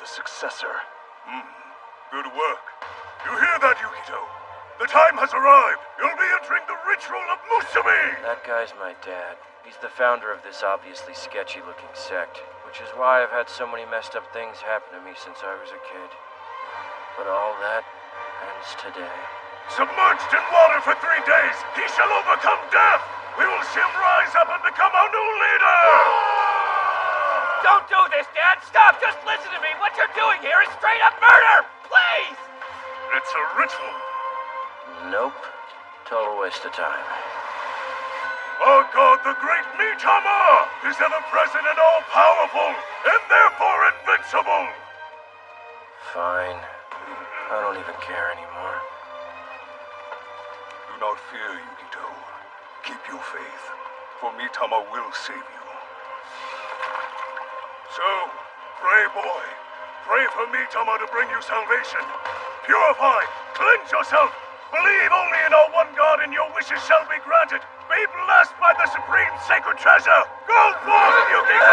the successor. Good work. You hear that, Yukito? The time has arrived. You'll be entering the ritual of Musume! That guy's my dad. He's the founder of this obviously sketchy-looking sect, which is why I've had so many messed up things happen to me since I was a kid. But all that ends today. Submerged in water for 3 days, he shall overcome death! We will see him rise up and become our new leader! Don't do this, Dad! Stop! Just listen to me! What you're doing here is straight up murder! Please! It's a ritual. Nope. Total waste of time. Our God, the great Mitama, is ever-present and all-powerful, and therefore invincible! Fine. I don't even care anymore. Do not fear, Yukito. Keep your faith, for Mitama will save you. So, pray, boy. Pray for Mitama to bring you salvation. Purify, cleanse yourself. Believe only in our one God, and your wishes shall be granted. Be blessed by the supreme sacred treasure. Go forth, Yukito!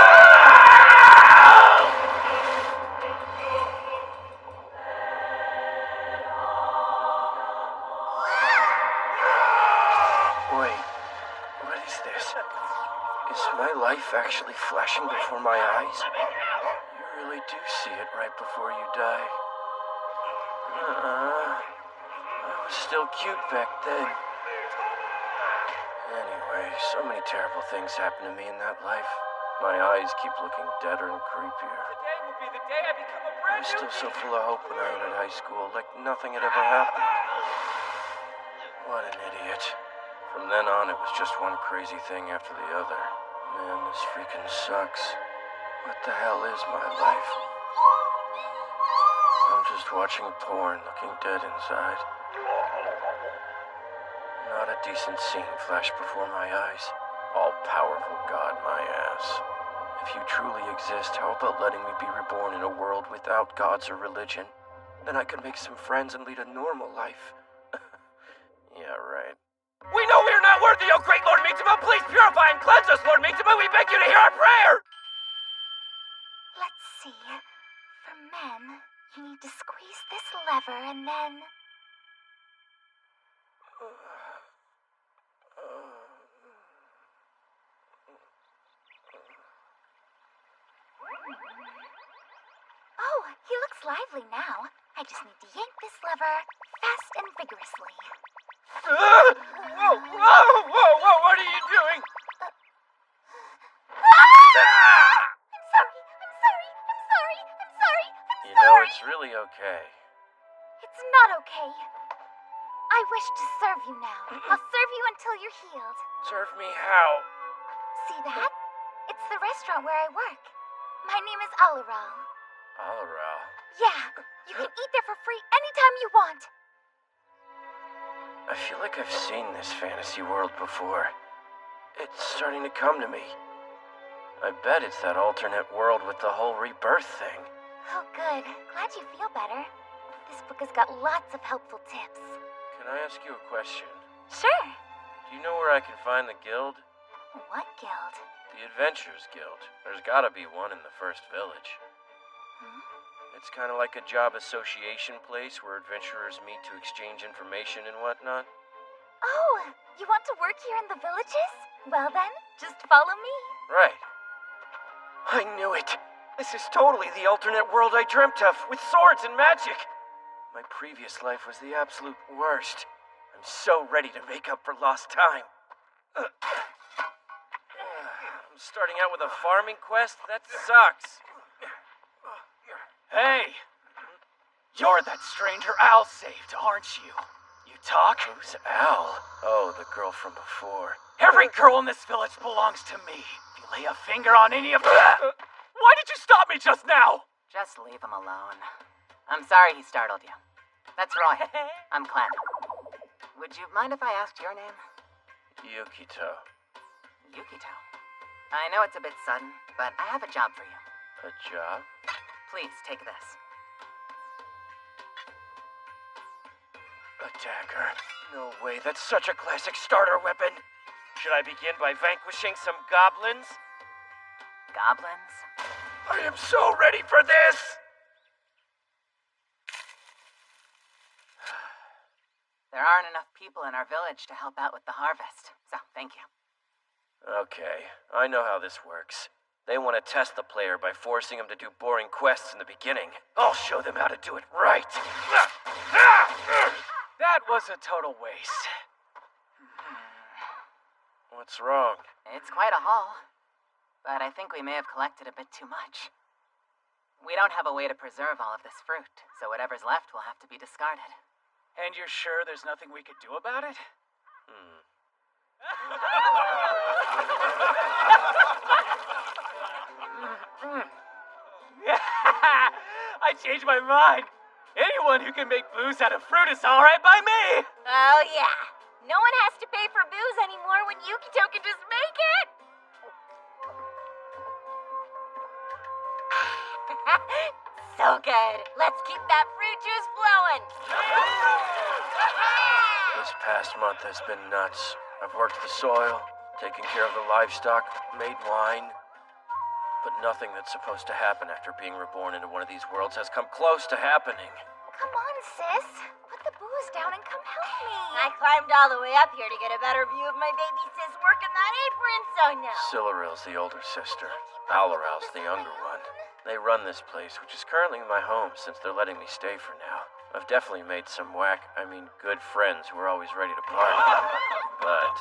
Wait, what is this? Is my life actually flashing before my eyes? You really do see it right before you die. I was still cute back then. Anyway, so many terrible things happened to me in that life. My eyes keep looking deader and creepier. Today will be the day I become a I brand was new... still so full of hope when I entered high school, like nothing had ever happened. What an idiot. From then on, it was just one crazy thing after the other. Man, this freaking sucks. What the hell is my life? I'm just watching porn, looking dead inside. Not a decent scene flashed before my eyes. All-powerful God, my ass. If you truly exist, how about letting me be reborn in a world without gods or religion? Then I could make some friends and lead a normal life. Yeah, right. We know we are not worthy, O great Lord Mitama! Please purify and cleanse us, Lord Mitama! We beg you to hear our prayer! Let's see. For men, you need to squeeze this lever and then... Oh, he looks lively now. I just need to yank this lever fast and vigorously. Whoa, what are you doing? I'm sorry. You know, it's really okay. It's not okay. I wish to serve you now. I'll serve you until you're healed. Serve me how? See that? It's the restaurant where I work. My name is Alaral. Alaral. Yeah, you can eat there for free anytime you want. I feel like I've seen this fantasy world before. It's starting to come to me. I bet it's that alternate world with the whole rebirth thing. Oh, good. Glad you feel better. This book has got lots of helpful tips. Can I ask you a question? Sure. Do you know where I can find the guild? What guild? The Adventurers Guild. There's gotta be one in the first village. Hmm? It's kind of like a job association place where adventurers meet to exchange information and whatnot. Oh, you want to work here in the villages? Well then, just follow me. Right. I knew it. This is totally the alternate world I dreamt of, with swords and magic. My previous life was the absolute worst. I'm so ready to make up for lost time. I'm starting out with a farming quest? That sucks. Hey! You're that stranger Al saved, aren't you? You talk? Who's Al? Oh, the girl from before. Every girl in this village belongs to me. If you lay a finger on any of them... Why did you stop me just now? Just leave him alone. I'm sorry he startled you. That's Roy. I'm Clem. Would you mind if I asked your name? Yukito. Yukito. I know it's a bit sudden, but I have a job for you. A job? Please, take this. A dagger. No way, that's such a classic starter weapon. Should I begin by vanquishing some goblins? Goblins? I am so ready for this! There aren't enough people in our village to help out with the harvest, so thank you. Okay, I know how this works. They want to test the player by forcing him to do boring quests in the beginning. I'll show them how to do it right. That was a total waste. What's wrong? It's quite a haul, but I think we may have collected a bit too much. We don't have a way to preserve all of this fruit, so whatever's left will have to be discarded. And you're sure there's nothing we could do about it? I changed my mind. Anyone who can make booze out of fruit is all right by me. Oh, yeah. No one has to pay for booze anymore when Yukito can just make it. So good. Let's keep that fruit juice flowing. This past month has been nuts. I've worked the soil, taken care of the livestock, made wine. But nothing that's supposed to happen after being reborn into one of these worlds has come close to happening. Come on, sis. Put the booze down and come help me. I climbed all the way up here to get a better view of my baby sis working that apron, so no. Sillarill's the older sister. Aloral's the younger one. They run this place, which is currently my home since they're letting me stay for now. I've definitely made some good friends who are always ready to party. But...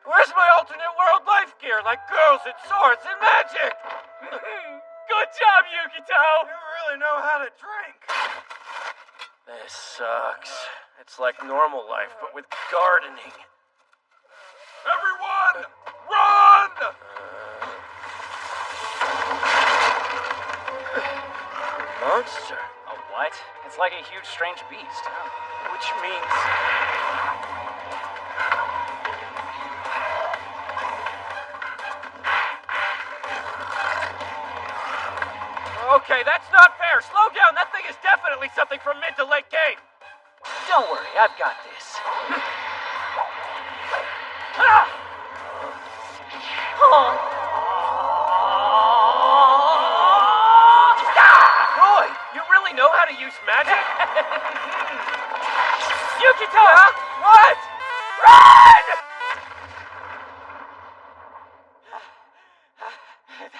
Where's my alternate world life gear, like girls and swords and magic? Good job, Yukito! You really know how to drink. This sucks. It's like normal life, but with gardening. Everyone, run! Monster. A what? It's like a huge, strange beast. Which means... Okay, that's not fair. Slow down. That thing is definitely something from mid to late game. Don't worry, I've got this. Ah! Roy, you really know how to use magic? Yukito! What? Run!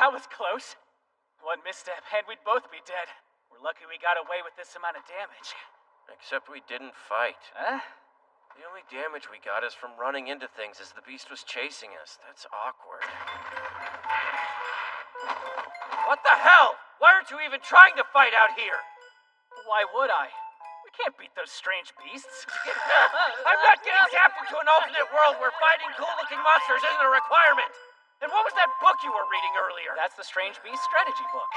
That was close. One misstep and we'd both be dead. We're lucky we got away with this amount of damage. Except we didn't fight. Huh? The only damage we got is from running into things as the beast was chasing us. That's awkward. What the hell? Why aren't you even trying to fight out here? Why would I? We can't beat those strange beasts. I'm not getting zapped into an alternate world where fighting cool-looking monsters isn't a requirement. And what was that book you were reading earlier? That's the Strange Beast strategy book.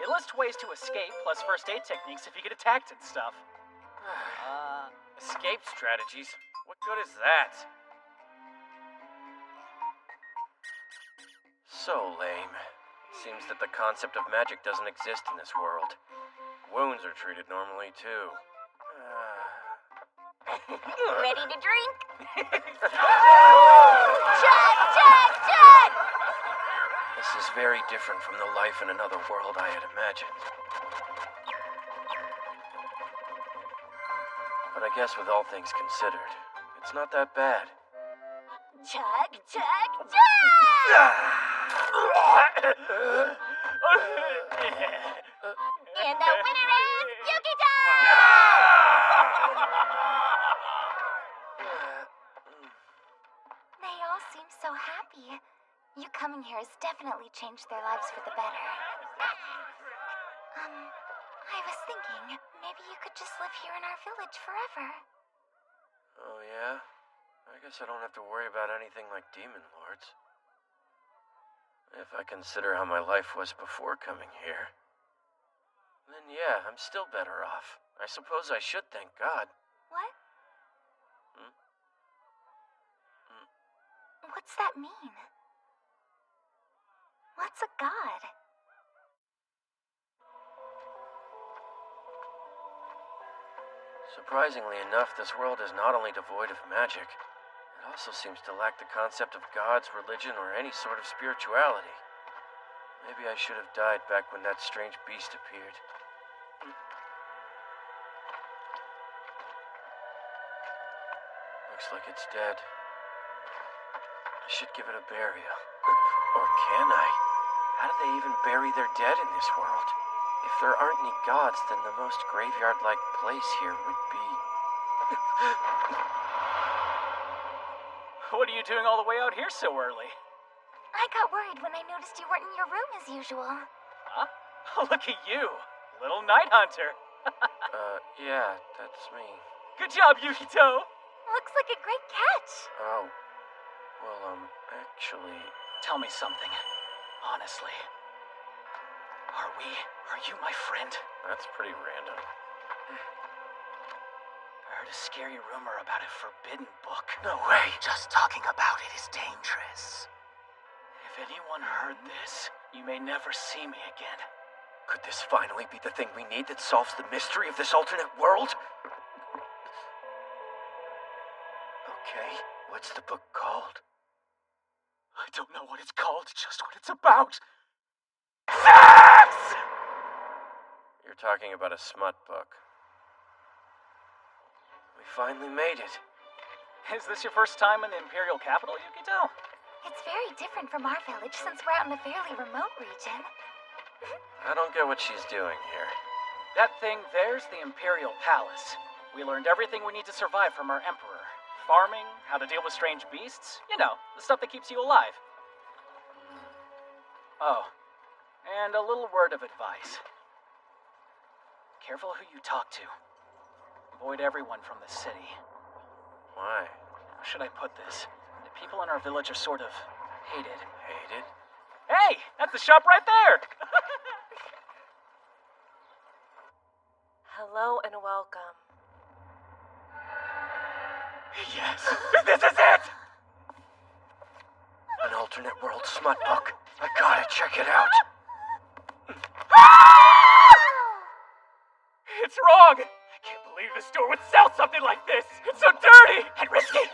It lists ways to escape, plus first aid techniques if you get attacked and stuff. Escape strategies? What good is that? So lame. Seems that the concept of magic doesn't exist in this world. Wounds are treated normally, too. Ready to drink? Chug, chug, chug! This is very different from the life in another world I had imagined. But I guess with all things considered, it's not that bad. Chug, chug, chug! And the winner is Yukito! They all seem so happy. You coming here has definitely changed their lives for the better. I was thinking, maybe you could just live here in our village forever. Oh, yeah? I guess I don't have to worry about anything like demon lords. If I consider how my life was before coming here, then yeah, I'm still better off. I suppose I should thank God. What? What's that mean? What's a god? Surprisingly enough, this world is not only devoid of magic, it also seems to lack the concept of gods, religion, or any sort of spirituality. Maybe I should have died back when that strange beast appeared. Looks like it's dead. I should give it a burial. Or can I? How do they even bury their dead in this world? If there aren't any gods, then the most graveyard-like place here would be... What are you doing all the way out here so early? I got worried when I noticed you weren't in your room as usual. Huh? Look at you, little night hunter. Yeah, that's me. Good job, Yukito. Looks like a great catch. Oh, well, actually... Tell me something, honestly. Are you my friend? That's pretty random. I heard a scary rumor about a forbidden book. No way! Just talking about it is dangerous. If anyone heard this, you may never see me again. Could this finally be the thing we need that solves the mystery of this alternate world? Okay, what's the book called? I don't know what it's called, just what it's about. Sex! You're talking about a smut book. We finally made it. Is this your first time in the Imperial capital, Yukito? It's very different from our village since we're out in a fairly remote region. I don't get what she's doing here. That thing there's the Imperial Palace. We learned everything we need to survive from our Emperor. Farming, how to deal with strange beasts, you know, the stuff that keeps you alive. Oh, and a little word of advice. Careful who you talk to. Avoid everyone from the city. Why? How should I put this? The people in our village are sort of hated. Hated? Hey, that's the shop right there! Hello and welcome. Yes, this is it! An alternate world smut book. I gotta check it out. It's wrong! I can't believe the store would sell something like this! It's so dirty and risky!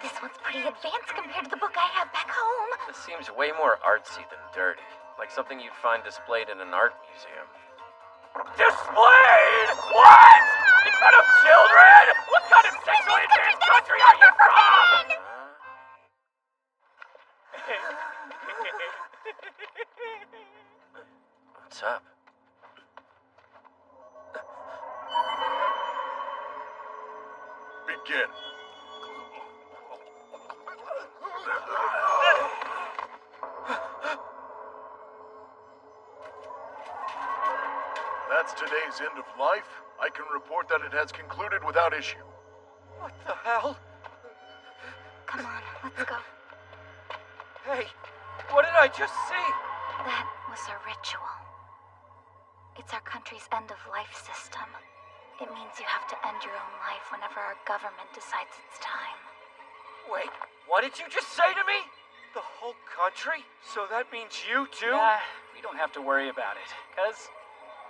This one's pretty advanced compared to the book I have back home. This seems way more artsy than dirty. Like something you'd find displayed in an art museum. Displayed? What? In front of children? What kind of sexually advanced country are you from? What's up? Begin. That's today's end of life. I can report that it has concluded without issue. What the hell? Come on, let's go. Hey, what did I just see? That was a ritual. It's our country's end-of-life system. It means you have to end your own life whenever our government decides it's time. Wait, what did you just say to me? The whole country? So that means you too? Nah, we don't have to worry about it, because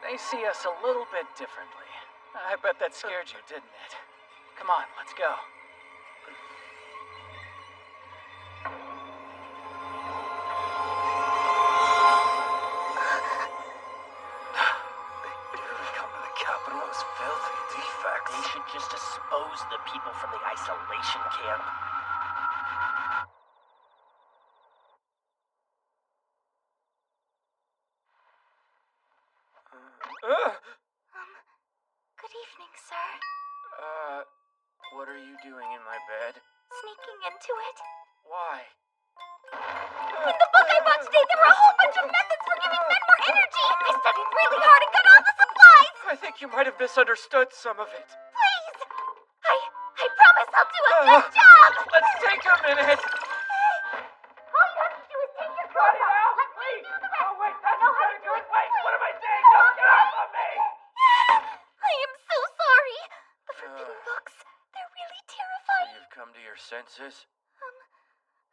they see us a little bit differently. I bet that scared you, didn't it? Come on, let's go. Those filthy defects. They should just dispose the people from the isolation camp. Good evening, sir. What are you doing in my bed? Sneaking into it. Why? In the book I bought today, there were a whole bunch of methods for giving men more energy. I studied really hard and got all the supplies. I think you might have misunderstood some of it. Please. I promise I'll do a good job. Let's take a minute. All you have to do is take your clothes off. Let me do the rest. Oh, wait, that's I know how to do it. Wait, what am I saying? Don't get off of me! I am so sorry. The forbidden books, they're really terrifying. You've come to your senses?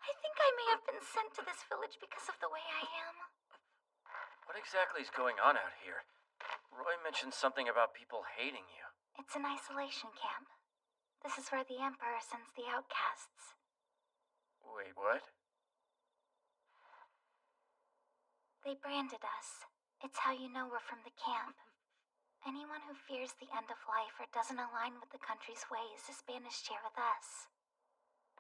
I think I may have been sent to this village because of the way I am. What exactly is going on out here? Roy mentioned something about people hating you. It's an isolation camp. This is where the Emperor sends the outcasts. Wait, what? They branded us. It's how you know we're from the camp. Anyone who fears the end of life or doesn't align with the country's ways is banished here with us.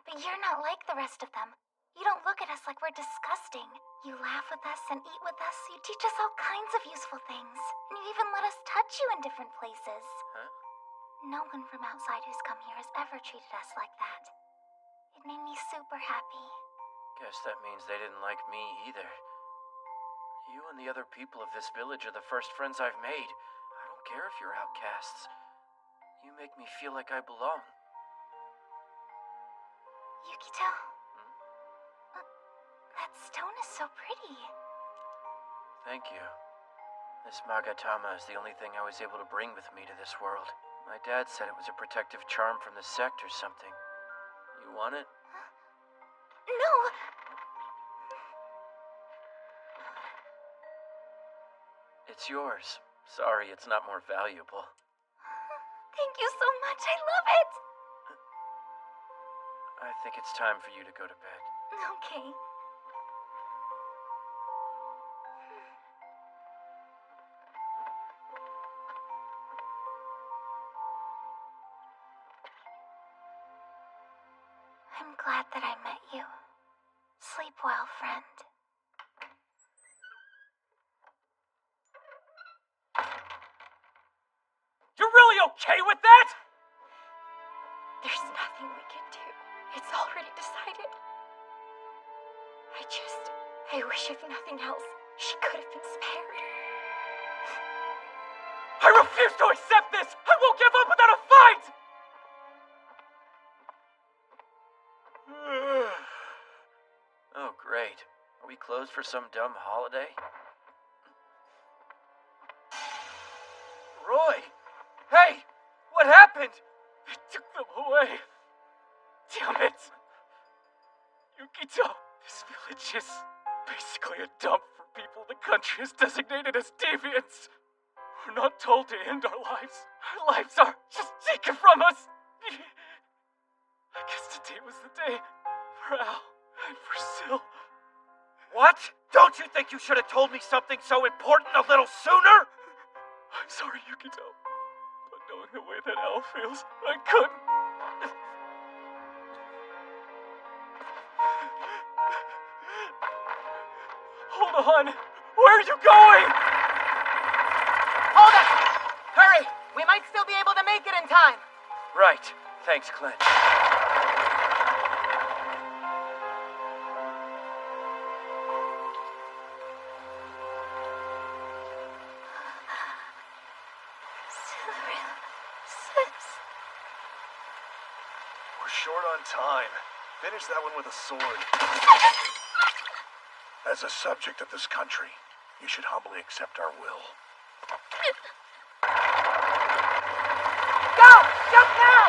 But you're not like the rest of them. You don't look at us like we're disgusting. You laugh with us and eat with us. You teach us all kinds of useful things. And you even let us touch you in different places. Huh? No one from outside who's come here has ever treated us like that. It made me super happy. Guess that means they didn't like me either. You and the other people of this village are the first friends I've made. I don't care if you're outcasts. You make me feel like I belong. Yukito? That stone is so pretty. Thank you. This Magatama is the only thing I was able to bring with me to this world. My dad said it was a protective charm from the sect or something. You want it? No! It's yours. Sorry, it's not more valuable. Thank you so much. I love it! I think it's time for you to go to bed. Okay. I'm glad that I met you. Sleep well, friend. You're really okay with that? There's nothing we can do. It's already decided. I wish if nothing else, she could have been spared. I refuse to accept this! I won't give up without a fight! Oh, great. Are we closed for some dumb holiday? Roy! Hey! What happened? They took them away. Damn it! Yukito, this village is basically a dump for people the country has designated as deviants. We're not told to end our lives. Our lives are just taken from us. I guess today was the day for Al and for Sil. What? Don't you think you should have told me something so important a little sooner? I'm sorry, Yukito. But knowing the way that Al feels, I couldn't. Hold on. Where are you going? Hold up! Hurry! We might still be able to make it in time. Right. Thanks, Clint. We're short on time. Finish that one with a sword. As a subject of this country, you should humbly accept our will. Go! Jump now!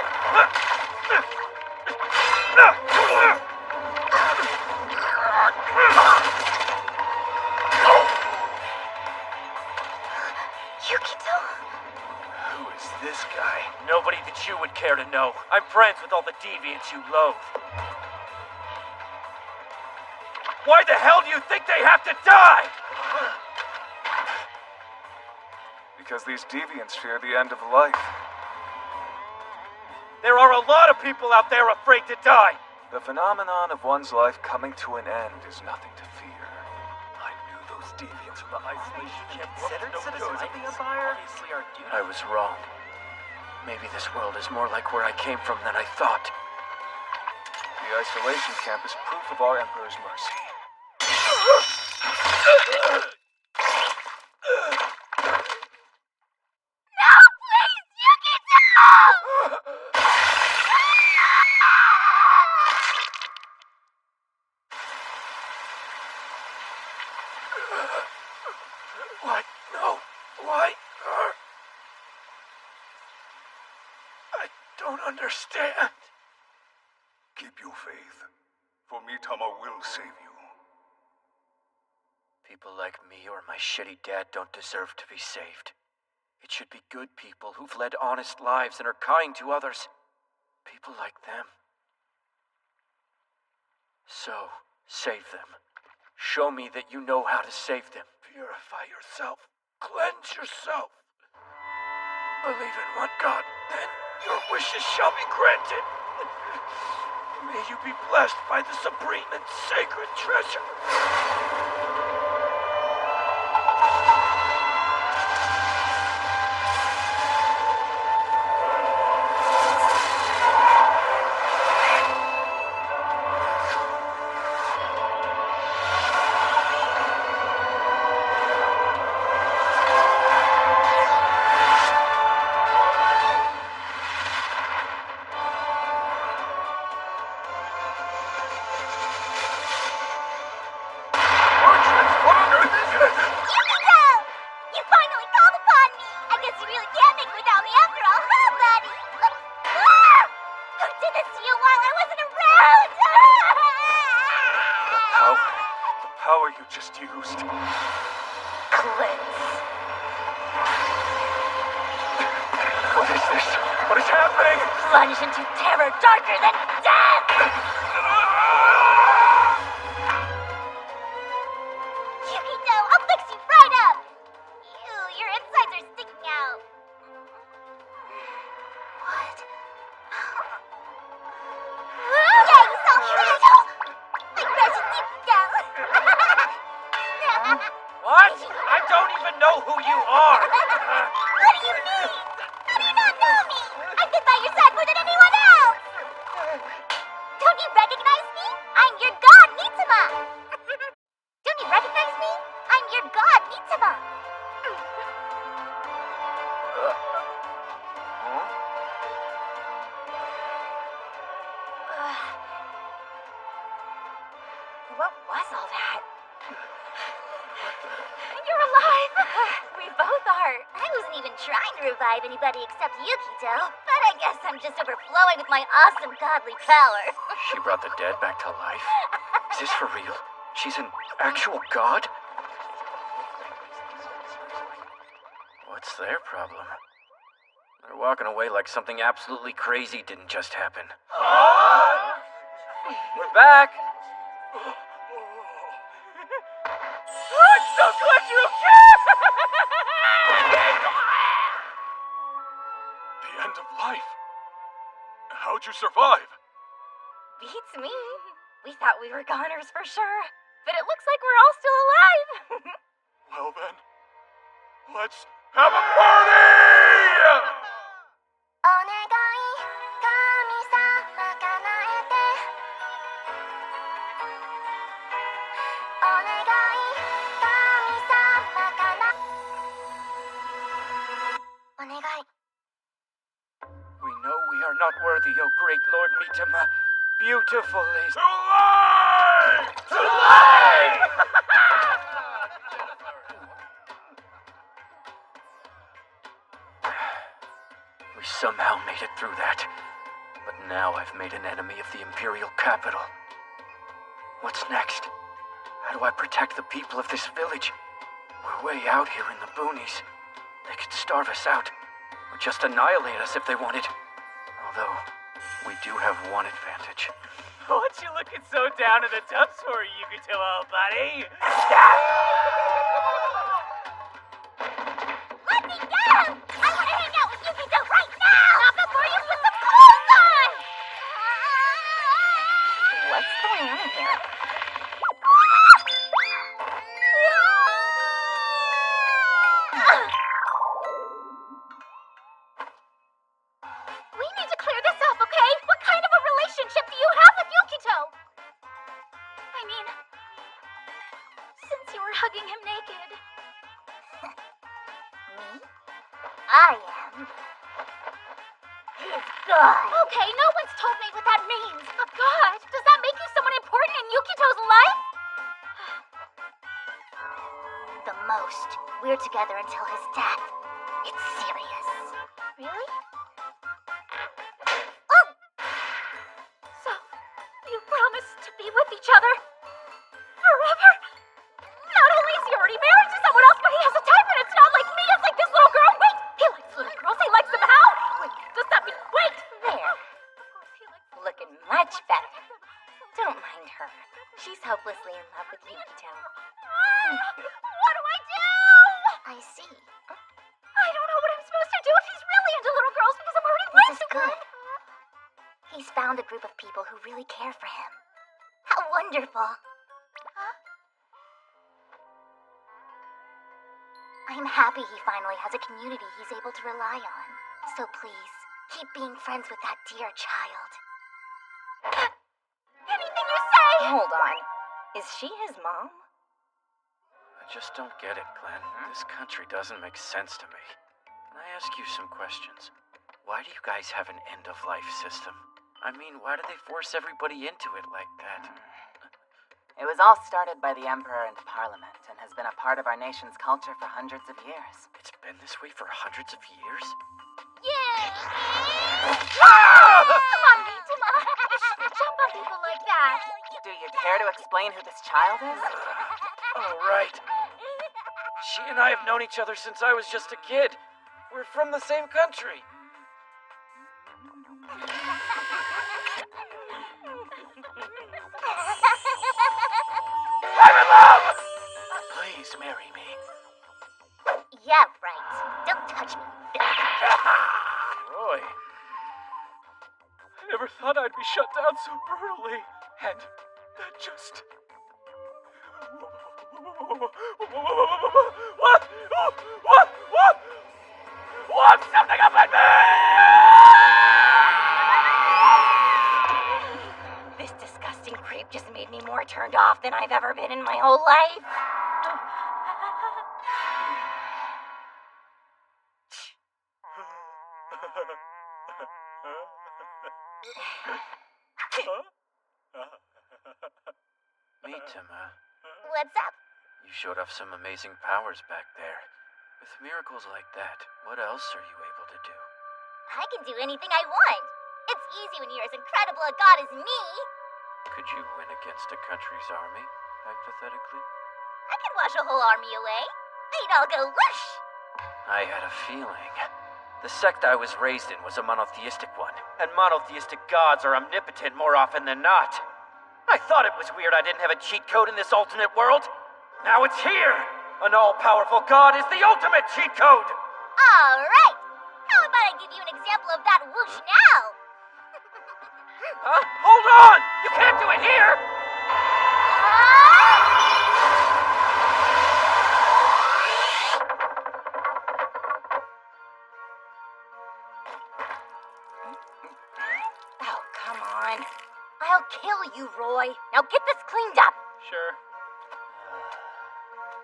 Yukito? Who is this guy? Nobody that you would care to know. I'm friends with all the deviants you loathe. Why the hell do you think they have to die? Because these deviants fear the end of life. There are a lot of people out there afraid to die. The phenomenon of one's life coming to an end is nothing to fear. I knew those deviants from the isolation camp. Considered citizens of the Empire? Obviously our duty. I was wrong. Maybe this world is more like where I came from than I thought. The isolation camp is proof of our Emperor's mercy. What? No. Why? I don't understand. Keep your faith, for Mitama will save you. People like me or my shitty dad don't deserve to be saved. It should be good people who've led honest lives and are kind to others. People like them. So, save them. Show me that you know how to save them. Purify yourself. Cleanse yourself. Believe in one God, then your wishes shall be granted. May you be blessed by the supreme and sacred treasure. Yukito! You finally called upon me! I guess you really can't make without me after all, huh, buddy? Ah! Who did this to you while I wasn't around? The power you just used. Cleanse. What is this? What is happening? Plunge into terror darker than death! Yukito, I'll fix you right up! Ew, your insides are sticking out. What? Yeah, you saw this! My precious Yukito! What? I don't even know who you are. What do you mean? How do you not know me? I've been by your side more than anyone else! Don't you recognize me? I'm your god, Mitsuma! Don't you recognize me? I'm your god, Mitsuma! What was all that? You're alive! We both are. I wasn't even trying to revive anybody except Yukito, but I guess I'm just overflowing with my awesome godly power. She brought the dead back to life? Is this for real? She's an actual god? What's their problem? They're walking away like something absolutely crazy didn't just happen. We're back. I'm so glad you're okay! The end of life. How'd you survive? Beats me. We thought we were goners for sure, but it looks like we're all still alive. Well then, let's have a party! We know we are not worthy, O great Lord Mitama. Beautiful is... To life! To life! We somehow made it through that. But now I've made an enemy of the Imperial capital. What's next? How do I protect the people of this village? We're way out here in the boonies. They could starve us out, or just annihilate us if they wanted. Although, we do have one advantage. What you looking so down in the dumps for, Yukito, old buddy? Let me go! I want to hang out with Yukito right now! Not before you put some clothes on! What's going on here? We need to clear this up, okay? What kind of a relationship do you have with Yukito? I mean, since you were hugging him naked. Me? I am his god. Okay, no one's told me what that means. A god? Does that make you someone important in Yukito's life? The most. We're together until his death. It's serious. Really? Oh! So, you promised to be with each other? Forever? Not only is he already married to someone else, but he has a type and it's not like me, it's like this little girl. Wait, he likes little girls, he likes them how? Wait, does that mean, wait! There. Looking much better. Don't mind her. She's hopelessly in love with Yukito. What do I do? I see. I don't know what I'm supposed to do if he's really into little girls because I'm already This is good. He's found a group of people who really care for him. How wonderful. I'm happy he finally has a community he's able to rely on. So please, keep being friends with that dear child. Anything you say! Hold on. Is she his mom? I just don't get it, Glenn. This country doesn't make sense to me. Can I ask you some questions? Why do you guys have an end-of-life system? I mean, why do they force everybody into it like that? It was all started by the Emperor and Parliament and has been a part of our nation's culture for hundreds of years. It's been this way for hundreds of years? Yay! Come on, Mitama. You shouldn't jump on people like that. Do you care to explain who this child is? Oh, right. She and I have known each other since I was just a kid. We're from the same country. I'm in love! Please marry me. Yeah, right. Don't touch me. Roy. I never thought I'd be shut down so brutally. And that just... What? Something up at me! This disgusting creep just made me more turned off than I've ever been in my whole life. Mitama, What's up? you showed off some amazing powers back there. With miracles like that, what else are you able to do? I can do anything I want. It's easy when you're as incredible a god as me. Could you win against a country's army, hypothetically? I could wash a whole army away. They'd all go whoosh. I had a feeling. The sect I was raised in was a monotheistic one, and monotheistic gods are omnipotent more often than not. I thought it was weird I didn't have a cheat code in this alternate world. Now it's here! An all-powerful god is the ultimate cheat code! All right. How about I give you an example of that whoosh now? Huh? Hold on! You can't do it here! Oh, come on. I'll kill you, Roy. Now get this cleaned up. Sure.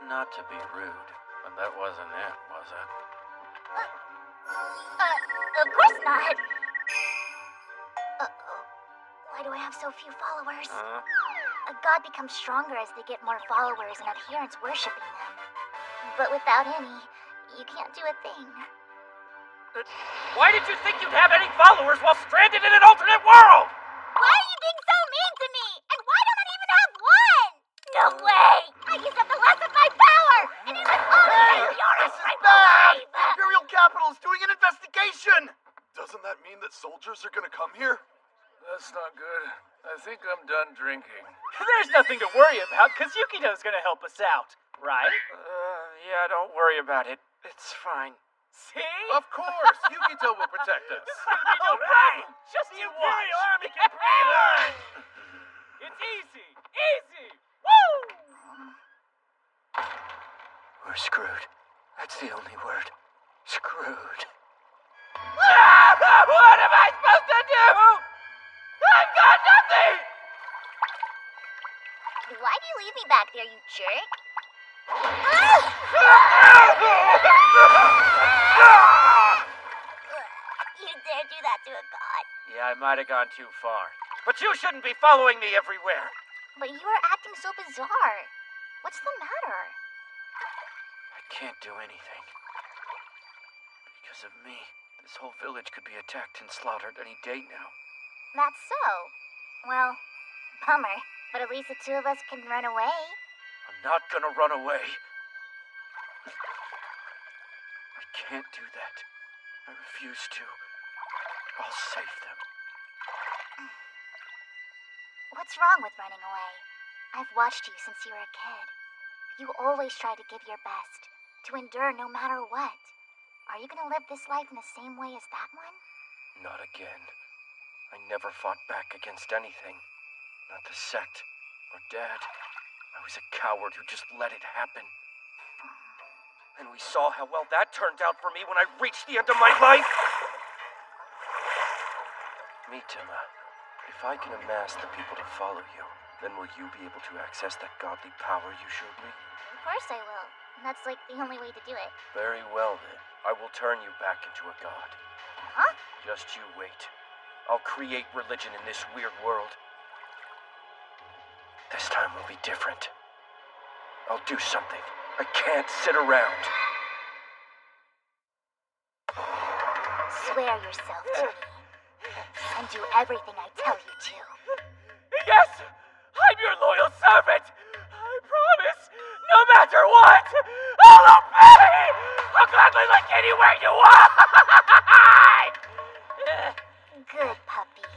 Not to be rude, but that wasn't it, was it? Of course not. Uh-oh. Why do I have so few followers? A god becomes stronger as they get more followers and adherents worshipping them. But without any, you can't do a thing. Why did you think you'd have any followers while stranded in an alternate world? Why are you being so mean to me? And why don't I even have one? No way! I used up the last of my power! And it was only yours right Bad! alive! The Imperial capital is doing an investigation! Doesn't that mean that soldiers are gonna come here? That's not good. I think I'm done drinking. There's nothing to worry about, because Yukito's gonna help us out, right? Yeah, don't worry about it. It's fine. See? Of course, Yukito will protect us. No problem. Just you watch. Army can breathe on. It's easy. Easy. Woo! We're screwed. That's the only word. Screwed. What am I supposed to do? I've got nothing! Why do you leave me back there, you jerk? You dare do that to a god? Yeah, I might have gone too far. But you shouldn't be following me everywhere. But you are acting so bizarre. What's the matter? I can't do anything. Because of me, this whole village could be attacked and slaughtered any day now. That's so. Well, bummer. But at least the two of us can run away. I'm not gonna run away. I can't do that. I refuse to. I'll save them. What's wrong with running away? I've watched you since you were a kid. You always try to give your best, to endure no matter what. Are you gonna live this life in the same way as that one? Not again. I never fought back against anything. Not the sect or Dad. I was a coward who just let it happen. And we saw how well that turned out for me when I reached the end of my life. Mitama, if I can amass the people to follow you, then will you be able to access that godly power you showed me? Of course I will. That's like the only way to do it. Very well then. I will turn you back into a god. Huh? Just you wait. I'll create religion in this weird world. This time will be different. I'll do something. I can't sit around. Swear yourself to me. And do everything I tell you to. Yes! I'm your loyal servant! I promise, no matter what, I'll obey! I'll gladly look anywhere you want! Good puppy.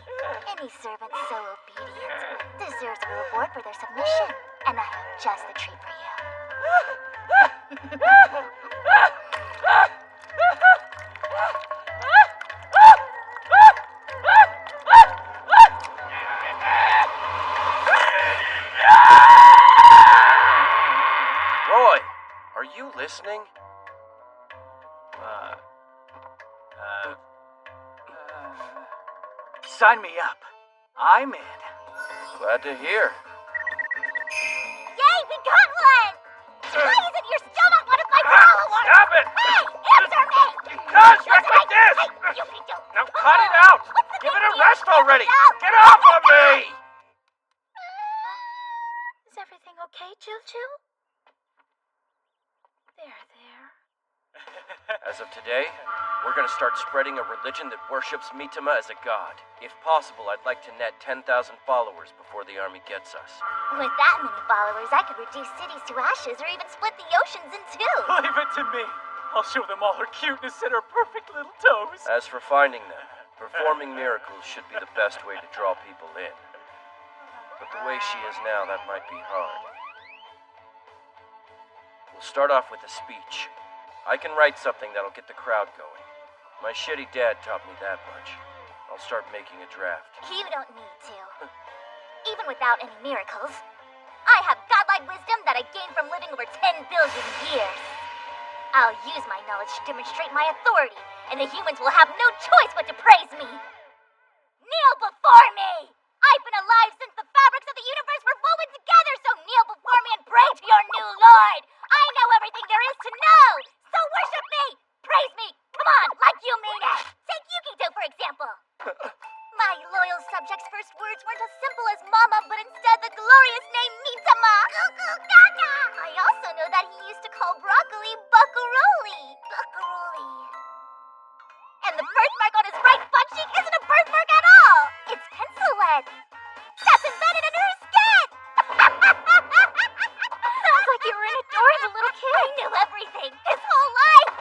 Any servant so obedient deserves a reward for their submission. And I have just the treat for you. Roy, are you listening? Sign me up. I'm in. Glad to hear. Yay, we got one! Why is it you're still not one of my followers? Stop it! Hey, answer me! Because you're like this! Hey, you can do. Now cut it out! What's the Give big it a deal? rest already! No. Get off of me! Is everything okay, Choo-Choo? There. As of today, we're gonna start spreading a religion that worships Mitama as a god. If possible, I'd like to net 10,000 followers before the army gets us. With that many followers, I could reduce cities to ashes or even split the oceans in two. Leave it to me. I'll show them all her cuteness and her perfect little toes. As for finding them, performing miracles should be the best way to draw people in. But the way she is now, that might be hard. We'll start off with a speech. I can write something that'll get the crowd going. My shitty dad taught me that much. I'll start making a draft. You don't need to. Even without any miracles. I have godlike wisdom that I gained from living over 10 billion years. I'll use my knowledge to demonstrate my authority, and the humans will have no choice but to praise me. Kneel before me! I've been alive since the fabrics of the universe were woven together, so kneel before me and pray to your new lord! I know everything there is to know! So worship me! Praise me! Come on, like you mean it! Take Yukito, for example! My loyal subject's first words weren't as simple as Mama, but instead the glorious name Mitama! Cuckoo Gaga! I also know that he used to call broccoli Buckaroli. Buckaroli. And the birthmark on his right butt cheek isn't a birthmark at all! It's pencil lead! That's embedded under her skin! Sounds like you were an adorable little kid. I knew everything, his whole life!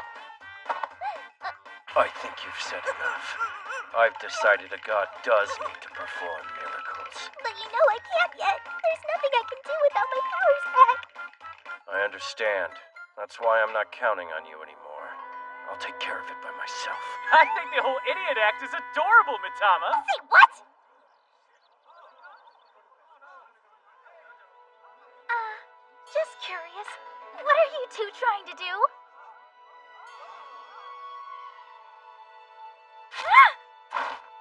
I think you've said enough. I've decided a god does need to perform miracles. But you know I can't yet. There's nothing I can do without my powers back. I understand. That's why I'm not counting on you anymore. I'll take care of it by myself. I think the whole idiot act is adorable, Mitama. Say what? Just curious. What are you two trying to do?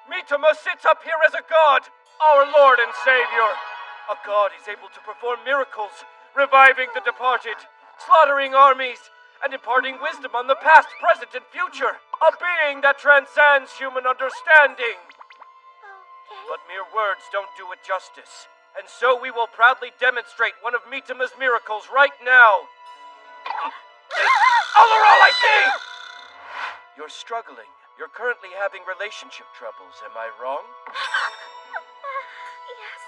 Mitama sits up here as a god, our Lord and Savior. A god is able to perform miracles, reviving the departed, slaughtering armies, and imparting wisdom on the past, present, and future. A being that transcends human understanding. Okay. But mere words don't do it justice. And so we will proudly demonstrate one of Mitama's miracles right now. Olaral, I see! You're struggling. You're currently having relationship troubles, am I wrong? Yes,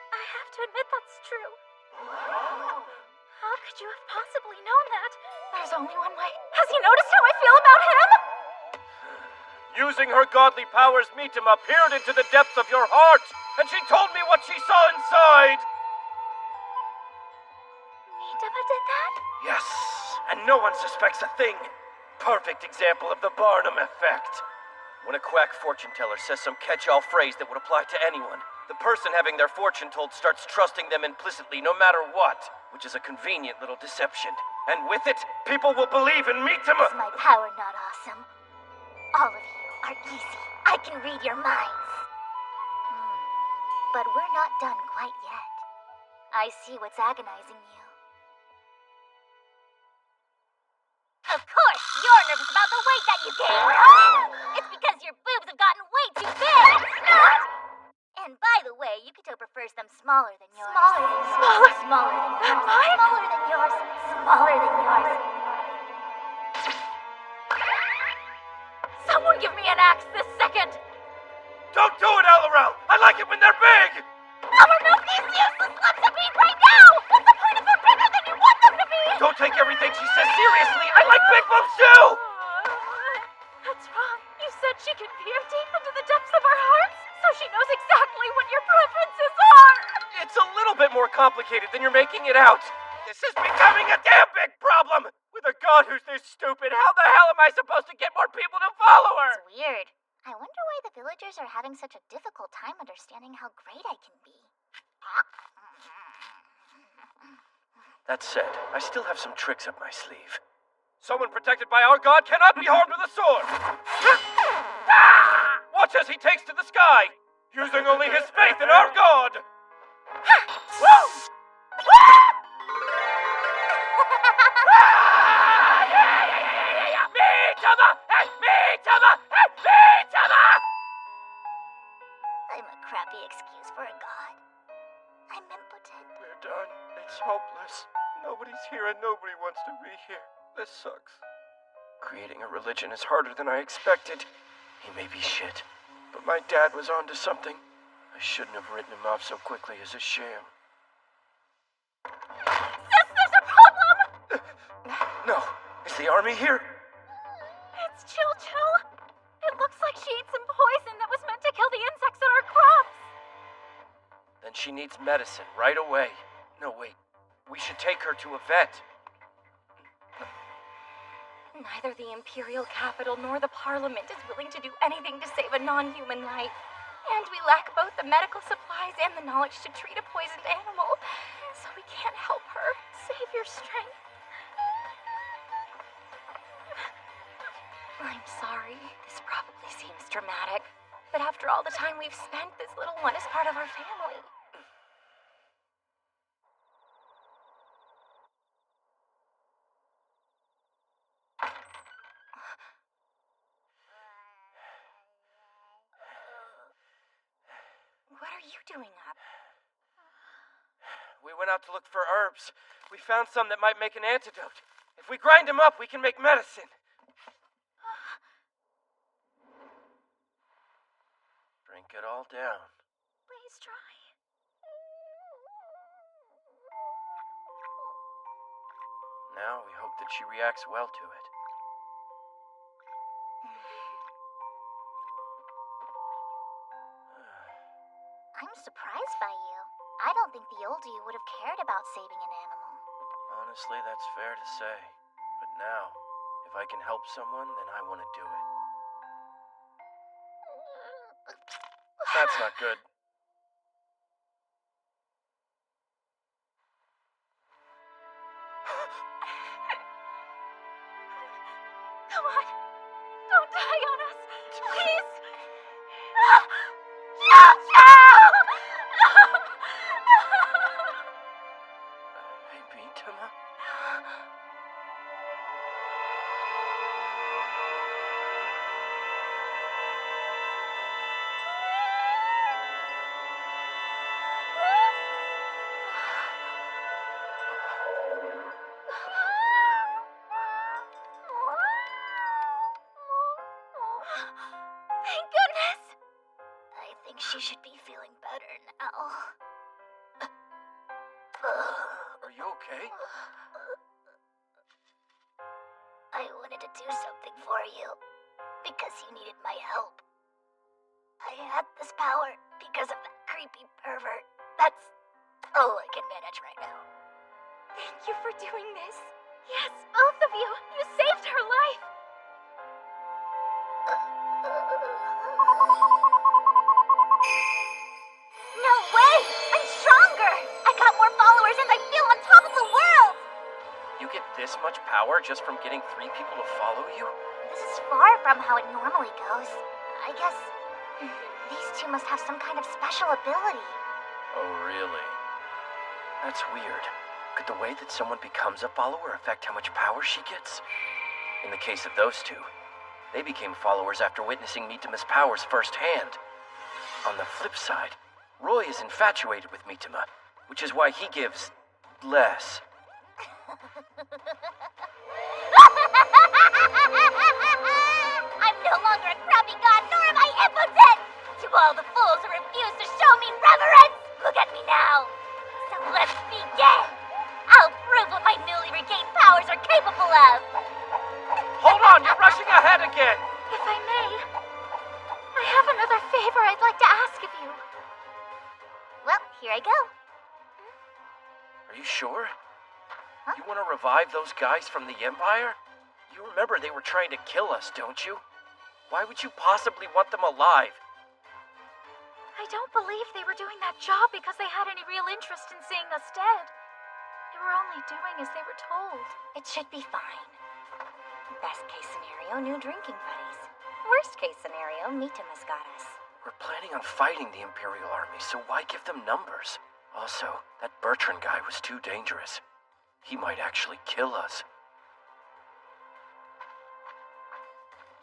I have to admit that's true. How could you have possibly known that? There's only one way. Has he noticed how I feel about him? Using her godly powers, Mitama peered into the depths of your heart, and she told me what she saw inside. Yes, and no one suspects a thing. Perfect example of the Barnum effect. When a quack fortune teller says some catch-all phrase that would apply to anyone, the person having their fortune told starts trusting them implicitly no matter what, which is a convenient little deception. And with it, people will believe in Mitama. Is my power not awesome? All of you are easy. I can read your minds. But we're not done quite yet. I see what's agonizing you. Of course, you're nervous about the weight that you gained. It's because your boobs have gotten way too big. And by the way, Yukito prefers them smaller than yours. Smaller than yours. Smaller than yours. Smaller than yours. Smaller than yours. Someone give me an axe this second! Don't do it, Alaral! I like it when they're big! I'ma milk these useless lumps of meat right now! What's the point if they're bigger than you want them to be? Don't take everything she says seriously! I like big boobs too! That's wrong. You said she can peer deep into the depths of our hearts, so she knows exactly what your preferences are! It's a little bit more complicated than you're making it out. This is becoming a damn big problem! With a god who's this stupid, how the hell am I supposed to get more people to follow her? It's weird. I wonder why the villagers are having such a difficult time understanding how great I can be. That said, I still have some tricks up my sleeve. Someone protected by our god cannot be harmed with a sword! Watch as he takes to the sky, using only his faith in our god! I'm a crappy excuse for a god. I'm impotent. We're done. It's hopeless. Nobody's here and nobody wants to be here. This sucks. Creating a religion is harder than I expected. He may be shit, but my dad was onto something. I shouldn't have written him off so quickly as a sham. Sis, there's a problem! No. Is the army here? It's Chill. It looks like she ate some poison that was meant to kill the insects on our crops. Then she needs medicine right away. No, wait. We should take her to a vet. Neither the Imperial capital nor the Parliament is willing to do anything to save a non-human life. And we lack both the medical supplies and the knowledge to treat a poisoned animal. So we can't help her. Save your strength. I'm sorry. This probably seems dramatic. But after all the time we've spent, this little one is part of our family. What are you doing up? We went out to look for herbs. We found some that might make an antidote. If we grind them up, we can make medicine. Drink it all down. Please try. Now we hope that she reacts well to it. I'm surprised by you. I don't think the old you would have cared about saving an animal. Honestly, that's fair to say. But now, if I can help someone, then I want to do it. That's not good. Come on. Don't die on us. Please. Hey, Mitama? Thank goodness! I think she should be feeling better now. Are you okay? I wanted to do something for you because you needed my help. I had this power because of that creepy pervert. That's all I can manage right now. Thank you for doing this. Yes, both of you. You saved her life. No way! I'm stronger! I got more followers and I feel on top of the world! You get this much power just from getting 3 people to follow you? This is far from how it normally goes. I guess these two must have some kind of special ability. Oh, really? That's weird. Could the way that someone becomes a follower affect how much power she gets? In the case of those two, they became followers after witnessing Mitima's powers firsthand. On the flip side, Roy is infatuated with Mitima, which is why he gives less. I'm no longer a crappy god, nor am I impotent! To all the fools who refuse to show me reverence, look at me now! So let's begin! I'll prove what my newly regained powers are capable of! Hold on, you're rushing ahead again! If I may, I have another favor I'd like to ask of you. Well, here I go. Are you sure? You want to revive those guys from the Empire? You remember they were trying to kill us, don't you? Why would you possibly want them alive? I don't believe they were doing that job because they had any real interest in seeing us dead. They were only doing as they were told. It should be fine. Best case scenario, new drinking buddies. Worst case scenario, Mitima's got us. We're planning on fighting the Imperial Army, so why give them numbers? Also, that Bertrand guy was too dangerous. He might actually kill us.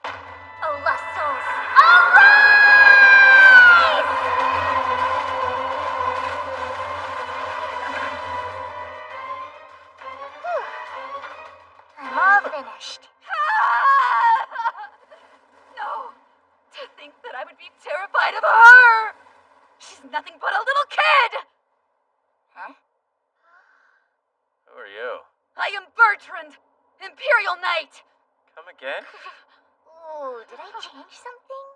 Oh, Lost Souls! Arise! Whew. I'm all finished. No, to think that I would be terrified of her! She's nothing but a little kid! Huh? Who are you? I am Bertrand, Imperial Knight! Come again? Ooh, did I change something?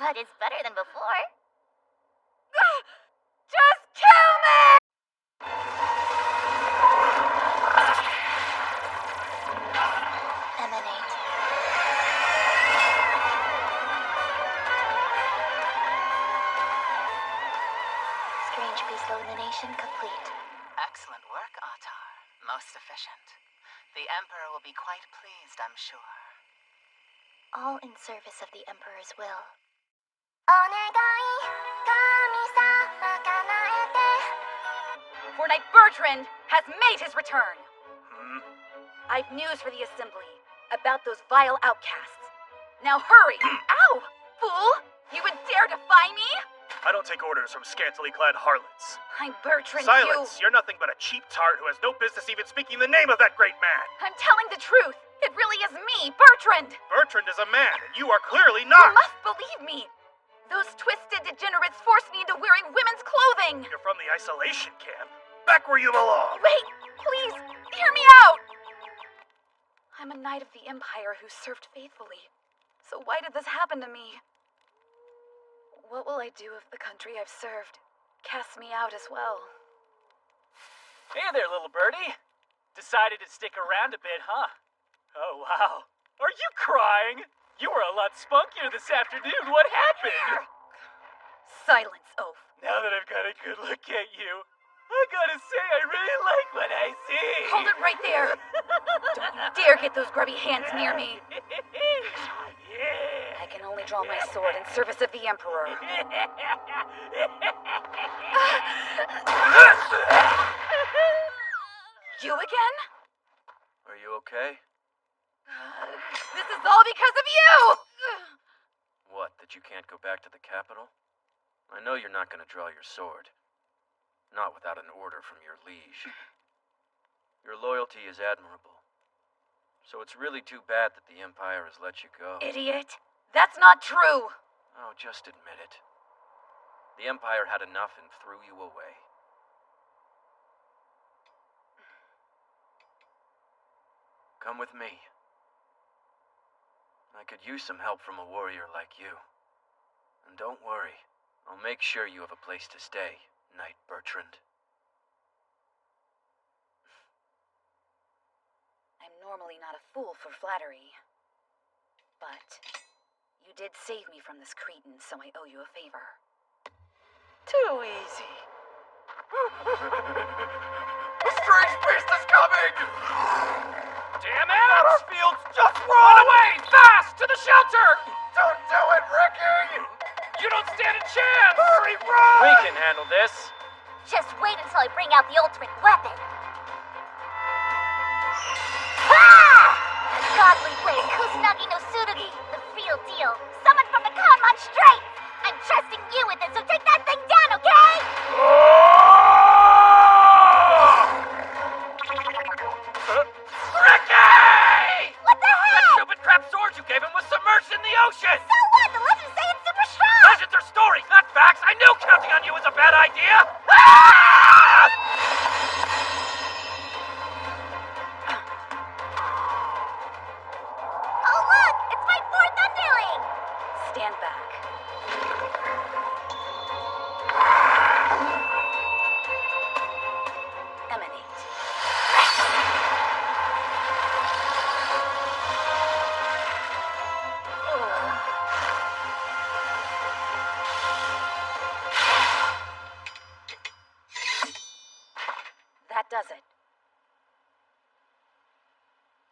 But it's better than before. Just kill me! Emanate. Strange beast elimination complete. Excellent work, Atar. Most efficient. The Emperor will be quite pleased, I'm sure. All in service of the Emperor's will. For Knight Bertrand has made his return. I've news for the Assembly about those vile outcasts. Now hurry! Ow! Fool! You would dare defy me? I don't take orders from scantily clad harlots. I'm Bertrand, Silence! You're nothing but a cheap tart who has no business even speaking the name of that great man. I'm telling the truth. It really is me, Bertrand. Bertrand is a man, and you are clearly You not. must believe me. Those twisted degenerates forced me into wearing women's clothing. You're from the isolation camp. Back where you belong. Wait, please, hear me out. I'm a knight of the Empire who served faithfully. So why did this happen to me? What will I do if the country I've served casts me out as well? Hey there, little birdie. Decided to stick around a bit, huh? Oh, wow. Are you crying? You were a lot spunkier this afternoon. What happened? Silence, oaf. Now that I've got a good look at you, I gotta say I really like what I see. Hold it right there. Don't you dare get those grubby hands near me. Yeah. I can only draw my sword in service of the Emperor. You again? Are you okay? This is all because of you! What, that you can't go back to the capital? I know you're not gonna draw your sword. Not without an order from your liege. Your loyalty is admirable. So it's really too bad that the Empire has let you go. Idiot. That's not true. Oh, just admit it. The Empire had enough and threw you away. Come with me. I could use some help from a warrior like you. And don't worry, I'll make sure you have a place to stay, Knight Bertrand. normally not a fool for flattery. But you did save me from this cretin, so I owe you a favor. Too easy. The strange beast is coming! Damn it! Our fields just run away! Fast! To the shelter! Don't do it, Ricky! You don't stand a chance! Hurry, run! We can handle this. Just wait until I bring out the ultimate weapon. Ah! Godly blade Kusanagi no Tsurugi, the real deal. Summoned from the Kanmon Straits. I'm trusting you with it, so take that thing down, okay? Ricky! What the That heck? stupid crap sword you gave him was submerged in the ocean! So what? The legends say it's super strong. Legends are stories, not facts! I knew counting on you was a bad idea! Ah! Oh look, it's my fourth underling. Stand back. Emanate. That does it.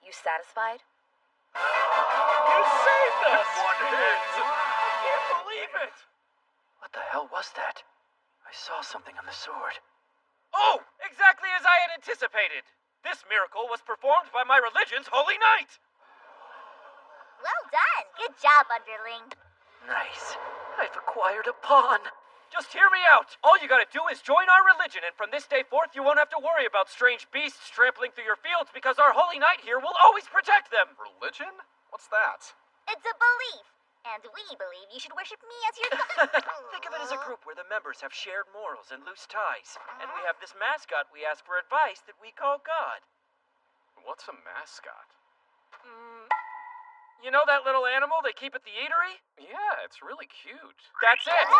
You satisfied? You saved us! One hand! I can't believe it! What the hell was that? I saw something on the sword. Oh! Exactly as I had anticipated! This miracle was performed by my religion's holy knight! Well done. Good job, underling. Nice. I've acquired a pawn. Just hear me out! All you gotta do is join our religion, and from this day forth, you won't have to worry about strange beasts trampling through your fields because our holy knight here will always protect them! Religion? What's that? It's a belief. And we believe you should worship me as your Think of it as a group where the members have shared morals and loose ties. And we have this mascot we ask for advice that we call God. What's a mascot? You know that little animal they keep at the eatery? Yeah, it's really cute. That's it!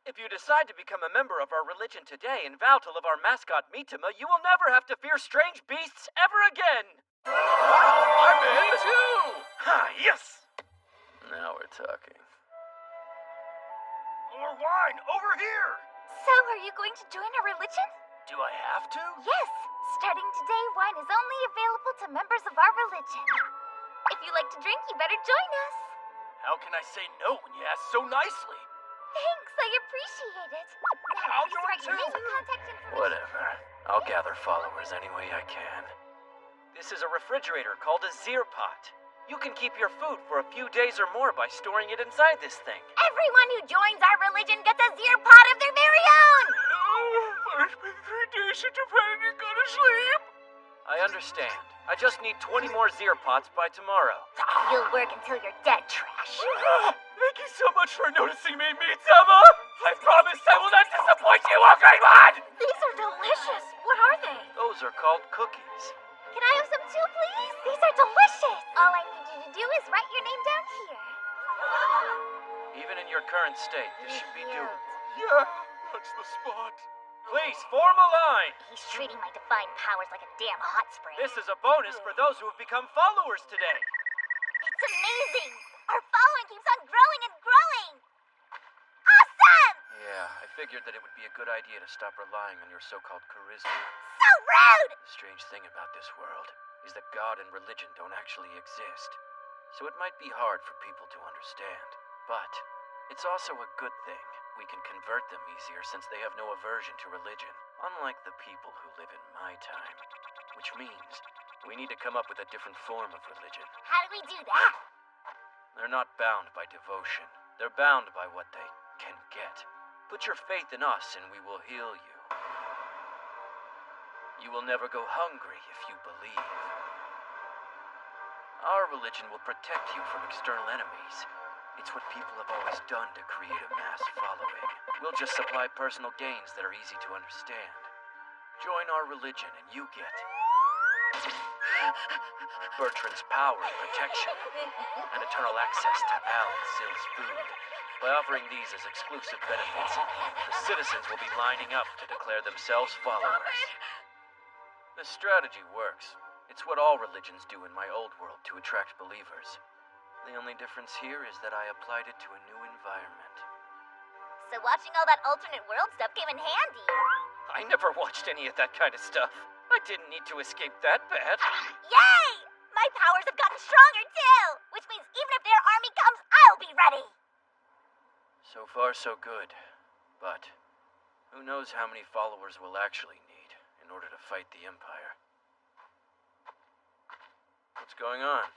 If you decide to become a member of our religion today and vow to love our mascot Mitama, you will never have to fear strange beasts ever again! I'm in! Me too! Ah, yes! Now we're talking. More wine, over here! So, are you going to join our religion? Do I have to? Yes. Starting today, wine is only available to members of our religion. If you like to drink, you better join us. How can I say no when you ask so nicely? Thanks, I appreciate it. Now, I'll please join write your too. name and contact information. Whatever. I'll gather followers any way I can. This is a refrigerator called a Zir pot. You can keep your food for a few days or more by storing it inside this thing. Everyone who joins our religion gets a Zir pot of their very own! It's been 3 days since I've had any good sleep. I understand. I just need 20 more Zir pots by tomorrow. You'll work until you're dead, trash. Thank you so much for noticing me, Mitama! I promise I will not disappoint you, oh great one! These are delicious. What are they? Those are called cookies. Can I have some too, please? These are delicious. All I need you to do is write your name down here. Even in your current state, this should be doable. Yeah, that's the spot. Please, form a line! He's treating my divine powers like a damn hot spring. This is a bonus for those who have become followers today. It's amazing. Our following keeps on growing and growing. Awesome! Yeah, I figured that it would be a good idea to stop relying on your so-called charisma. So rude! The strange thing about this world is that God and religion don't actually exist. So it might be hard for people to understand. But it's also a good thing. We can convert them easier since they have no aversion to religion, unlike the people who live in my time. Which means we need to come up with a different form of religion. How do we do that? They're not bound by devotion. They're bound by what they can get. Put your faith in us and we will heal you. You will never go hungry if you believe. Our religion will protect you from external enemies. It's what people have always done to create a mass following. We'll just supply personal gains that are easy to understand. Join our religion and you get Bertrand's power and protection, and eternal access to Al and Syl's food. By offering these as exclusive benefits, the citizens will be lining up to declare themselves followers. This strategy works. It's what all religions do in my old world to attract believers. The only difference here is that I applied it to a new environment. So watching all that alternate world stuff came in handy. I never watched any of that kind of stuff. I didn't need to escape that bad. Yay! My powers have gotten stronger too! Which means even if their army comes, I'll be ready! So far, so good. But who knows how many followers we'll actually need in order to fight the Empire. What's going on?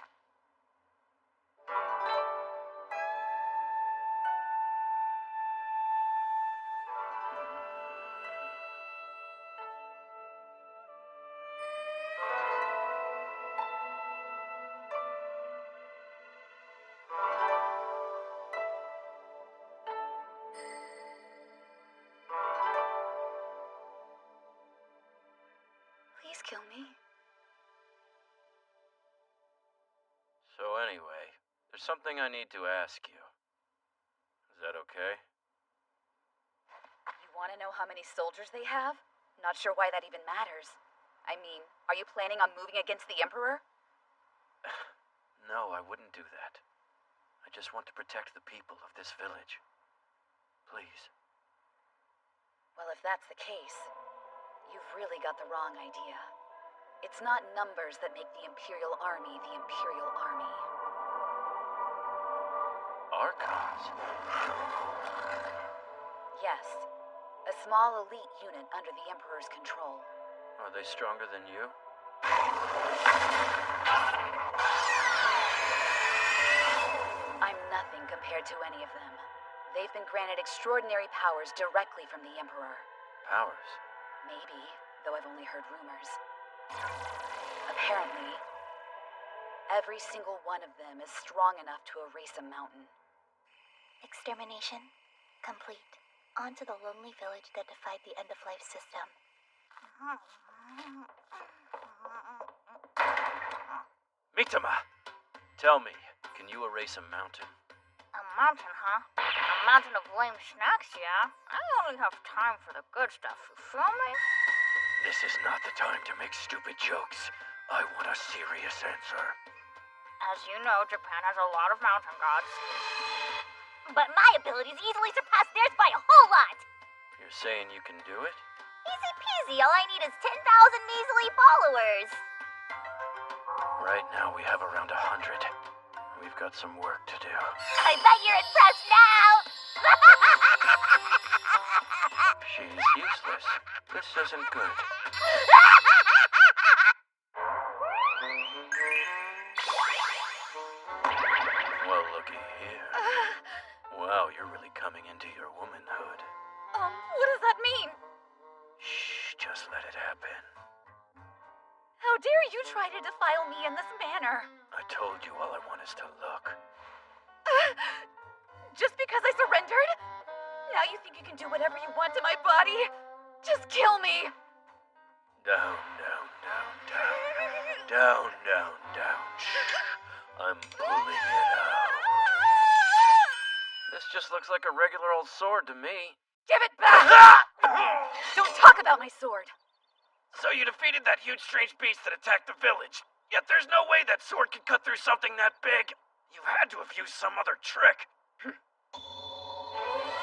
Please kill me. So anyway, there's something I need to ask you. Is that okay? You want to know how many soldiers they have? Not sure why that even matters. I mean, are you planning on moving against the Emperor? No, I wouldn't do that. I just want to protect the people of this village. Please. Well, if that's the case, you've really got the wrong idea. It's not numbers that make the Imperial Army the Imperial Army. Archons? Yes, a small elite unit under the Emperor's control. Are they stronger than you? I'm nothing compared to any of them. They've been granted extraordinary powers directly from the Emperor. Powers? Maybe, though I've only heard rumors. Apparently, every single one of them is strong enough to erase a mountain. Extermination complete. On to the lonely village that defied the end-of-life system. Mitama! Tell me, can you erase a mountain? A mountain, huh? A mountain of lame snacks, yeah? I only have time for the good stuff, you feel me? This is not the time to make stupid jokes. I want a serious answer. As you know, Japan has a lot of mountain gods. But my abilities easily surpass theirs by a whole lot! You're saying you can do it? Easy peasy, all I need is 10,000 measly followers! Right now we have around 100. We've got some work to do. I bet you're impressed now! She's useless. This isn't good. Well, looky here. Wow, you're really coming into your womanhood. What does that mean? Shh, just let it happen. How dare you try to defile me in this manner? I told you all I want is to look. Just because I surrendered? Now you think you can do whatever you want to my body? Just kill me! Down, down, down, down. Down, down, down. Shh. I'm pulling it out. This just looks like a regular old sword to me. Give it back! Don't talk about my sword! So you defeated that huge strange beast that attacked the village. Yet there's no way that sword could cut through something that big. You had to have used some other trick.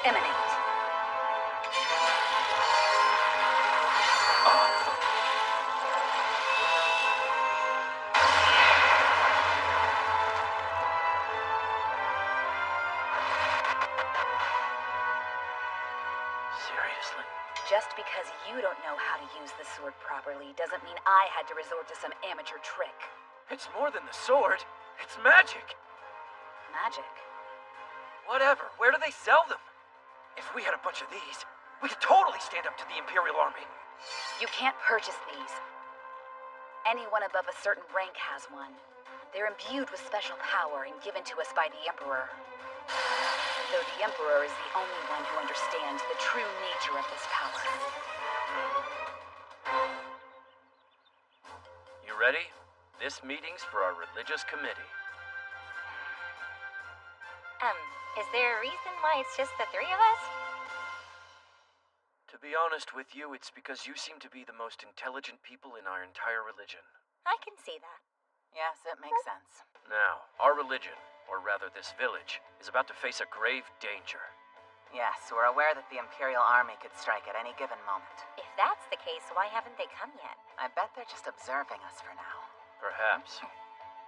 Emanate. Seriously? Just because you don't know how to use the sword properly doesn't mean I had to resort to some amateur trick. It's more than the sword. It's magic. Magic? Whatever. Where do they sell them? If we had a bunch of these, we could totally stand up to the Imperial Army. You can't purchase these. Anyone above a certain rank has one. They're imbued with special power and given to us by the Emperor. Though the Emperor is the only one who understands the true nature of this power. You ready? This meeting's for our religious committee. Is there a reason why it's just the three of us? To be honest with you, it's because you seem to be the most intelligent people in our entire religion. I can see that. Yes, it makes sense. Now, our religion, or rather this village, is about to face a grave danger. Yes, we're aware that the Imperial Army could strike at any given moment. If that's the case, why haven't they come yet? I bet they're just observing us for now. Perhaps.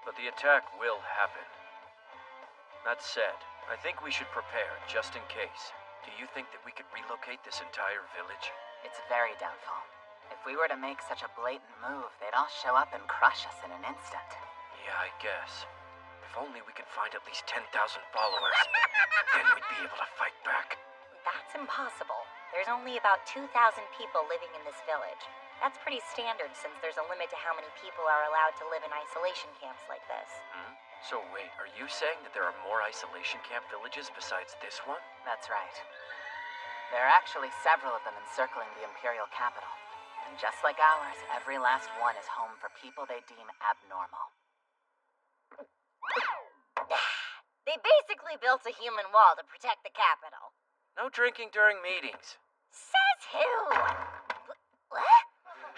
But the attack will happen. That said, I think we should prepare just in case. Do you think that we could relocate this entire village? It's very doubtful. If we were to make such a blatant move, they'd all show up and crush us in an instant. Yeah, I guess. If only we could find at least 10,000 followers. Then we'd be able to fight back. That's impossible. There's only about 2,000 people living in this village. That's pretty standard since there's a limit to how many people are allowed to live in isolation camps like this. So wait, are you saying that there are more isolation camp villages besides this one? That's right. There are actually several of them encircling the Imperial capital. And just like ours, every last one is home for people they deem abnormal. They basically built a human wall to protect the capital. No drinking during meetings. Says who? What?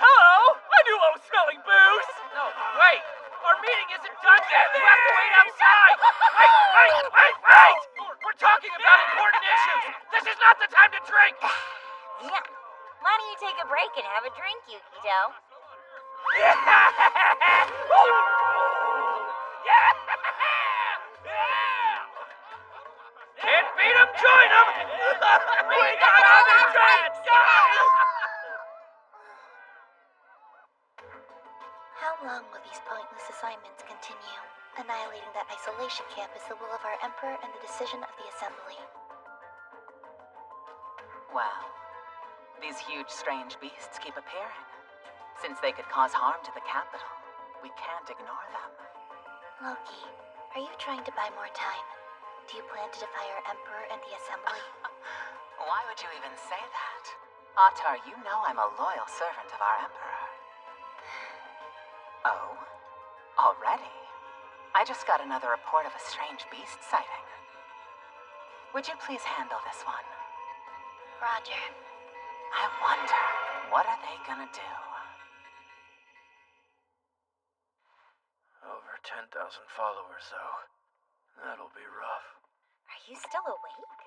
Hello! I knew I was smelling booze! No, wait! Our meeting isn't done yet! You have to wait outside! Wait! We're talking about important issues! This is not the time to drink! Yeah. Why don't you take a break and have a drink, Yukito? Can't beat 'em, join 'em! We got other drinks, guys! How long will these pointless assignments continue? Annihilating that isolation camp is the will of our Emperor and the decision of the Assembly. Well, these huge, strange beasts keep appearing. Since they could cause harm to the capital, we can't ignore them. Loki, are you trying to buy more time? Do you plan to defy our Emperor and the Assembly? Why would you even say that? Atar, you know I'm a loyal servant of our Emperor. Oh? Already? I just got another report of a strange beast sighting. Would you please handle this one? Roger. I wonder, what are they gonna do? Over 10,000 followers, though. That'll be rough. Are you still awake?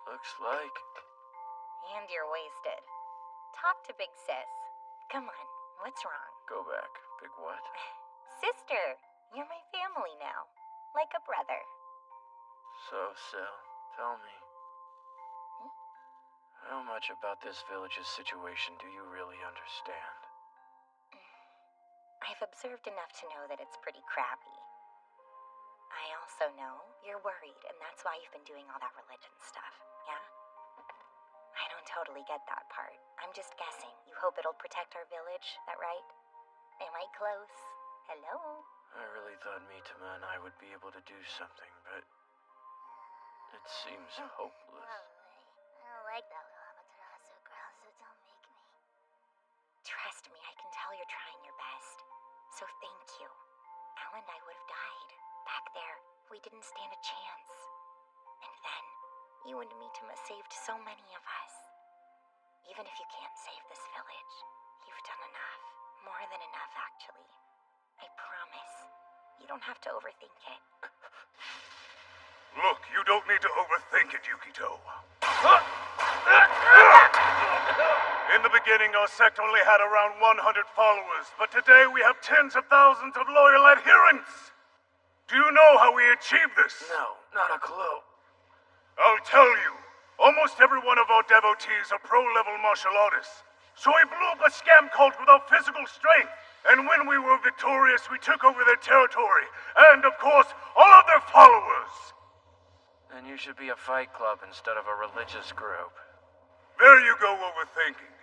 Looks like. And you're wasted. Talk to Big Sis. Come on, what's wrong? Go back. Big what? Sister, you're my family now. Like a brother. So, Sil, tell me. How much about this village's situation do you really understand? I've observed enough to know that it's pretty crappy. I also know you're worried, and that's why you've been doing all that religion stuff, yeah? I don't totally get that part. I'm just guessing. You hope it'll protect our village, that right? Am I close? Hello? I really thought Mitama and I would be able to do something, but it seems hopeless. I don't like that little Amaterasu girl, so don't make me. Trust me, I can tell you're trying your best. So thank you. Al and I would have died. Back there, we didn't stand a chance. And then, you and Mitama saved so many of us. Even if you can't save this village, you've done enough. More than enough, actually. I promise. You don't have to overthink it. Look, you don't need to overthink it, Yukito. In the beginning, our sect only had around 100 followers, but today we have tens of thousands of loyal adherents. Do you know how we achieved this? No, not a clue. I'll tell you. Almost every one of our devotees are pro-level martial artists. So we blew up a scam cult with our physical strength. And when we were victorious, we took over their territory. And, of course, all of their followers. Then you should be a fight club instead of a religious group. There you go, overthinking.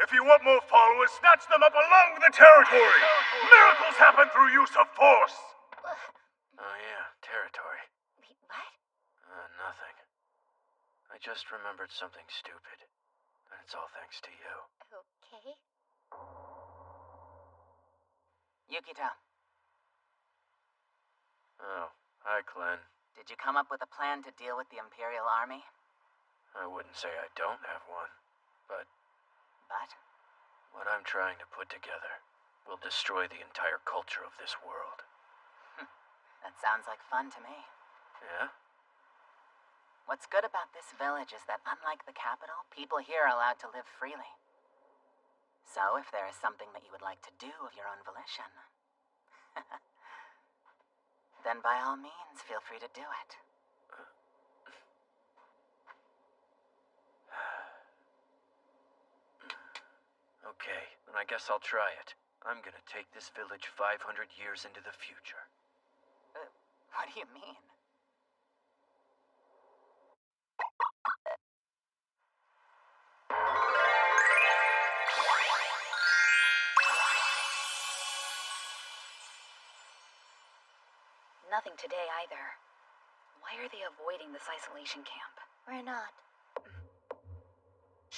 If you want more followers, snatch them up along the territory. Miracles happen through use of force. Oh yeah, territory. Wait, what? Nothing. I just remembered something stupid. And it's all thanks to you. Okay. Yukito, Oh, hi, Glenn. did you come up with a plan to deal with the Imperial Army? I wouldn't say I don't have one, but But? what I'm trying to put together We'll destroy the entire culture of this world. That sounds like fun to me. Yeah? What's good about this village is that unlike the capital, people here are allowed to live freely. So if there is something that you would like to do of your own volition, then by all means, feel free to do it. Okay, then I guess I'll try it. I'm gonna take this village 500 years into the future. What do you mean? Nothing today either. Why are they avoiding this isolation camp? We're not.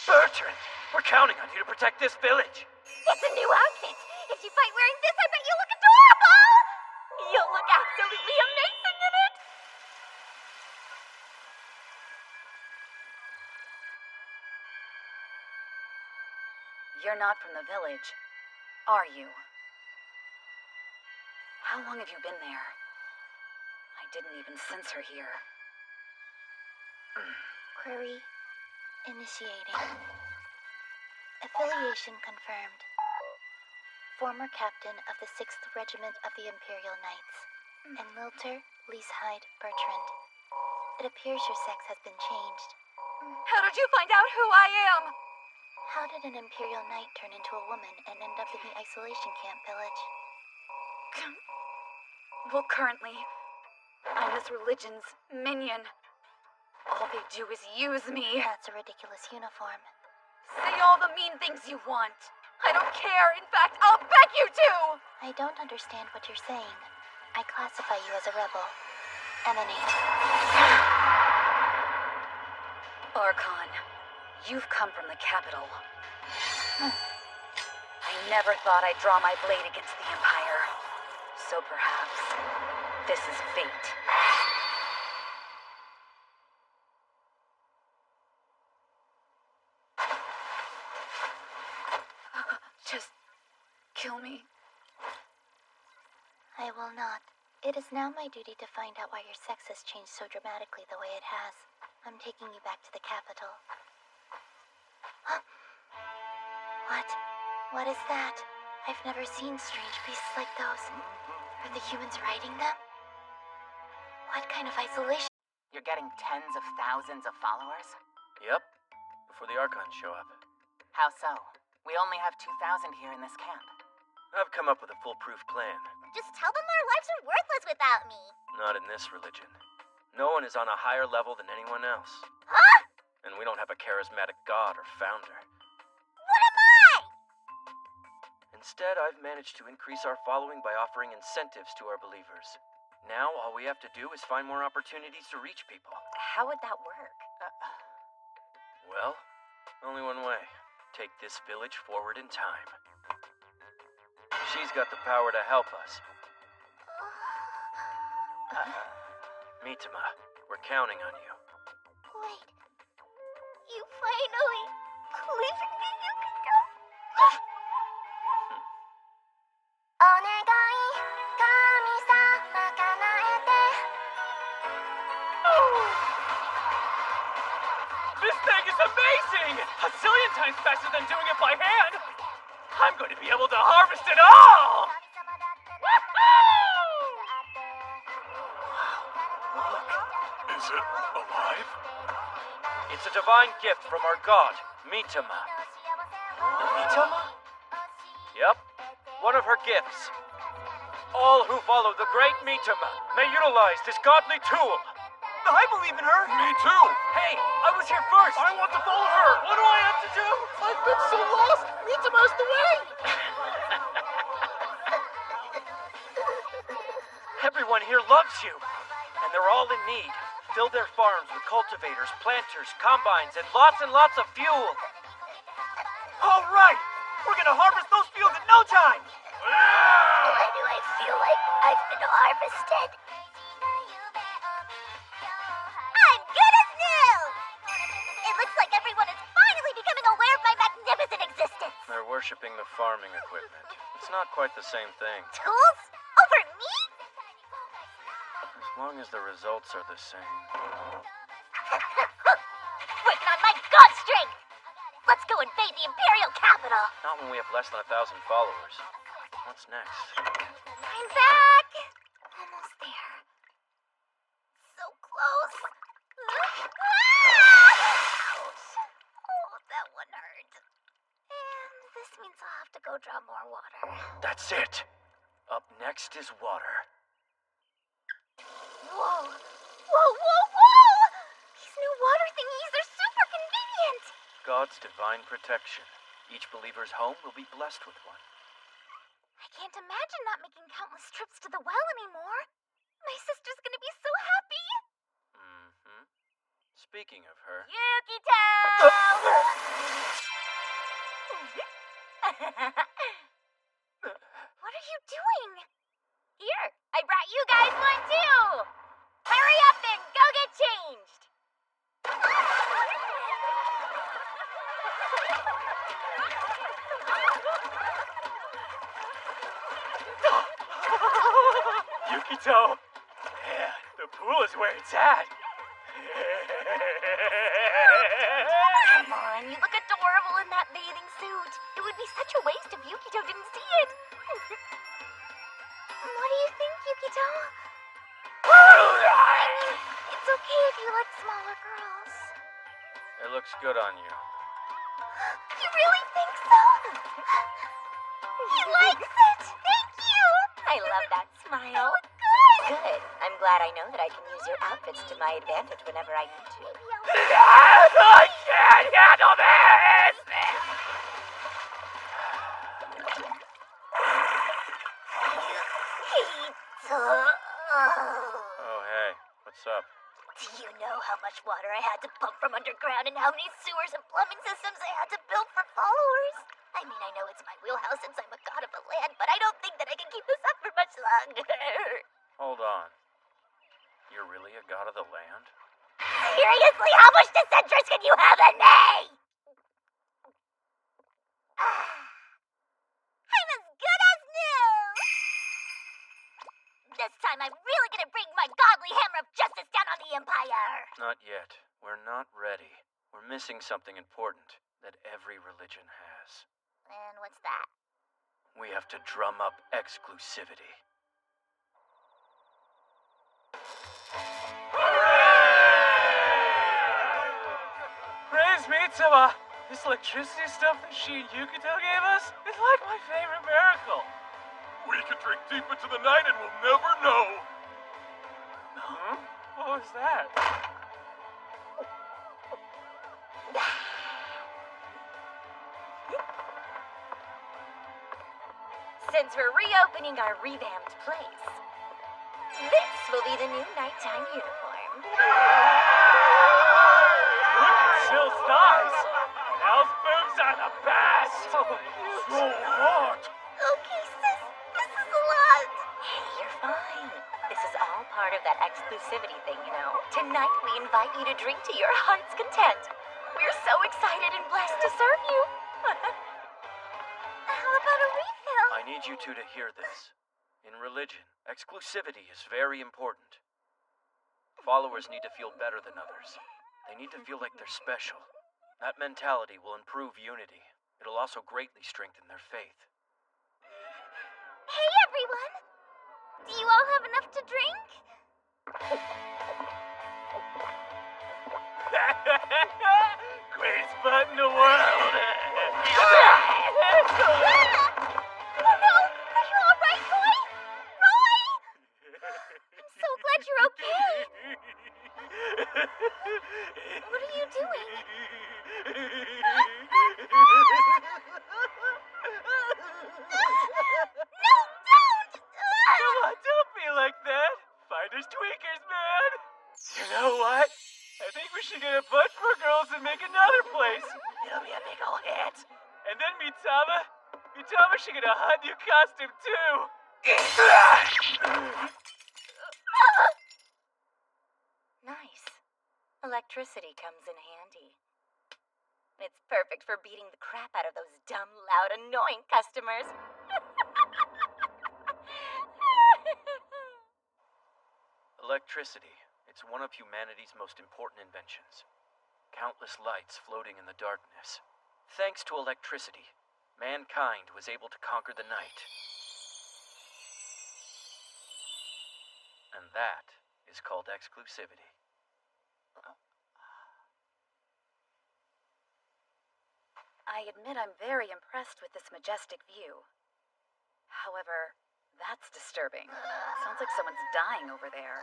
Bertrand! We're counting on you to protect this village! It's a new outfit. If you fight wearing this, I bet you look adorable. You'll look absolutely amazing in it. You're not from the village, are you? How long have you been there? I didn't even sense her here. Query initiating. Affiliation confirmed. Former captain of the 6th Regiment of the Imperial Knights, Enlilter Leasehide Bertrand. It appears your sex has been changed. How did you find out who I am? How did an Imperial Knight turn into a woman and end up in the isolation camp village? Well, currently, I'm this religion's minion. All they do is use me. That's a ridiculous uniform. Say all the mean things you want. I don't care. In fact, I'll beg you to! I don't understand what you're saying. I classify you as a rebel. Emanate. Archon, you've come from the capital. I never thought I'd draw my blade against the Empire. So perhaps this is fate. Just kill me. I will not. It is now my duty to find out why your sex has changed so dramatically the way it has. I'm taking you back to the capital. Huh? What? What is that? I've never seen strange beasts like those. Are the humans riding them? What kind of isolation? You're getting tens of thousands of followers? Yep. Before the Archons show up. How so? We only have 2,000 here in this camp. I've come up with a foolproof plan. Just tell them their lives are worthless without me. Not in this religion. No one is on a higher level than anyone else. Huh? And we don't have a charismatic god or founder. What am I? Instead, I've managed to increase our following by offering incentives to our believers. Now, all we have to do is find more opportunities to reach people. How would that work? Well, only one way. Take this village forward in time. She's got the power to help us. Mitama, we're counting on you. Wait. You finally believe in me, Yukito? This thing is amazing! A zillion times faster than doing it by hand! I'm going to be able to harvest it all! Look, is it alive? It's a divine gift from our god, Mitama. Mitama? Yep, one of her gifts. All who follow the great Mitama may utilize this godly tool. I believe in her! Me too! Hey, I was here first! I want to follow her! What do I have to do? I've been so lost! Mitama's the way! Everyone here loves you, and they're all in need. Fill their farms with cultivators, planters, combines, and lots of fuel. All right! We're gonna harvest those fields in no time! Why do I feel like I've been harvested? I'm good as new! It looks like everyone is finally becoming aware of my magnificent existence. They're worshipping the farming equipment. It's not quite the same thing. Tools? Over me? As long as the results are the same. Working on my god strength! Let's go invade the Imperial capital! Not when we have less than 1,000 followers. What's next? I'm back! Almost there. So close. Ouch. Oh, that one hurt. And this means I'll have to go draw more water. That's it. Up next is water. Whoa! Whoa, whoa, whoa! These new water thingies are super convenient! God's divine protection. Each believer's home will be blessed with one. I can't imagine not making countless trips to the well anymore. My sister's gonna be so happy! Mm-hmm. Speaking of her... Yukito! What are you doing? Here, I brought you guys one too! Hurry up and go get changed! Yukito! Man, the pool is where it's at. Come on, you look adorable in that bathing suit. It would be such a waste if Yukito didn't see it. What do you think, Yukito? I mean, it's okay if you like smaller girls. It looks good on you. You really think so? He likes it! Thank you! I love that smile. Good! Good. I'm glad I know that I can use your outfits to my advantage whenever I need to. I can't handle this! Oh, hey. What's up? Do you know how much water I had to pump from underground and how many sewers and plumbing systems I had to build for followers? I mean, I know it's my wheelhouse since I'm a god of the land, but I don't think that I can keep this up for much longer. Hold on. You're really a god of the land? Seriously, how much disinterest can you have in me? I'm as good as new! This time I'm really gonna bring my godly hammer of justice down on the Empire! Not yet. We're not ready. We're missing something important that every religion has. And what's that? We have to drum up exclusivity. Praise Mitsuma! This electricity stuff that she and Yukito gave us is like my favorite miracle. We can drink deep into the night and we'll never know. Huh? What was that? Since we're reopening our revamped place, this will be the new nighttime uniform. Look at Sill's thighs! Nell's boobs are the best! So hot! Okay, sis, this is a lot. Hey, you're fine. This is all part of that exclusivity thing, you know. Tonight we invite you to drink to your heart's content. We're so excited and blessed to serve you. How about a refill? I need you two to hear this. In religion, exclusivity is very important. Followers need to feel better than others. They need to feel like they're special. That mentality will improve unity. It'll also greatly strengthen their faith. Hey, everyone! Do you all have enough to drink? Greatest butt in the world! Oh no! Are you alright, Roy? Roy! I'm so glad you're okay! What are you doing? No, don't! Come on, don't be like that. Finders tweakers, man. You know what? I think we should get a bunch more girls and make another place. It'll be a big ol' hit. And then Mitama should get a hot new costume too. Nice. Electricity comes in handy. It's perfect for beating the crap out of those dumb, loud, annoying customers. Electricity. It's one of humanity's most important inventions. Countless lights floating in the darkness. Thanks to electricity, mankind was able to conquer the night. And that is called exclusivity. I admit I'm very impressed with this majestic view. However, that's disturbing. Sounds like someone's dying over there.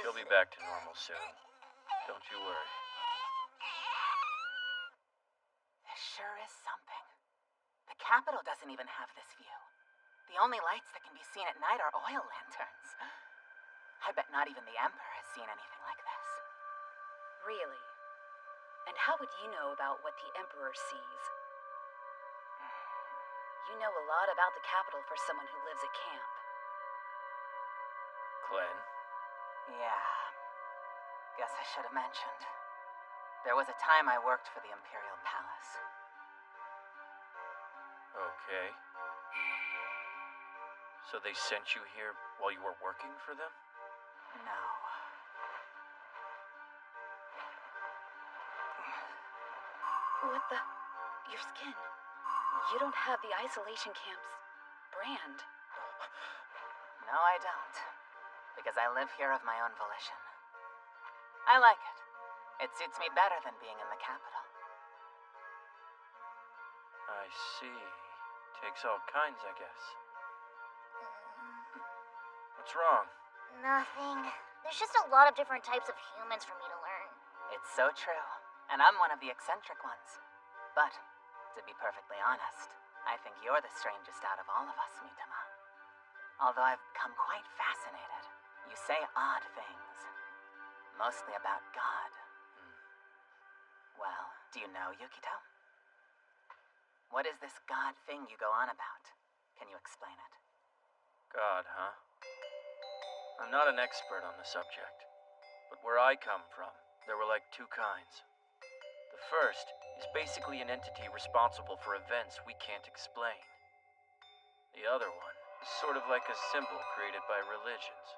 She'll be back to normal soon. Don't you worry. This sure is something. The capital doesn't even have this view. The only lights that can be seen at night are oil lanterns. I bet not even the Emperor has seen anything like this. Really? And how would you know about what the Emperor sees? You know a lot about the capital for someone who lives at camp. Glenn? Yeah. Guess I should have mentioned. There was a time I worked for the Imperial Palace. Okay. So they sent you here while you were working for them? No. What the? Your skin. You don't have the isolation camp's brand. No, I don't. Because I live here of my own volition. I like it. It suits me better than being in the capital. I see. Takes all kinds, I guess. What's wrong? Nothing. There's just a lot of different types of humans for me to learn. It's so true. And I'm one of the eccentric ones. But, to be perfectly honest, I think you're the strangest out of all of us, Mitama. Although I've become quite fascinated. You say odd things. Mostly about God. Well, do you know, Yukito? What is this God thing you go on about? Can you explain it? God, huh? I'm not an expert on the subject, but where I come from, there were like two kinds. The first is basically an entity responsible for events we can't explain. The other one is sort of like a symbol created by religions.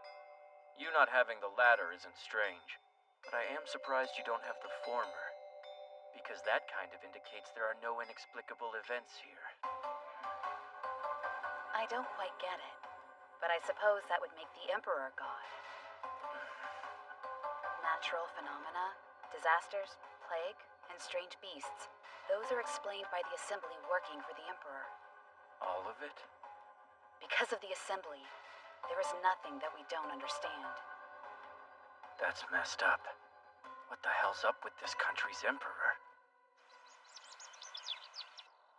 You not having the latter isn't strange, but I am surprised you don't have the former, because that kind of indicates there are no inexplicable events here. I don't quite get it, but I suppose that would make the Emperor God. Natural phenomena, disasters, plague, and strange beasts. Those are explained by the Assembly working for the Emperor. All of it? Because of the Assembly, there is nothing that we don't understand. That's messed up. What the hell's up with this country's emperor?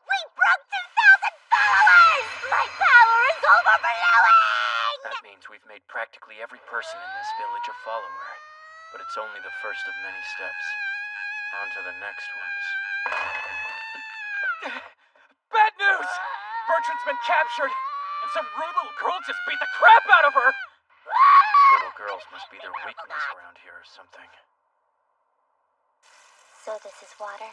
We broke 2,000 followers! My power is overflowing! That means we've made practically every person in this village a follower. But it's only the first of many steps. On to the next ones. Bad news! Bertrand's been captured, and some rude little girl just beat the crap out of her! Little girls must be their weakness around here or something. So this is water?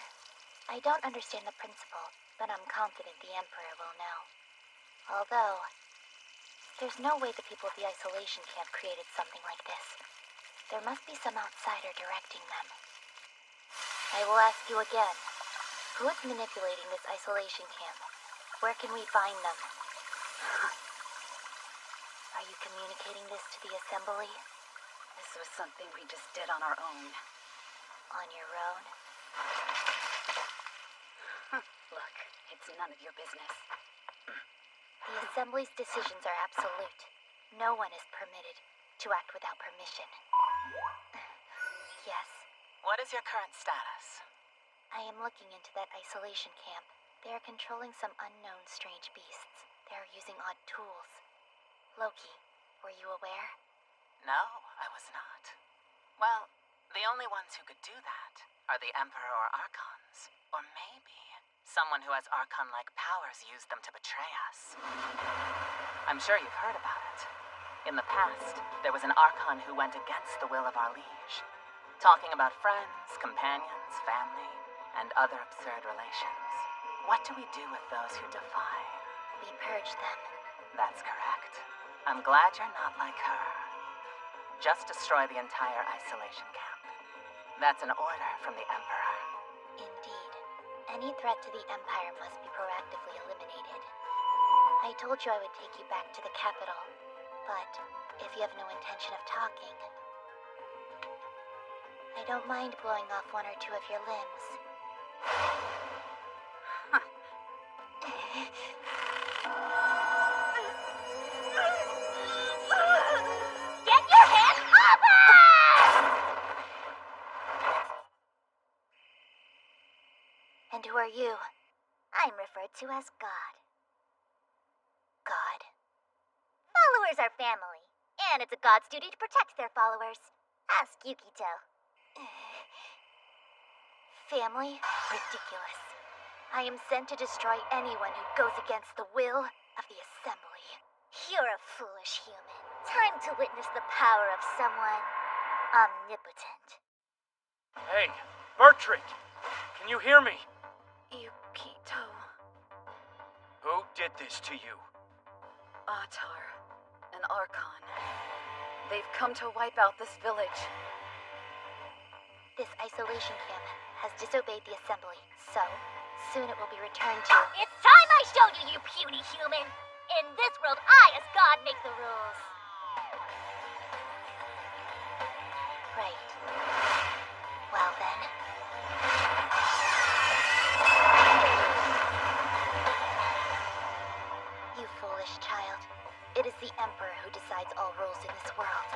I don't understand the principle, but I'm confident the Emperor will know. Although, there's no way the people of the isolation camp created something like this. There must be some outsider directing them. I will ask you again. Who is manipulating this isolation camp? Where can we find them? Are you communicating this to the Assembly? This was something we just did on our own. On your own? Look, it's none of your business. The Assembly's decisions are absolute. No one is permitted to act without permission. Yes, What is your current status? I am looking into that isolation camp. They are controlling some unknown strange beasts. They are using odd tools. Loki, were you aware? No, I was not. Well, the only ones who could do that are the Emperor or Archons. Or maybe someone who has Archon-like powers used them to betray us. I'm sure you've heard about it. In the past, there was an Archon who went against the will of our liege, talking about friends, companions, family, and other absurd relations. What do we do with those who defy? we purge them. That's correct. I'm glad you're not like her. Just destroy the entire isolation camp. That's an order from the Emperor. Indeed. Any threat to the Empire must be proactively eliminated. I told you I would take you back to the capital, but if you have no intention of talking, I don't mind blowing off one or two of your limbs. Get your hands off her! And who are you? I'm referred to as God. God. Followers are family, and it's a god's duty to protect their followers. Ask Yukito. Family? Ridiculous. I am sent to destroy anyone who goes against the will of the Assembly. You're a foolish human. Time to witness the power of someone omnipotent. Hey, Bertrand! Can you hear me? Yukito. Who did this to you? Atar. An Archon. They've come to wipe out this village. This isolation camp has disobeyed the Assembly, so soon it will be returned to... It's time I showed you, you puny human! In this world, I, as God, make the rules. Right. Well then. You foolish child. It is the Emperor who decides all rules in this world.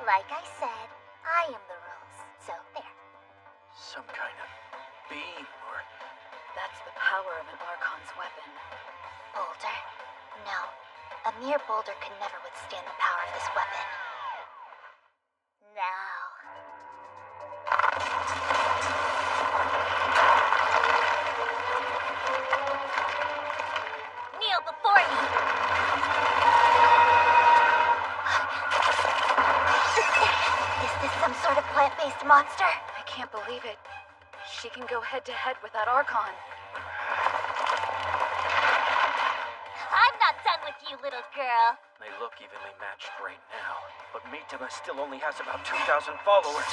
Like I said, I am the rules, so there. Some kind of beam or... That's the power of an Archon's weapon. Boulder? No. A mere boulder could never withstand the power of this weapon. Now. Kneel before me! Is this some sort of plant-based monster? I can't believe it. She can go head-to-head with that Archon. I'm not done with you, little girl. They look evenly matched right now, but Mitama still only has about 2,000 followers.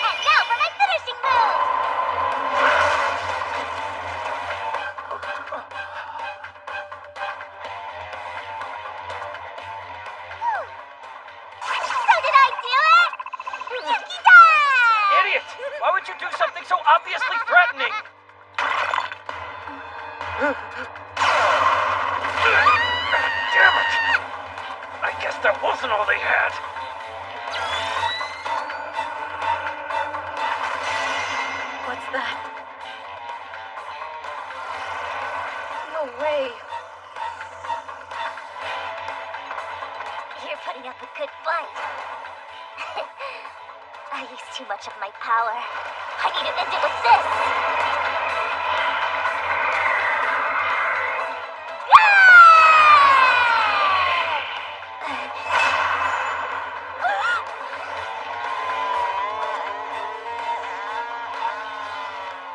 And now for my finishing move! So did I do it? Yukito! Idiot! Why would you do something so obviously threatening? Damn it! I guess that wasn't all they had. What's that? No way. You're putting up a good fight. I used too much of my power. I need to end it with this!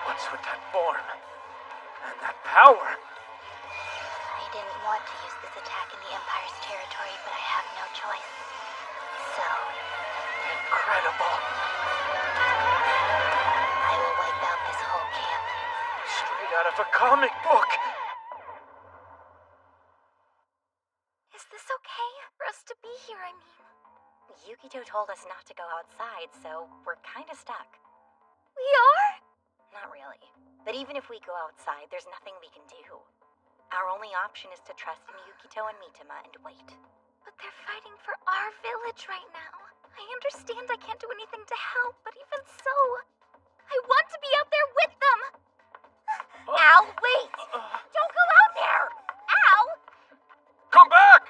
What's with that form? And that power? I didn't want to use this attack in the Empire's territory, but I have no choice. So, Incredible. I will wipe out this whole camp. Straight out of a comic book. Is this okay for us to be here, I mean? Yukito told us not to go outside, so we're kinda stuck. We are? Not really. But even if we go outside, there's nothing we can do. Our only option is to trust in Yukito and Mitama and wait. But they're fighting for our village right now. I understand I can't do anything to help, but even so, I want to be out there with them! Ow, wait! Don't go out there! Ow! Come back!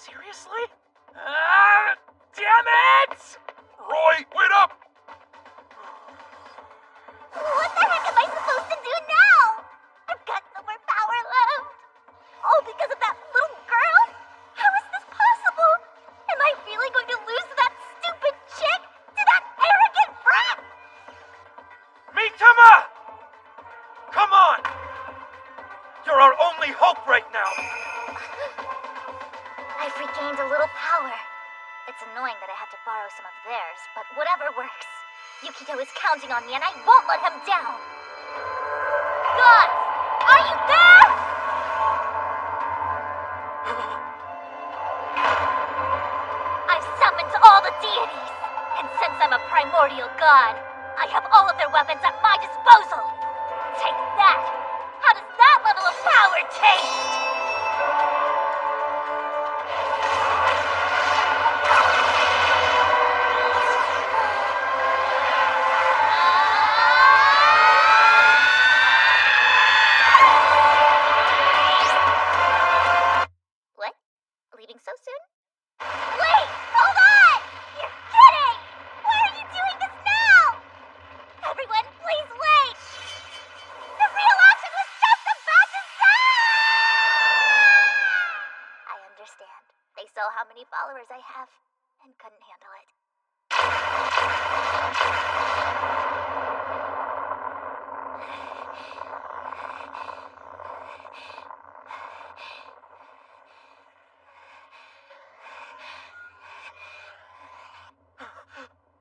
Seriously? Damn it! Roy, wait up! What the heck am I supposed to do now? I've got no more power left. All because of that little girl? How is this possible? Am I really going to lose to that stupid chick? To that arrogant brat? Mitama! Come on! You're our only hope right now! I've regained a little power. It's annoying that I had to borrow some of theirs, but whatever works. Yukito is counting on me and I won't let him down. Gods! Are you there? I've summoned all the deities. And since I'm a primordial god, I have all of their weapons at my disposal. Take that! How does that level of power taste? What? Leaving so soon? Wait! Hold on! You're kidding! Why are you doing this now? Everyone, please wait! The real action was just about to start! I understand. They saw how many followers I have and couldn't handle it.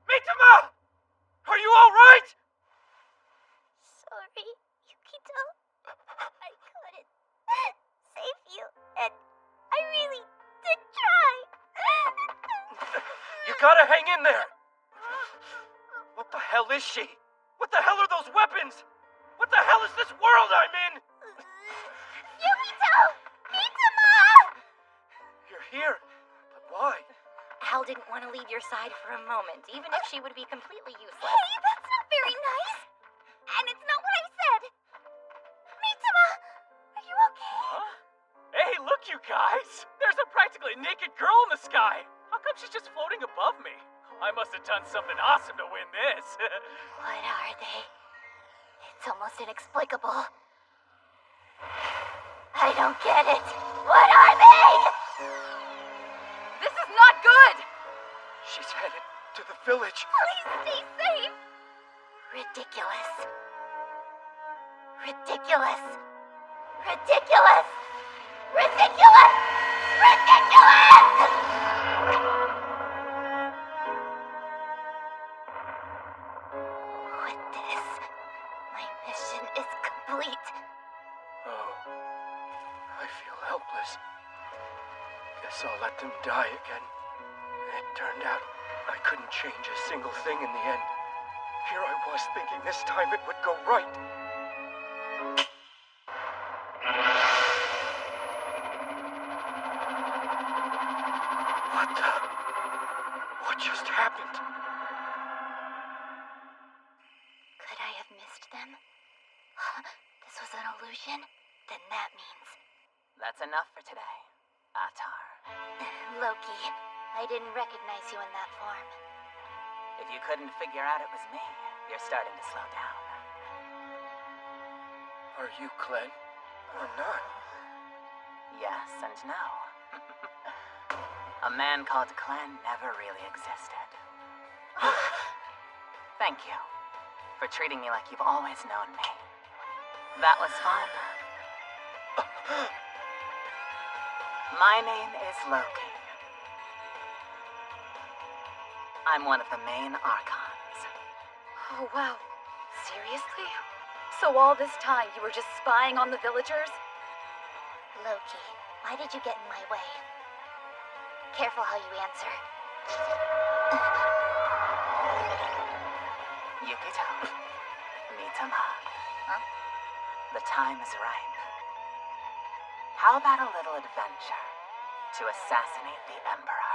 Mitama! Are you alright? Sorry, Yukito. I couldn't save you, and I really did try. You gotta hang in there! What the hell is she? What the hell are those weapons? What the hell is this world I'm in? Yukito! Mitama! You're here, but why? Al didn't want to leave your side for a moment, even if she would be completely useless. Hey, that's not very nice. And it's not what I said. Mitama, are you okay? Huh? Hey, look, you guys! There's a practically naked girl in the sky! How come she's just floating above me? I must have done something awesome to win this. What are they? It's almost inexplicable. I don't get it. What are they? This is not good! She's headed to the village. Please stay safe. Ridiculous. Ridiculous. Ridiculous. Ridiculous. Ridiculous! With this, my mission is complete. Oh, I feel helpless. Guess I'll let them die again. It turned out I couldn't change a single thing in the end. Here I was thinking this time it would go right. What just happened? Could I have missed them? This was an illusion? Then that means... That's enough for today, Atar. Loki, I didn't recognize you in that form. If you couldn't figure out it was me, you're starting to slow down. Are you Glenn? Or not? Yes and no. A man called Glenn never really existed. Thank you for treating me like you've always known me. That was fun. My name is Loki. I'm one of the main Archons. Oh, wow. Seriously? So all this time you were just spying on the villagers? Loki, why did you get in my way? Careful how you answer. Yukito. Mitama. Huh? The time is ripe. How about a little adventure to assassinate the Emperor?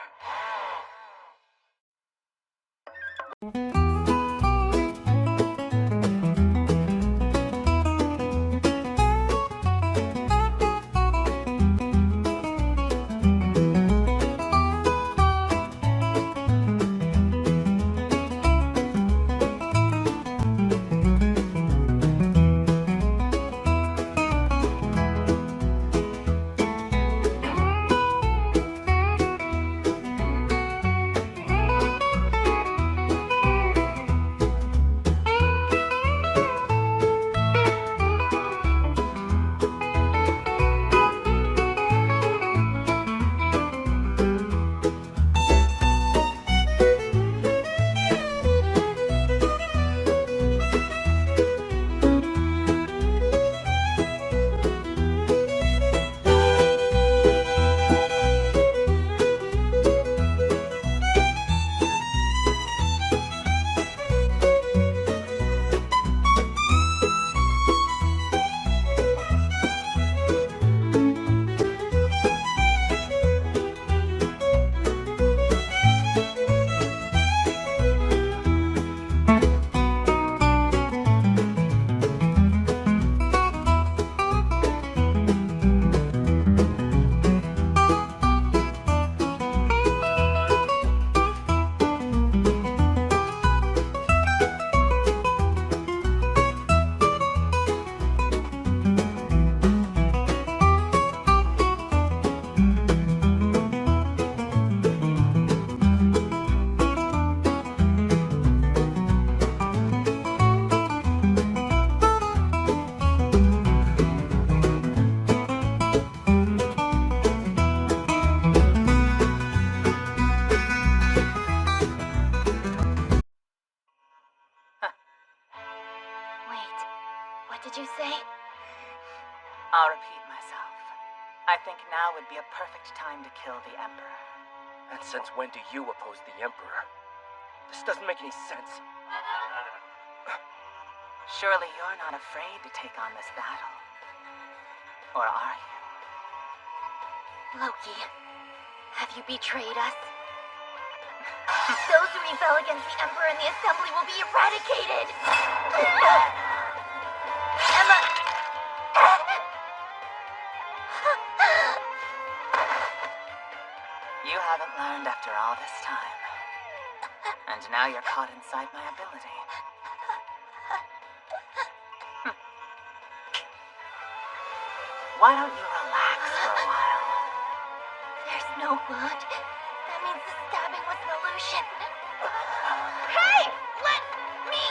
think now would be a perfect time to kill the Emperor. And since when do you oppose the Emperor? This doesn't make any sense. Surely you're not afraid to take on this battle. Or are you? Loki, have you betrayed us? Those who rebel against the Emperor and the Assembly will be eradicated! Emma! You haven't learned after all this time. And now you're caught inside my ability. Why don't you relax for a while? There's no blood. That means the stabbing was an illusion. Hey! Let me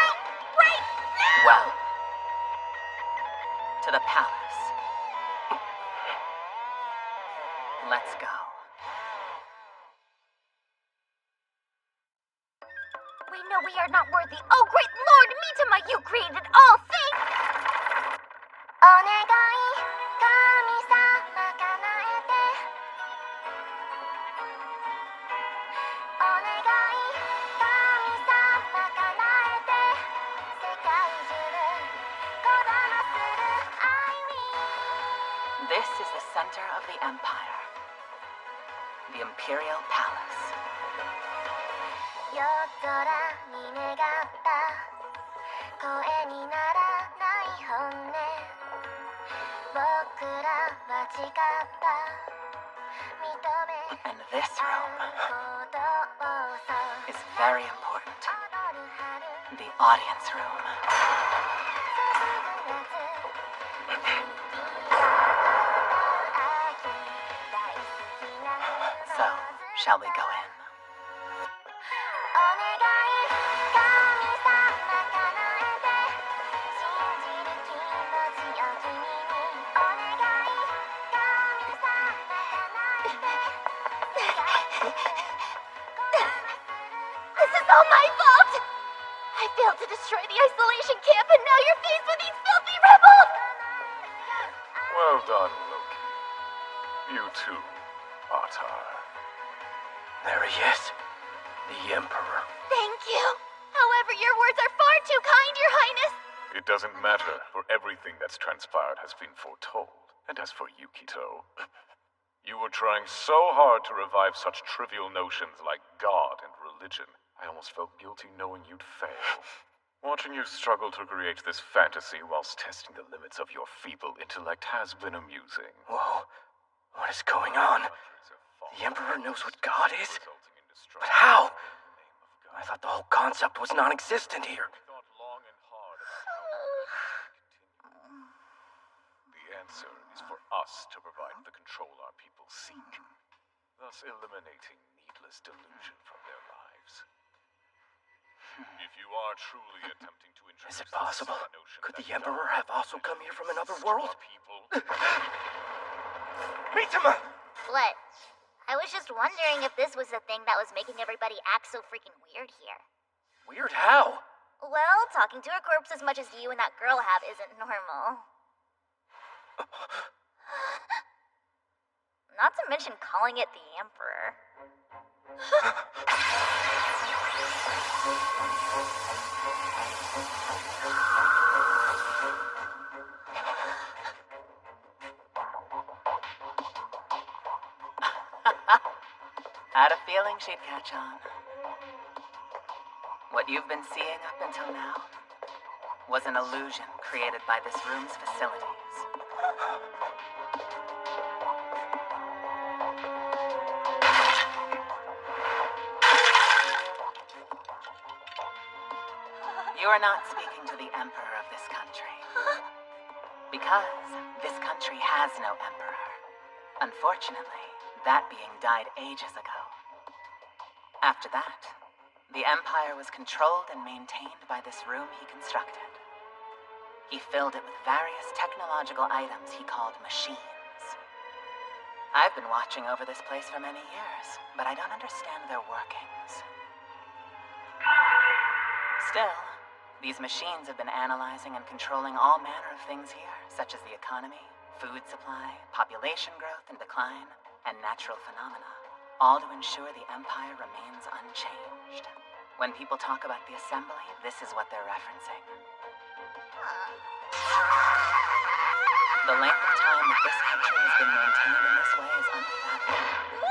out right now! Well, to the palace. Let's go. We know we are not worthy. Oh, great Lord, Mitama, you created all things! This is the center of the Empire. The Imperial Palace. 夜空に願った声にならない本音僕らは誓った認め And this room 合うことをさ is very important. The audience room. So, shall we go in? お願い神様叶えて信じる気持ちを君にお願い神様叶えて This is all my fault! I failed to destroy the isolation camp, and now you're faced with these filthy rebels! Well done, Loki. You too, Atar. There he is. The Emperor. Thank you. However, your words are far too kind, Your Highness. It doesn't matter, for everything that's transpired has been foretold. And as for Yukito, you were trying so hard to revive such trivial notions like God and religion. I almost felt guilty knowing you'd fail. Watching you struggle to create this fantasy whilst testing the limits of your feeble intellect has been amusing. Whoa. What is going on? The Emperor knows what God is? But how? I thought the whole concept was non-existent here. The answer is for us to provide the control our people seek, thus eliminating needless delusion from their lives. If you are truly attempting to introduce Is it possible? this notion Could that the Emperor have also come here from another to our world? people, Mitama! What? I was just wondering if this was the thing that was making everybody act so freaking weird here. Weird how? Well, talking to a corpse as much as you and that girl have isn't normal. Not to mention calling it the Emperor. Had a feeling she'd catch on. What you've been seeing up until now was an illusion created by this room's facilities. You are not speaking to the Emperor of this country. Because this country has no Emperor. Unfortunately, that being died ages ago. After that, the Empire was controlled and maintained by this room he constructed. He filled it with various technological items he called machines. I've been watching over this place for many years, but I don't understand their workings. Still, these machines have been analyzing and controlling all manner of things here, such as the economy, food supply, population growth and decline, and natural phenomena, all to ensure the Empire remains unchanged. When people talk about the Assembly, this is what they're referencing. The length of time that this country has been maintained in this way is unfathomable.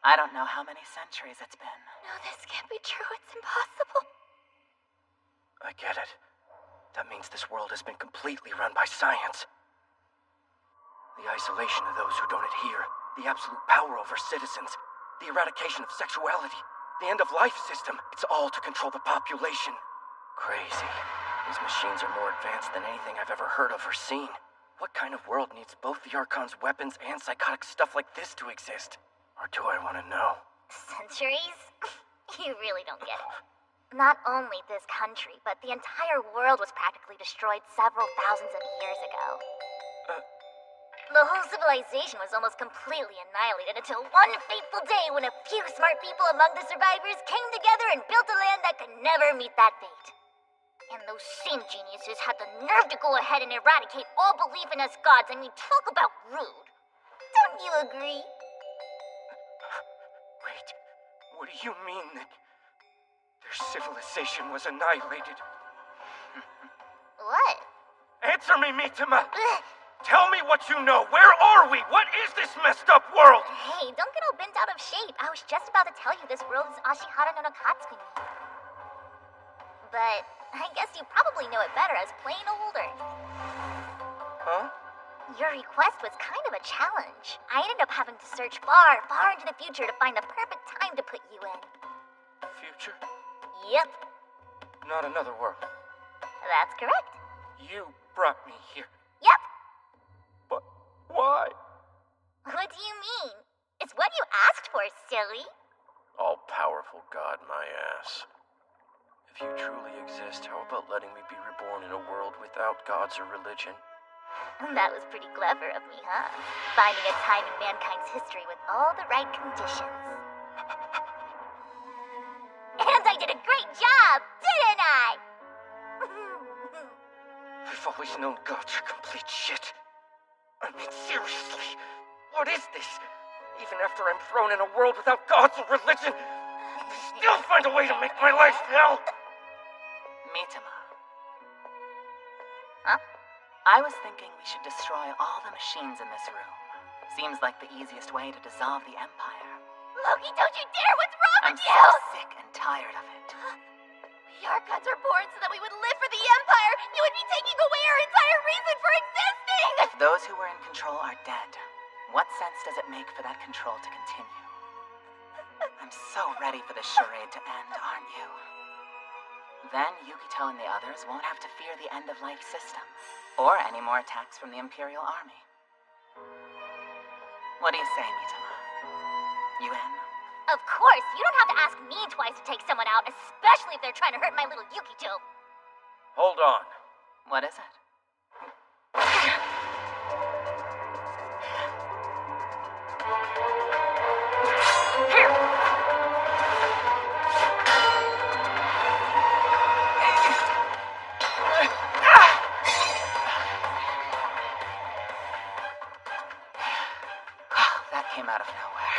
I don't know how many centuries it's been. No, this can't be true. It's impossible. I get it. That means this world has been completely run by science. The isolation of those who don't adhere, the absolute power over citizens, the eradication of sexuality, the end-of-life system, it's all to control the population. Crazy. These machines are more advanced than anything I've ever heard of or seen. What kind of world needs both the Archon's weapons and psychotic stuff like this to exist? Or do I want to know? Centuries? You really don't get it. Not only this country, but the entire world was practically destroyed several thousands of years ago. The whole civilization was almost completely annihilated until one fateful day when a few smart people among the survivors came together and built a land that could never meet that fate. And those same geniuses had the nerve to go ahead and eradicate all belief in us gods. I mean, talk about rude. Don't you agree? Wait, what do you mean that their civilization was annihilated? What? Answer me, Mitama! Tell me what you know! Where are we? What is this messed up world? Hey, don't get all bent out of shape. I was just about to tell you this world is Ashihara no Nakatsukuni. But I guess you probably know it better as plain older. Huh? Your request was kind of a challenge. I ended up having to search far, far into the future to find the perfect time to put you in. Future? Yep, Not another world. that's correct. You brought me here. Yep. But why? What do you mean? It's what you asked for, silly. All-powerful God, my ass. If you truly exist, how about letting me be reborn in a world without gods or religion? That was pretty clever of me, huh? Finding a time in mankind's history with all the right conditions. And I did a great job, didn't I? I've always known gods are complete shit. I mean, seriously, what is this? Even after I'm thrown in a world without gods or religion, they still find a way to make my life hell! Mitama. Huh? I was thinking we should destroy all the machines in this room. Seems like the easiest way to dissolve the Empire. Loki, don't you dare! What's wrong I'm with so you? sick and tired of it. The Archons are born so that we would live for the Empire. You would be taking away our entire reason for existing! If those who were in control are dead, what sense does it make for that control to continue? I'm so ready for this charade to end, aren't you? Then Yukito and the others won't have to fear the end-of-life system, or any more attacks from the Imperial Army. What do you say, Mitama? You in? Of course, you don't have to ask me twice to take someone out, especially if they're trying to hurt my little Yukito. Hold on. What is it? That came out of nowhere.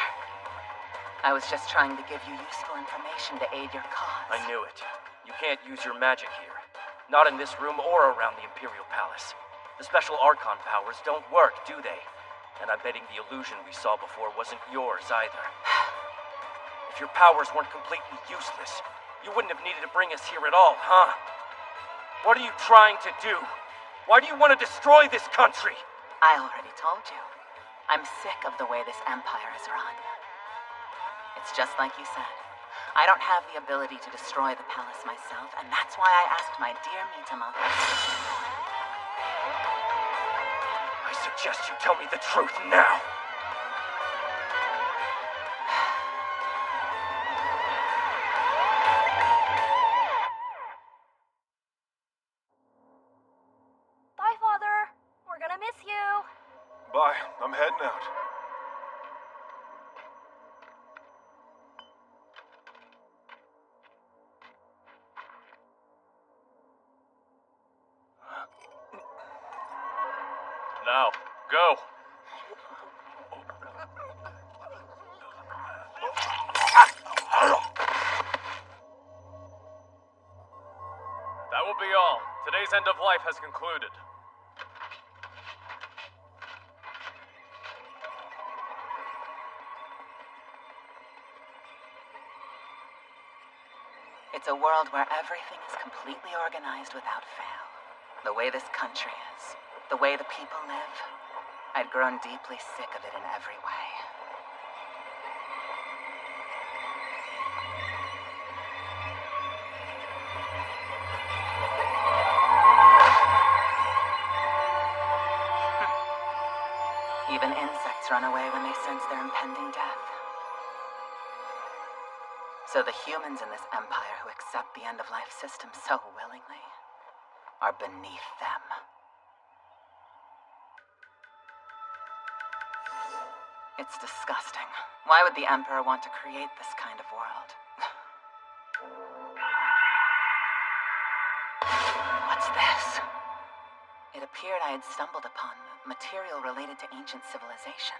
I was just trying to give you useful information to aid your cause. I knew it. You can't use your magic here. Not in this room or around the Imperial Palace. The special Archon powers don't work, do they? And I'm betting the illusion we saw before wasn't yours either. If your powers weren't completely useless, you wouldn't have needed to bring us here at all, huh? What are you trying to do? Why do you want to destroy this country? I already told you. I'm sick of the way this empire is run. It's just like you said. I don't have the ability to destroy the palace myself, and that's why I asked my dear Mitama. I suggest you tell me the truth now. Bye, Father. We're gonna miss you. Bye. I'm heading out. Now, go. That will be all. Today's end of life has concluded. It's a world where everything is completely organized without fail. The way this country is, the way the people live. I'd grown deeply sick of it in every way. Even insects run away when they sense their impending death. So the humans in this empire who accept the end-of-life system so willingly are beneath them. It's disgusting. Why would the Emperor want to create this kind of world? What's this? It appeared I had stumbled upon material related to ancient civilization.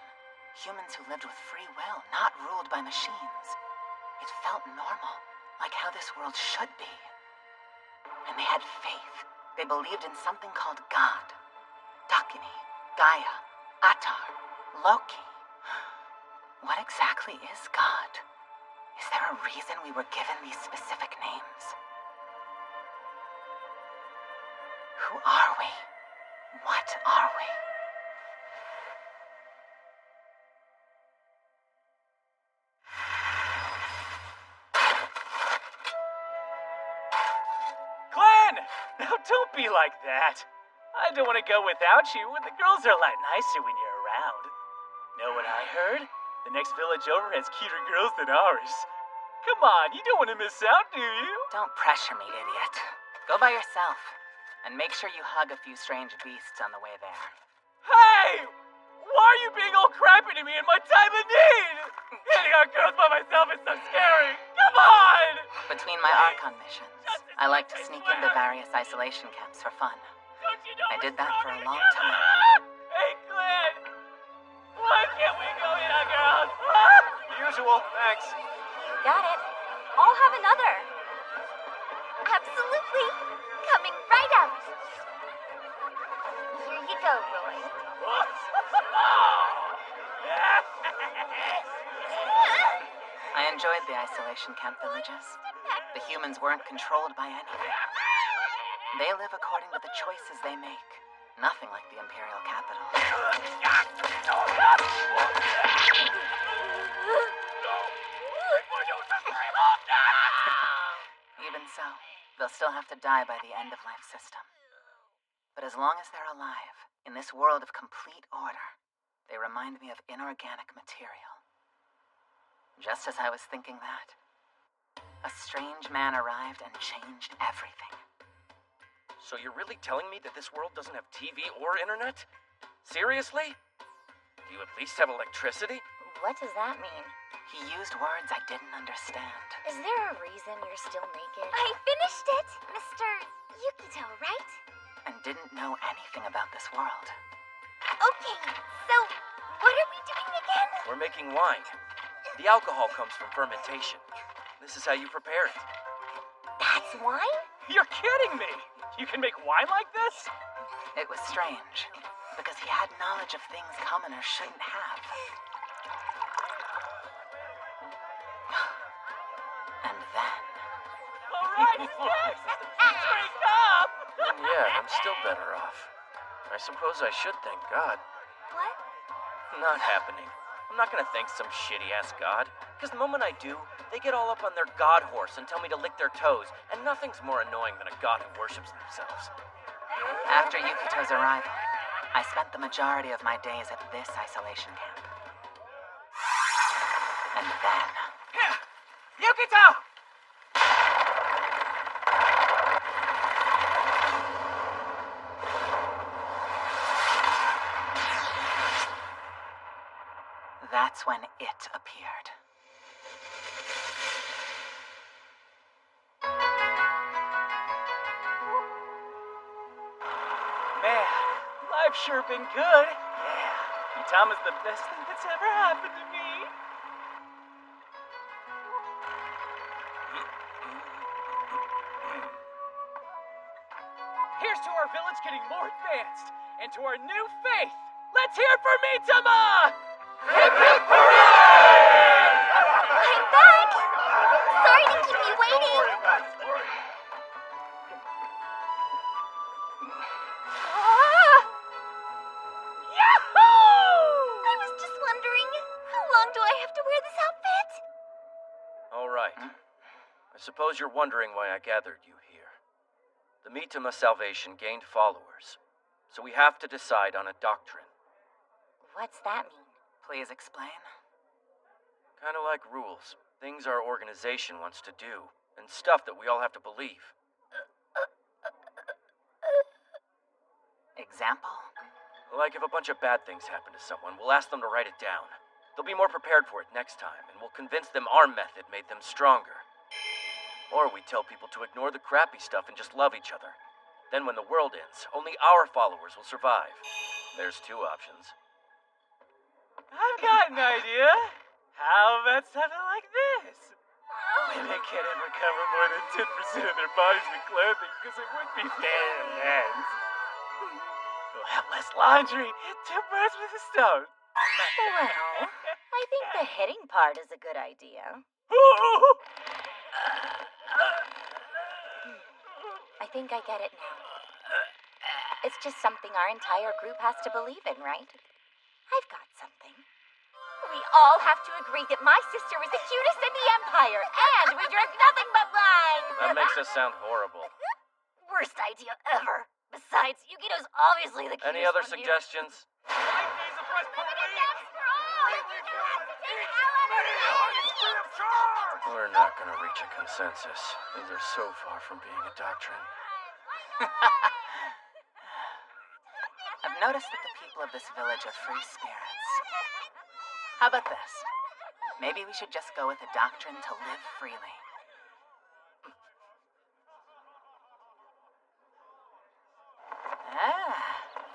Humans who lived with free will, not ruled by machines. It felt normal, like how this world should be. And they had faith. They believed in something called God. Dakini, Gaia, Atar, Loki. What exactly is God? Is there a reason we were given these specific names? Who are we? What are we? Glenn! Now don't be like that. I don't want to go without you, and the girls are a lot nicer when you're around. Know what I heard? The next village over has cuter girls than ours. Come on, you don't want to miss out, do you? Don't pressure me, idiot. Go by yourself. And make sure you hug a few strange beasts on the way there. Hey! Why are you being all crappy to me in my time of need? Hitting on girls by myself is so scary. Come on! Between my Archon missions, I like to sneak into various isolation camps for fun. Don't you know I did that for a long together? time. Hey, Glenn! Why can't we go in on girls? Usual, thanks. Got it. I'll have another. Absolutely. Coming right out. Here you go, Roy. I enjoyed the isolation camp villages. The humans weren't controlled by anything. They live according to the choices they make. Nothing like the Imperial capital. Even so, they'll still have to die by the end-of-life system. But as long as they're alive, in this world of complete order, they remind me of inorganic material. Just as I was thinking that, a strange man arrived and changed everything. So you're really telling me that this world doesn't have TV or internet? Seriously? Do you at least have electricity? What does that mean? He used words I didn't understand. Is there a reason you're still naked? I finished it! Mr. Yukito, right? And didn't know anything about this world. Okay, so what are we doing again? We're making wine. The alcohol comes from fermentation. This is how you prepare it. That's wine? You're kidding me! You can make wine like this? It was strange, because he had knowledge of things commoners shouldn't have. And then... Alright, Sticks! Drink up! Yeah, I'm still better off. I suppose I should thank God. What? Not happening. I'm not gonna thank some shitty-ass god, because the moment I do, they get all up on their god horse and tell me to lick their toes, and nothing's more annoying than a god who worships themselves. After Yukito's arrival, I spent the majority of my days at this isolation camp. And then... Yukito! That's when it appeared. Man, life I've sure been good. Yeah, Utama's the best thing that's ever happened to me. Here's to our village getting more advanced, and to our new faith. Let's hear it for Mitama! Hip hip hooray! I'm back! Sorry to keep you waiting. Ah! Yahoo! I was just wondering, how long do I have to wear this outfit? All right. I suppose you're wondering why I gathered you here. The Mitama Salvation gained followers, so we have to decide on a doctrine. What's that mean? Please explain. Kind of like rules. Things our organization wants to do, and stuff that we all have to believe. Example? Like if a bunch of bad things happen to someone, we'll ask them to write it down. They'll be more prepared for it next time, and we'll convince them our method made them stronger. Or we tell people to ignore the crappy stuff and just love each other. Then when the world ends, only our followers will survive. There's two options. I've got an idea. How about something like this? Women can't ever cover more than 10% of their bodies with clothing because it would be fair in men's. We'll have less laundry, two birds with a stone. Well, I think the hitting part is a good idea. I think I get it now. It's just something our entire group has to believe in, right? I've got something. We all have to agree that my sister is the cutest in the Empire, and we drink nothing but wine! That makes us sound horrible. Worst idea ever. Besides, Yukito's obviously the cutest Any other one here. suggestions? We're not gonna reach a consensus. These are so far from being a doctrine. I've noticed that the people of this village are free spirits. How about this? Maybe we should just go with a doctrine to live freely.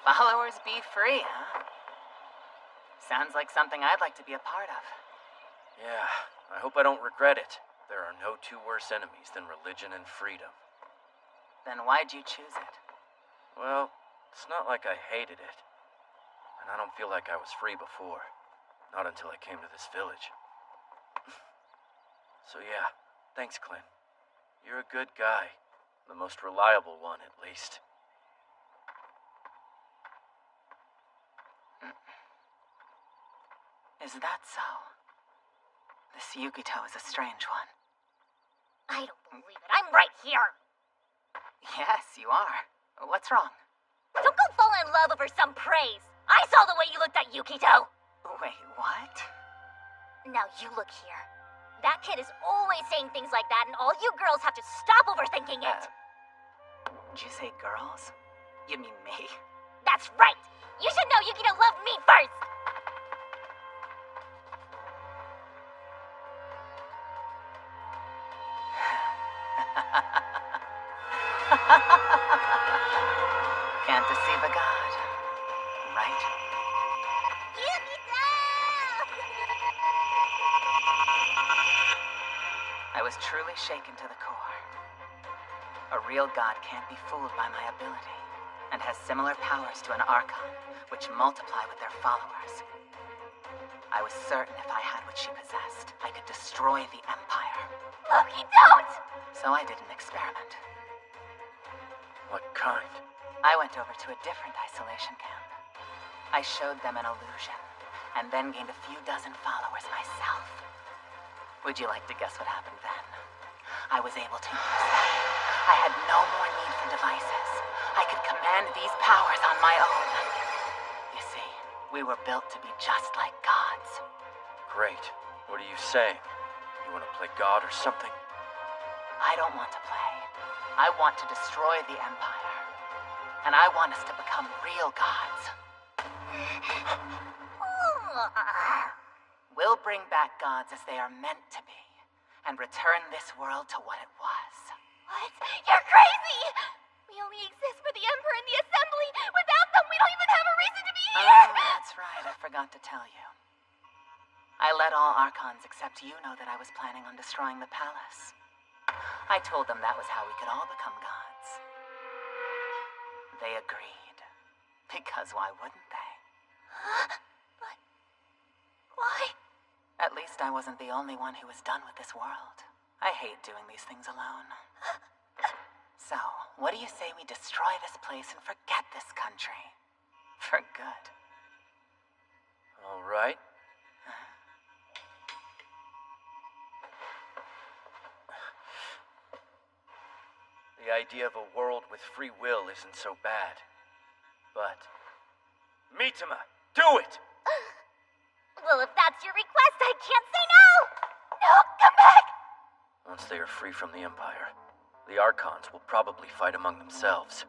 Followers be free, huh? Sounds like something I'd like to be a part of. Yeah, I hope I don't regret it. There are no two worse enemies than religion and freedom. Then why'd you choose it? Well, it's not like I hated it. And I don't feel like I was free before. Not until I came to this village. So yeah, thanks, Clint. You're a good guy. The most reliable one, at least. Is that so? This Yukito is a strange one. I don't believe it. I'm right here. Yes, you are. What's wrong? Don't go fall in love over some praise. I saw the way you looked at Yukito. Wait, what? Now you look here. That kid is always saying things like that, and all you girls have to stop overthinking it. Did you say girls? You mean me? That's right. You should know Yukito loved me first. Can't deceive a god, right? Yukito! I was truly shaken to the core. A real god can't be fooled by my ability, and has similar powers to an Archon, which multiply with their followers. I was certain if I had what she possessed, I could destroy the Empire. Loki, don't! So I did an experiment. What kind? I went over to a different isolation camp. I showed them an illusion, and then gained a few dozen followers myself. Would you like to guess what happened then? I was able to use them. I had no more need for devices. I could command these powers on my own. You see, we were built to be just like gods. Great. What are you saying? You want to play God or something? I don't want to play. I want to destroy the Empire. And I want us to become real gods. We'll bring back gods as they are meant to be, and return this world to what it was. What? You're crazy! We only exist for the Emperor and the Assembly. Without them, we don't even have a reason to be Oh, here! that's right. I forgot to tell you. I let all Archons except you know that I was planning on destroying the palace. I told them that was how we could all become gods. They agreed. Because why wouldn't they? But why? At least I wasn't the only one who was done with this world. I hate doing these things alone. So, what do you say we destroy this place and forget this country? For good. All right. The idea of a world with free will isn't so bad. But... Mitama, do it! Well, if that's your request, I can't say no! No, come back! Once they are free from the Empire, the Archons will probably fight among themselves.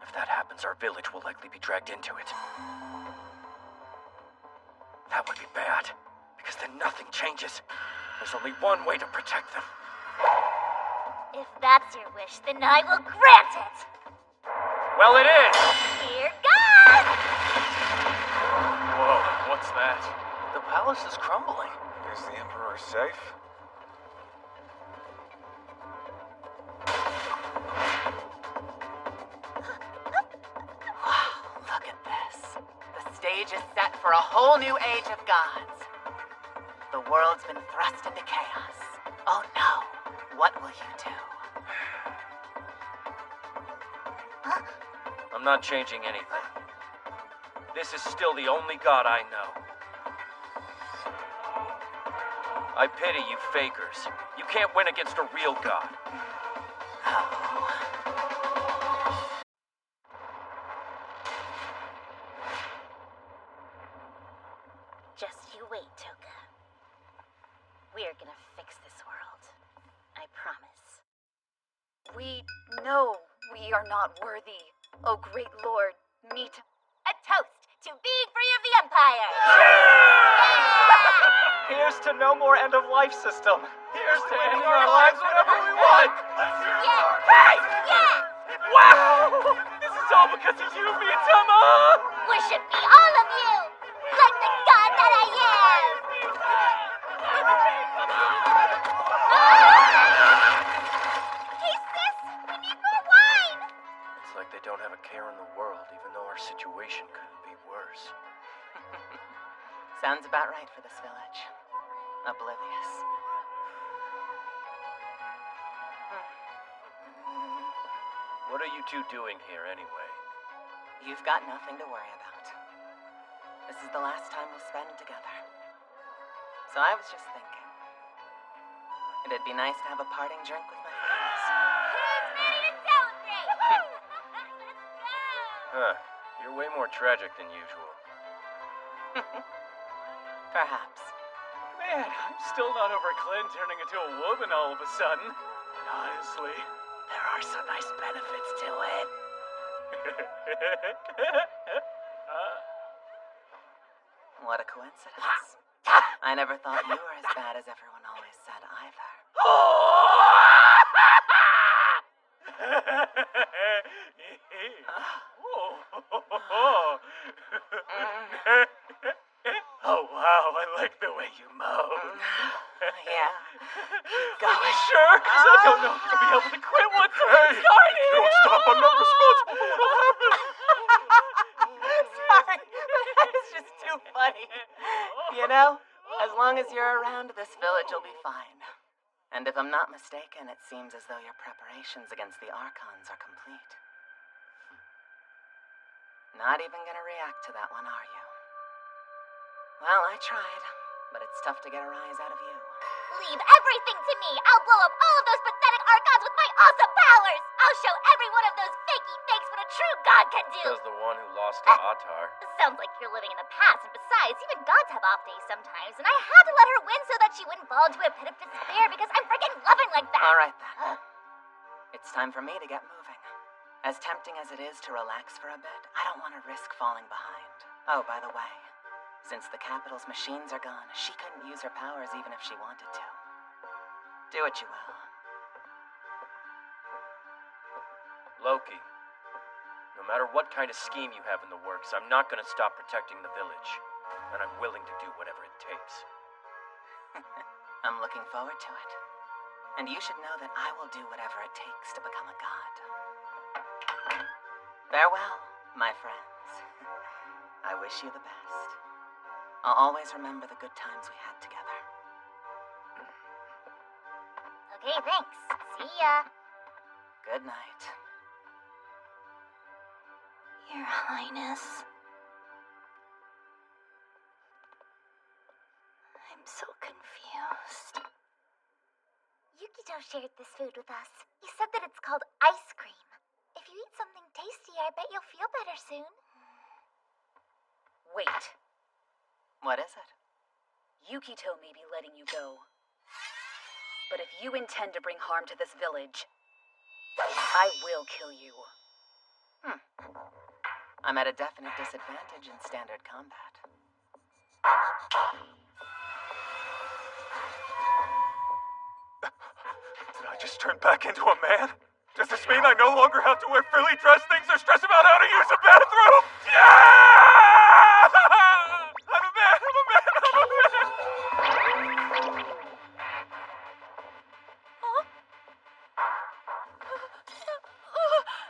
If that happens, our village will likely be dragged into it. That would be bad, because then nothing changes. There's only one way to protect them. If that's your wish, then I will grant it! Well, it is! Here goes! Whoa, what's that? The palace is crumbling. Is the Emperor safe? Wow, look at this. The stage is set for a whole new age of gods. The world's been thrust into chaos. Oh no, what will you do? I'm not changing anything. This is still the only god I know. I pity you fakers. You can't win against a real god. Just you wait, Toka. We're gonna fix this world. I promise. We know we are not worthy, oh great lord, Mita. A toast to being free of the Empire! Here's to no more end-of-life system. Here's to ending our lives whenever we want. Yeah! Hey! Yeah! Wow! This is all because of you, Mitama! Wish it be all of you! Like the god that I am! Hey, sis! We need more wine! It's like they don't have a care in the world, even though our situation couldn't be worse. Sounds about right for this village. Oblivious. What are you two doing here, anyway? You've got nothing to worry about. This is the last time we'll spend together. So I was just thinking. It'd be nice to have a parting drink with my friends. Who's ready to celebrate? Let's go! Huh. You're way more tragic than usual. Perhaps. Man, I'm still not over Clint turning into a woman all of a sudden. Honestly. There are some nice benefits to it. What a coincidence. I never thought you were as bad as everyone always said either. Oh wow, I like the way you moan. Yeah. Keep Are you going. sure? Because I don't know if you'll be able to quit once we get started. Don't stop, I'm not responsible for what'll happen! Sorry, but that is just too funny. You know, as long as you're around, this village will be fine. And if I'm not mistaken, it seems as though your preparations against the Archons are complete. Not even gonna react to that one, are you? Well, I tried, but it's tough to get a rise out of you. Leave everything to me! I'll blow up all of those pathetic Archons with my awesome powers! I'll show every one of those fakey fakes what a true god can do! Says the one who lost to Atar. Sounds like you're living in the past, and besides, even gods have off days sometimes, and I had to let her win so that she wouldn't fall into a pit of despair because I'm freaking loving like that! Alright then. It's time for me to get moving. As tempting as it is to relax for a bit, I don't want to risk falling behind. Oh, by the way, since the capital's machines are gone, she couldn't use her powers even if she wanted to. Do what you will. Loki, No matter what kind of scheme you have in the works, I'm not gonna stop protecting the village. And I'm willing to do whatever it takes. I'm looking forward to it. And you should know that I will do whatever it takes to become a god. Farewell, my friends. I wish you the best. I'll always remember the good times we had together. Okay, thanks. See ya. Good night. Your Highness. I'm so confused. Yukito shared this food with us. He said that it's called ice cream. If you eat something tasty, I bet you'll feel better soon. Wait. What is it? Yukito may be letting you go. But if you intend to bring harm to this village, I will kill you. I'm at a definite disadvantage in standard combat. Did I just turn back into a man? Does this mean I no longer have to wear frilly dress things or stress about how to use a bathroom? Yeah! I'm a man! I'm a man! I'm a man!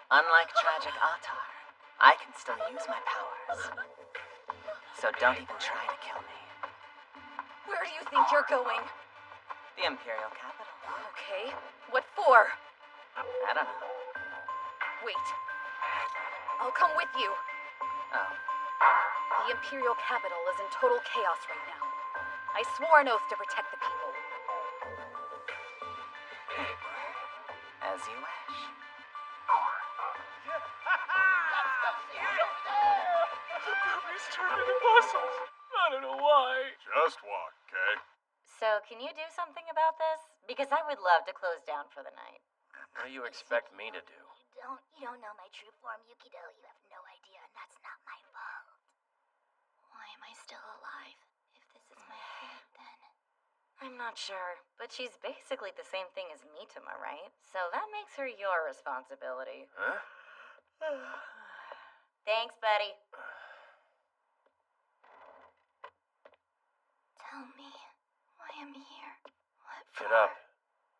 Unlike tragic Atar, I can still use my powers. So don't even try to kill me. Where do you think you're going? The Imperial capital. Okay. What for? I don't know. Wait. I'll come with you. Oh. The Imperial capital is in total chaos right now. I swore an oath to protect the people. As you wish. He's turned into muscles. I don't know why. Just walk, okay? So, can you do something about this? Because I would love to close down for the night. What do you expect me to do? You don't know my true form, Yukito. You have no idea, and that's not my fault. Why am I still alive? If this is my fate, then... I'm not sure, but she's basically the same thing as Mitama, right? So that makes her your responsibility. Huh? Thanks, buddy. Tell me why I'm here. What Get up.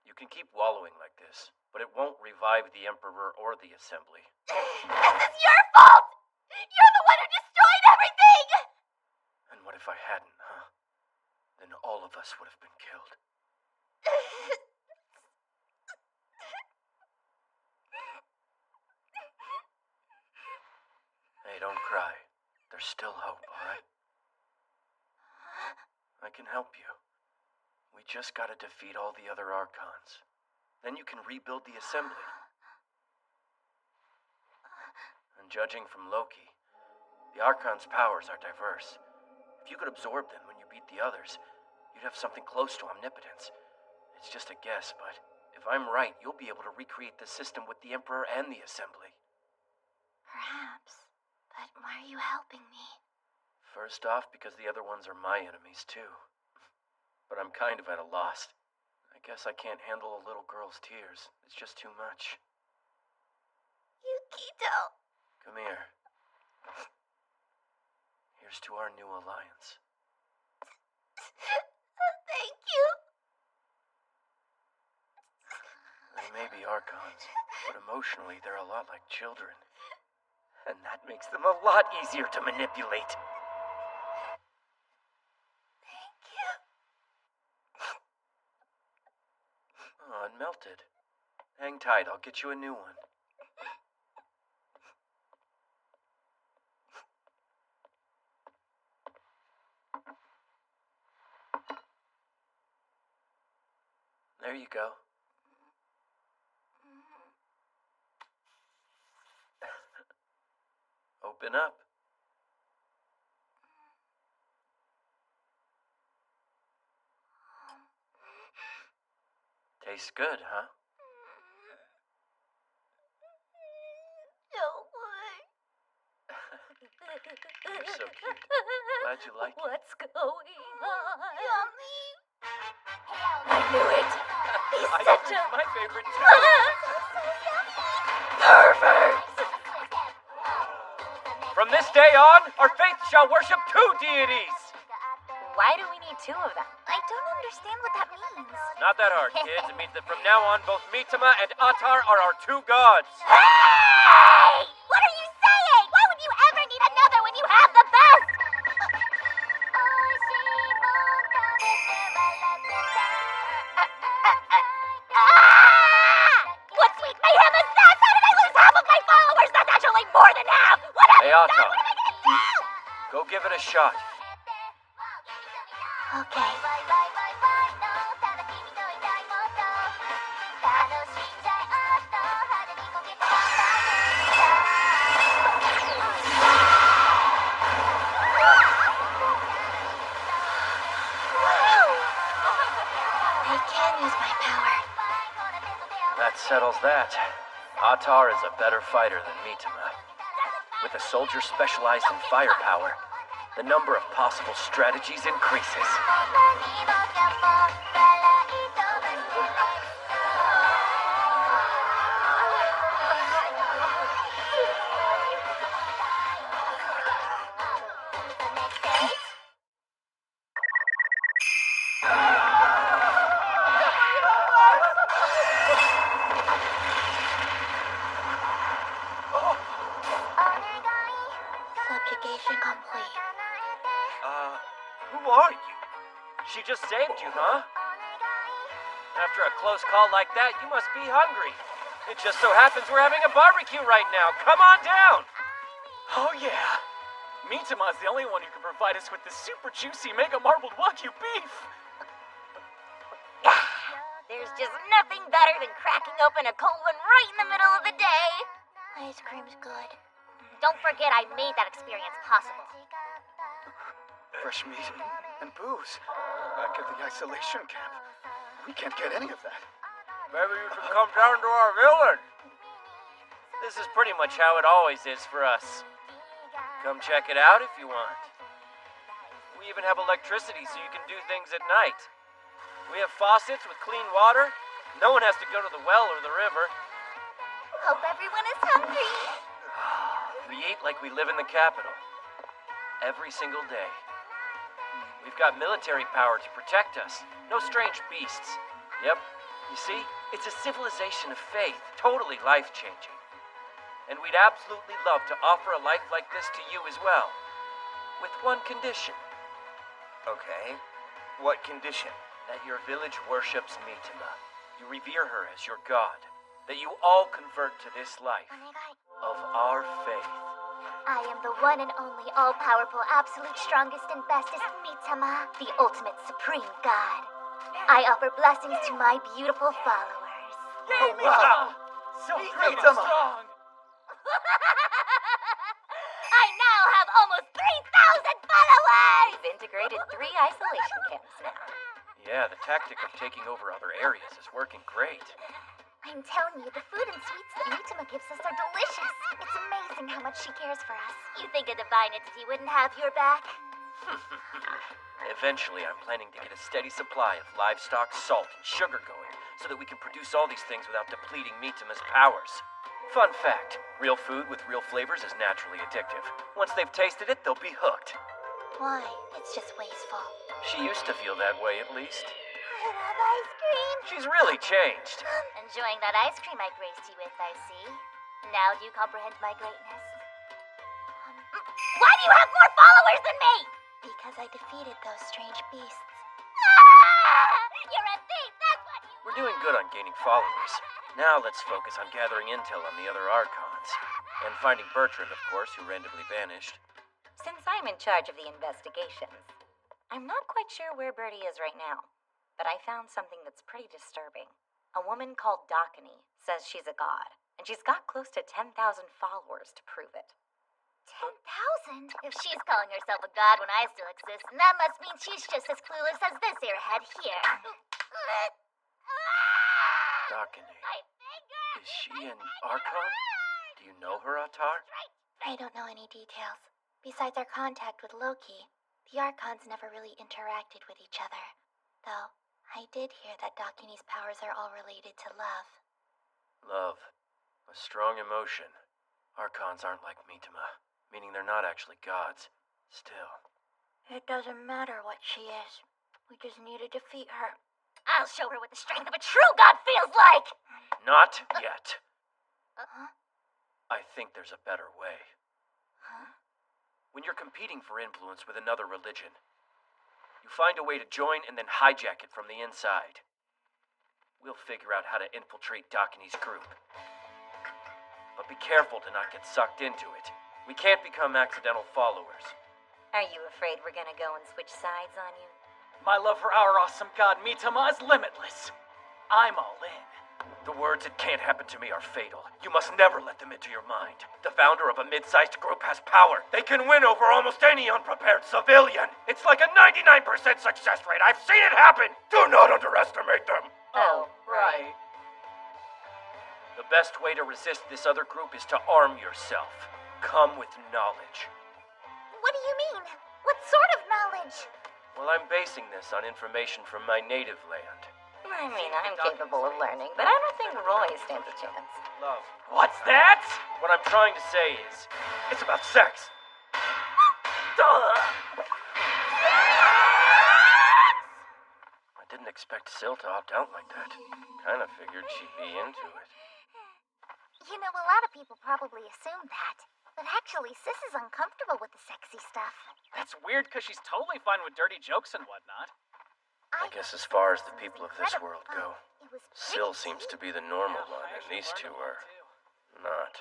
You can keep wallowing like this, but it won't revive the Emperor or the Assembly. This is your fault! You're the one who destroyed everything! And what if I hadn't, huh? Then all of us would have been killed. Hey, don't cry. There's still hope, alright? I can help you. We just gotta defeat all the other Archons. Then you can rebuild the Assembly. And judging from Loki, the Archon's powers are diverse. If you could absorb them when you beat the others, you'd have something close to omnipotence. It's just a guess, but if I'm right, you'll be able to recreate the system with the Emperor and the Assembly. Perhaps. But why are you helping me? First off, because the other ones are my enemies, too. But I'm kind of at a loss. I guess I can't handle a little girl's tears. It's just too much. Yukito! Come here. Here's to our new alliance. Thank you. They may be Archons, but emotionally they're a lot like children. And that makes them a lot easier to manipulate. Thank you. Oh, it melted. Hang tight, I'll get you a new one. There you go. Open up. Tastes good, huh? Don't worry. You're so cute. Glad you like it. What's going on? Yummy. I knew it. Ice cream's my favorite too. Perfect. From this day on, our faith shall worship two deities. Why do we need two of them? I don't understand what that means. Not that hard, kids. It means that from now on, both Mitama and Atar are our two gods. Hey! What are you saying? Why would you ever need another when you have the best? What sweet mayhem is that? How did I lose half of my followers? That's actually more than half. What have Hey, you done? Atar. What am I gonna do? Go give it a shot. Okay. I can use my power. That settles that. Atar is a better fighter than Mitama. With a soldier specialized in firepower, the number of possible strategies increases. Subjugation complete. Who are you? She just saved you, huh? After a close call like that, you must be hungry. It just so happens we're having a barbecue right now. Come on down! Oh, yeah. Mitama's the only one who can provide us with the super juicy mega marbled Wagyu beef. There's just nothing better than cracking open a cold one right in the middle of the day. Ice cream's good. Don't forget I made that experience possible. Fresh meat and booze. Back at the isolation camp. We can't get any of that. Maybe you should come down to our village. This is pretty much how it always is for us. Come check it out if you want. We even have electricity so you can do things at night. We have faucets with clean water. No one has to go to the well or the river. Hope everyone is hungry. We eat like we live in the capital. Every single day. We've got military power to protect us. No strange beasts. Yep. You see, it's a civilization of faith. Totally life-changing. And we'd absolutely love to offer a life like this to you as well. With one condition. Okay. What condition? That your village worships Mitama. You revere her as your god. That you all convert to this life of our faith. I am the one and only all-powerful, absolute strongest and bestest Mitama, the ultimate supreme god. I offer blessings to my beautiful followers. Yay, Mitama! So great and strong! I now have almost 3,000 followers! We've integrated 3 isolation camps now. Yeah, the tactic of taking over other areas is working great. I'm telling you, the food and sweets that Mitama gives us are delicious. It's amazing how much she cares for us. You think a divine entity wouldn't have your back? Eventually, I'm planning to get a steady supply of livestock, salt, and sugar going, so that we can produce all these things without depleting Mitama's powers. Fun fact, real food with real flavors is naturally addictive. Once they've tasted it, they'll be hooked. Why? It's just wasteful. She used to feel that way, at least. I love ice cream. She's really changed. Enjoying that ice cream I graced you with, I see. Now do you comprehend my greatness? Why do you have more followers than me? Because I defeated those strange beasts. You're a thief, that's what you We're doing good on gaining followers. Now let's focus on gathering intel on the other Archons. And finding Bertrand, of course, who randomly vanished. Since I'm in charge of the investigations, I'm not quite sure where Birdie is right now. But I found something that's pretty disturbing. A woman called Dakini says she's a god, and she's got close to 10,000 followers to prove it. 10,000? If she's calling herself a god when I still exist, then that must mean she's just as clueless as this airhead here. Dakini. Is she an Archon? Do you know her, Atar? I don't know any details. Besides our contact with Loki, the Archons never really interacted with each other. Though, I did hear that Dakini's powers are all related to love. Love. A strong emotion. Archons aren't like Mitama. meaning they're not actually gods. Still. It doesn't matter what she is. We just need to defeat her. I'll show her what the strength of a true god feels like! Not yet. Huh? I think there's a better way. Huh? When you're competing for influence with another religion, you find a way to join and then hijack it from the inside. We'll figure out how to infiltrate Dakini's group. But be careful to not get sucked into it. We can't become accidental followers. Are you afraid we're gonna go and switch sides on you? My love for our awesome god Mitama is limitless. I'm all in. The words "it can't happen to me" are fatal. You must never let them into your mind. The founder of a mid-sized group has power. They can win over almost any unprepared civilian. It's like a 99% success rate. I've seen it happen. Do not underestimate them. Oh, right. The best way to resist this other group is to arm yourself. Come with knowledge. What do you mean? What sort of knowledge? Well, I'm basing this on information from my native land. I mean, I'm capable of learning, but I don't think Roy stands a chance. Love. What's that? What I'm trying to say is, it's about sex. I didn't expect Syl to opt out like that. Kinda figured she'd be into it. You know, a lot of people probably assume that. But actually, Sis is uncomfortable with the sexy stuff. That's weird because she's totally fine with dirty jokes and whatnot. I guess as far as the people of this world go, Syl seems to be the normal one, and these two are not.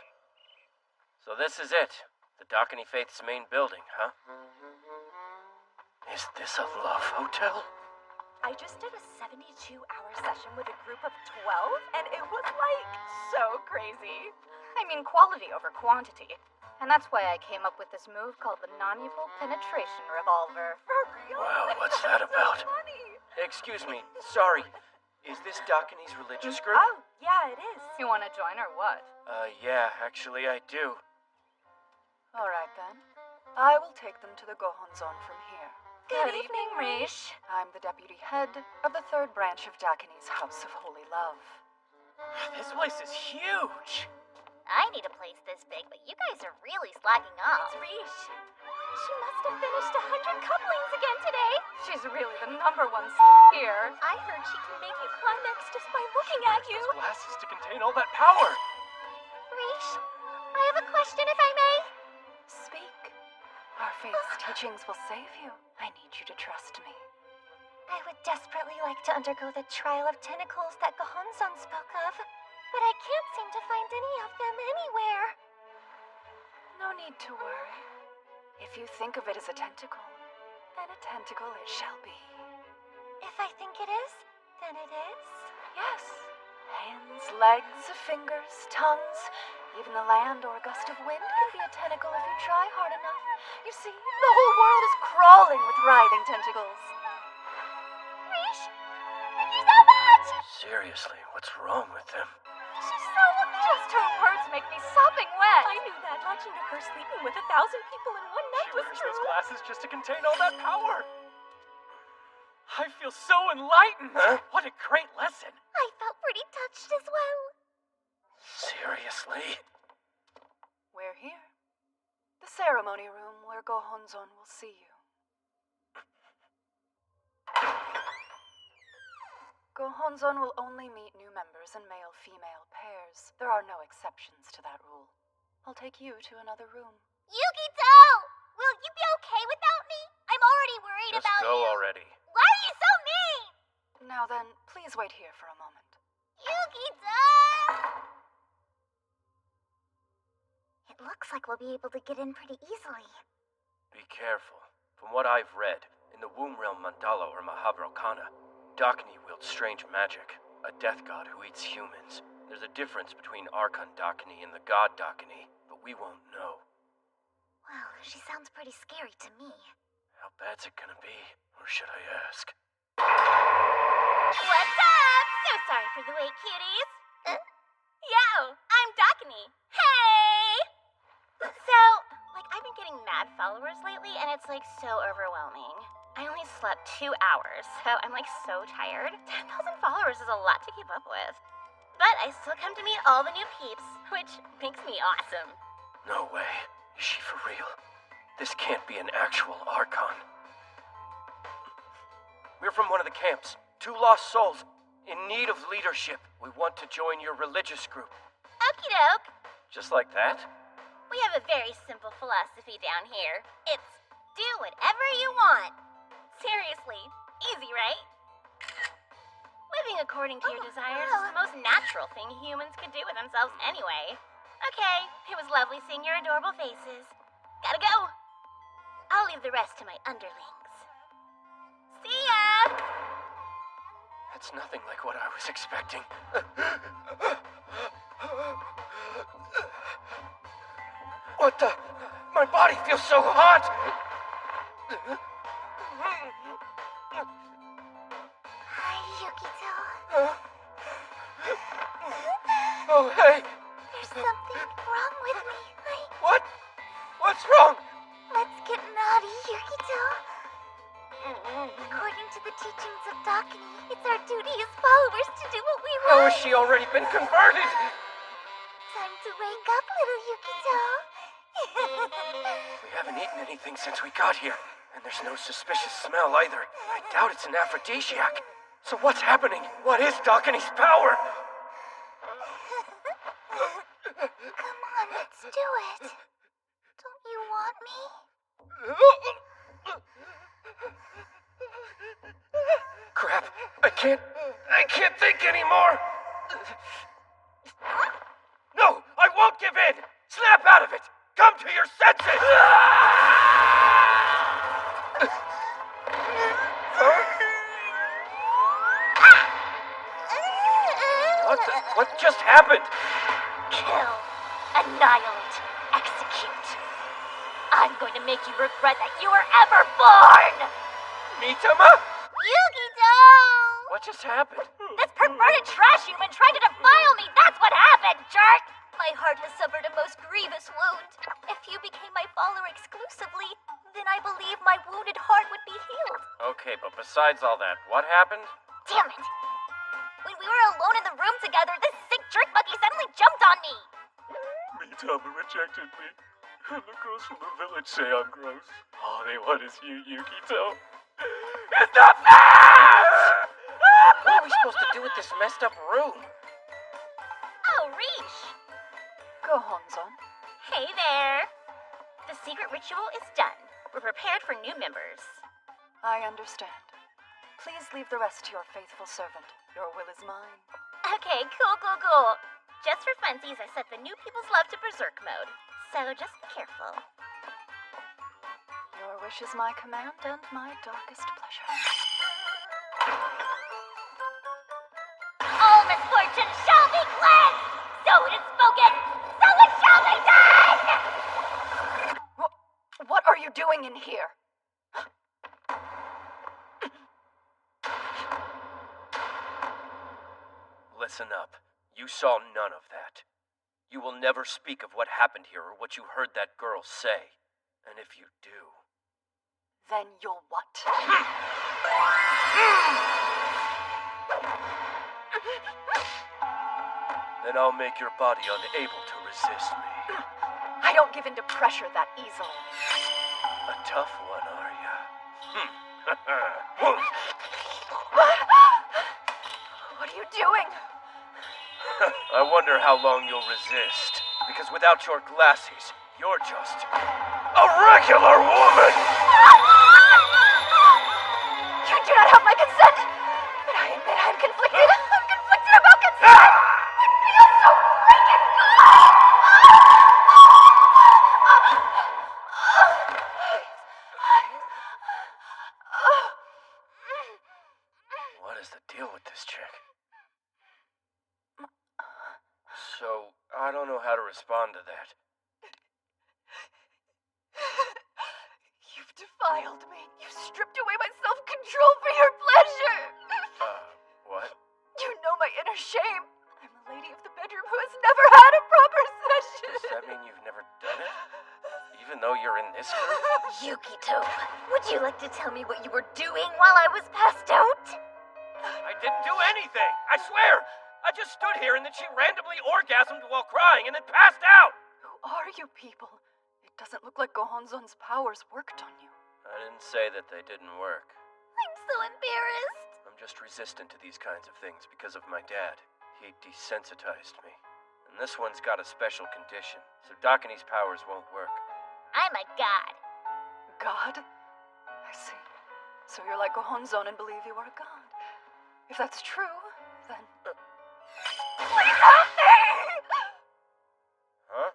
So this is it. The Dakini Faith's main building, huh? Is this a love hotel? I just did a 72-hour session with a group of 12, and it was like so crazy. I mean, quality over quantity. And that's why I came up with this move called the non-lethal penetration revolver. For real? Wow, what's that about? Excuse me, sorry. Is this Dakini's religious group? Oh, yeah, it is. You want to join or what? Yeah, actually I do. All right, then. I will take them to the Gohon Zone from here. Good evening, Rish. I'm the deputy head of the third branch of Dakini's House of Holy Love. This place is huge. I need a place this big, but you guys are really slacking off. It's Rish. She must have finished 100 couplings again today. She's really the number one here. I heard she can make you climax just by looking at you. Those glasses to contain all that power. Rish, I have a question if I may. Speak. Our faith's teachings will save you. I need you to trust me. I would desperately like to undergo the trial of tentacles that Gohonzon spoke of, but I can't seem to find any of them anywhere. No need to worry. If you think of it as a tentacle, then a tentacle it shall be. If I think it is, then it is? Yes. Hands, legs, fingers, tongues, even the land or a gust of wind can be a tentacle if you try hard enough. You see, the whole world is crawling with writhing tentacles. Rish, thank you so much! Seriously, what's wrong with them? She's so just her words make me sopping wet. I knew that watching her sleeping with 1,000 people in one night She was wears true. those glasses just to contain all that power. I feel so enlightened. Huh? What a great lesson. I felt pretty touched as well. Seriously? We're here. The ceremony room where Gohonzon will see you. Gohonzon will only meet new members in male-female pairs. There are no exceptions to that rule. I'll take you to another room. Yukito! Will you be okay without me? I'm already worried Just about go you. already. Why are you so mean? Now then, please wait here for a moment. Yukito! It looks like we'll be able to get in pretty easily. Be careful. From what I've read, in the Womb Realm Mandala or Mahabrokana, Dakini wields strange magic, a death god who eats humans. There's a difference between Archon Dakini and the god Dakini, but we won't know. Well, she sounds pretty scary to me. How bad's it gonna be? Or should I ask? What's up? So sorry for the wait, cuties. Yo, I'm Dakini. Hey! So, I've been getting mad followers lately, and it's, so overwhelming. I only slept 2 hours, so I'm, so tired. 10,000 followers is a lot to keep up with. But I still come to meet all the new peeps, which makes me awesome. No way. Is she for real? This can't be an actual Archon. We're from one of the camps. 2 lost souls in need of leadership. We want to join your religious group. Okie doke. Just like that? We have a very simple philosophy down here. It's do whatever you want. Seriously, easy, right? Living according to your desires is the most natural thing humans could do with themselves anyway. Okay, it was lovely seeing your adorable faces. Gotta go. I'll leave the rest to my underlings. See ya! That's nothing like what I was expecting. What the? My body feels so hot! Hi, Yukito. Oh, hey! There's something wrong with me. What? What's wrong? Let's get naughty, Yukito. According to the teachings of Dakini, it's our duty as followers to do what we want. How has she already been converted? Time to wake up, little Yukito. We haven't eaten anything since we got here, and there's no suspicious smell either. I doubt it's an aphrodisiac. So what's happening? What is Dakini's power? Come on, let's do it. Don't you want me? Crap, I can't think anymore. No, I won't give in. Snap out of it. Come to your senses. What just happened? Kill, annihilate, execute. I'm going to make you regret that you were ever born! Mitama? Yukito! What just happened? This perverted trash human tried to defile me! That's what happened, jerk! My heart has suffered a most grievous wound. If you became my follower exclusively, then I believe my wounded heart would be healed. Okay, but besides all that, what happened? Damn it! When we were alone in the room together, this sick jerk monkey suddenly jumped on me! Mitama rejected me. And the girls from the village say I'm gross. All they want is you, Yukito. It's not fair! What are we supposed to do with this messed up room? Oh, Rish! Go, Honzon. Hey there! The secret ritual is done. We're prepared for new members. I understand. Please leave the rest to your faithful servant. Your will is mine. Okay, cool. Just for funsies, I set the new people's love to berserk mode. So just be careful. Your wish is my command and my darkest pleasure. All misfortune shall be cleansed! So it is spoken! So it shall be done! What are you doing in here? Listen up. You saw none of that. You will never speak of what happened here or what you heard that girl say. And if you do... Then you'll what? Then I'll make your body unable to resist me. I don't give in to pressure that easily. A tough one, are ya? What are you doing? I wonder how long you'll resist. Because without your glasses, you're just... a regular woman! You do not have my consent! But I admit I'm conflicted. I'm conflicted about consent! It feels so freaking good! What is the deal with this chick? So, I don't know how to respond to that. You've defiled me. You stripped away my self-control for your pleasure. What? You know my inner shame. I'm the lady of the bedroom who has never had a proper session. Does that mean you've never done it? Even though you're in this group? Yukito, would you like to tell me what you were doing while I was passed out? I didn't do anything! I swear! I just stood here and then she randomly orgasmed while crying and then passed out! Who are you people? It Doesn't look like Gohonzon's powers worked on you. I didn't say that they didn't work. I'm so embarrassed. I'm just resistant to these kinds of things because of my dad. He desensitized me. And this one's got a special condition, so Dakine's powers won't work. I'm a god. God? I see. So you're like Gohonzon and believe you are a god. If that's true, then... Please help me! Huh?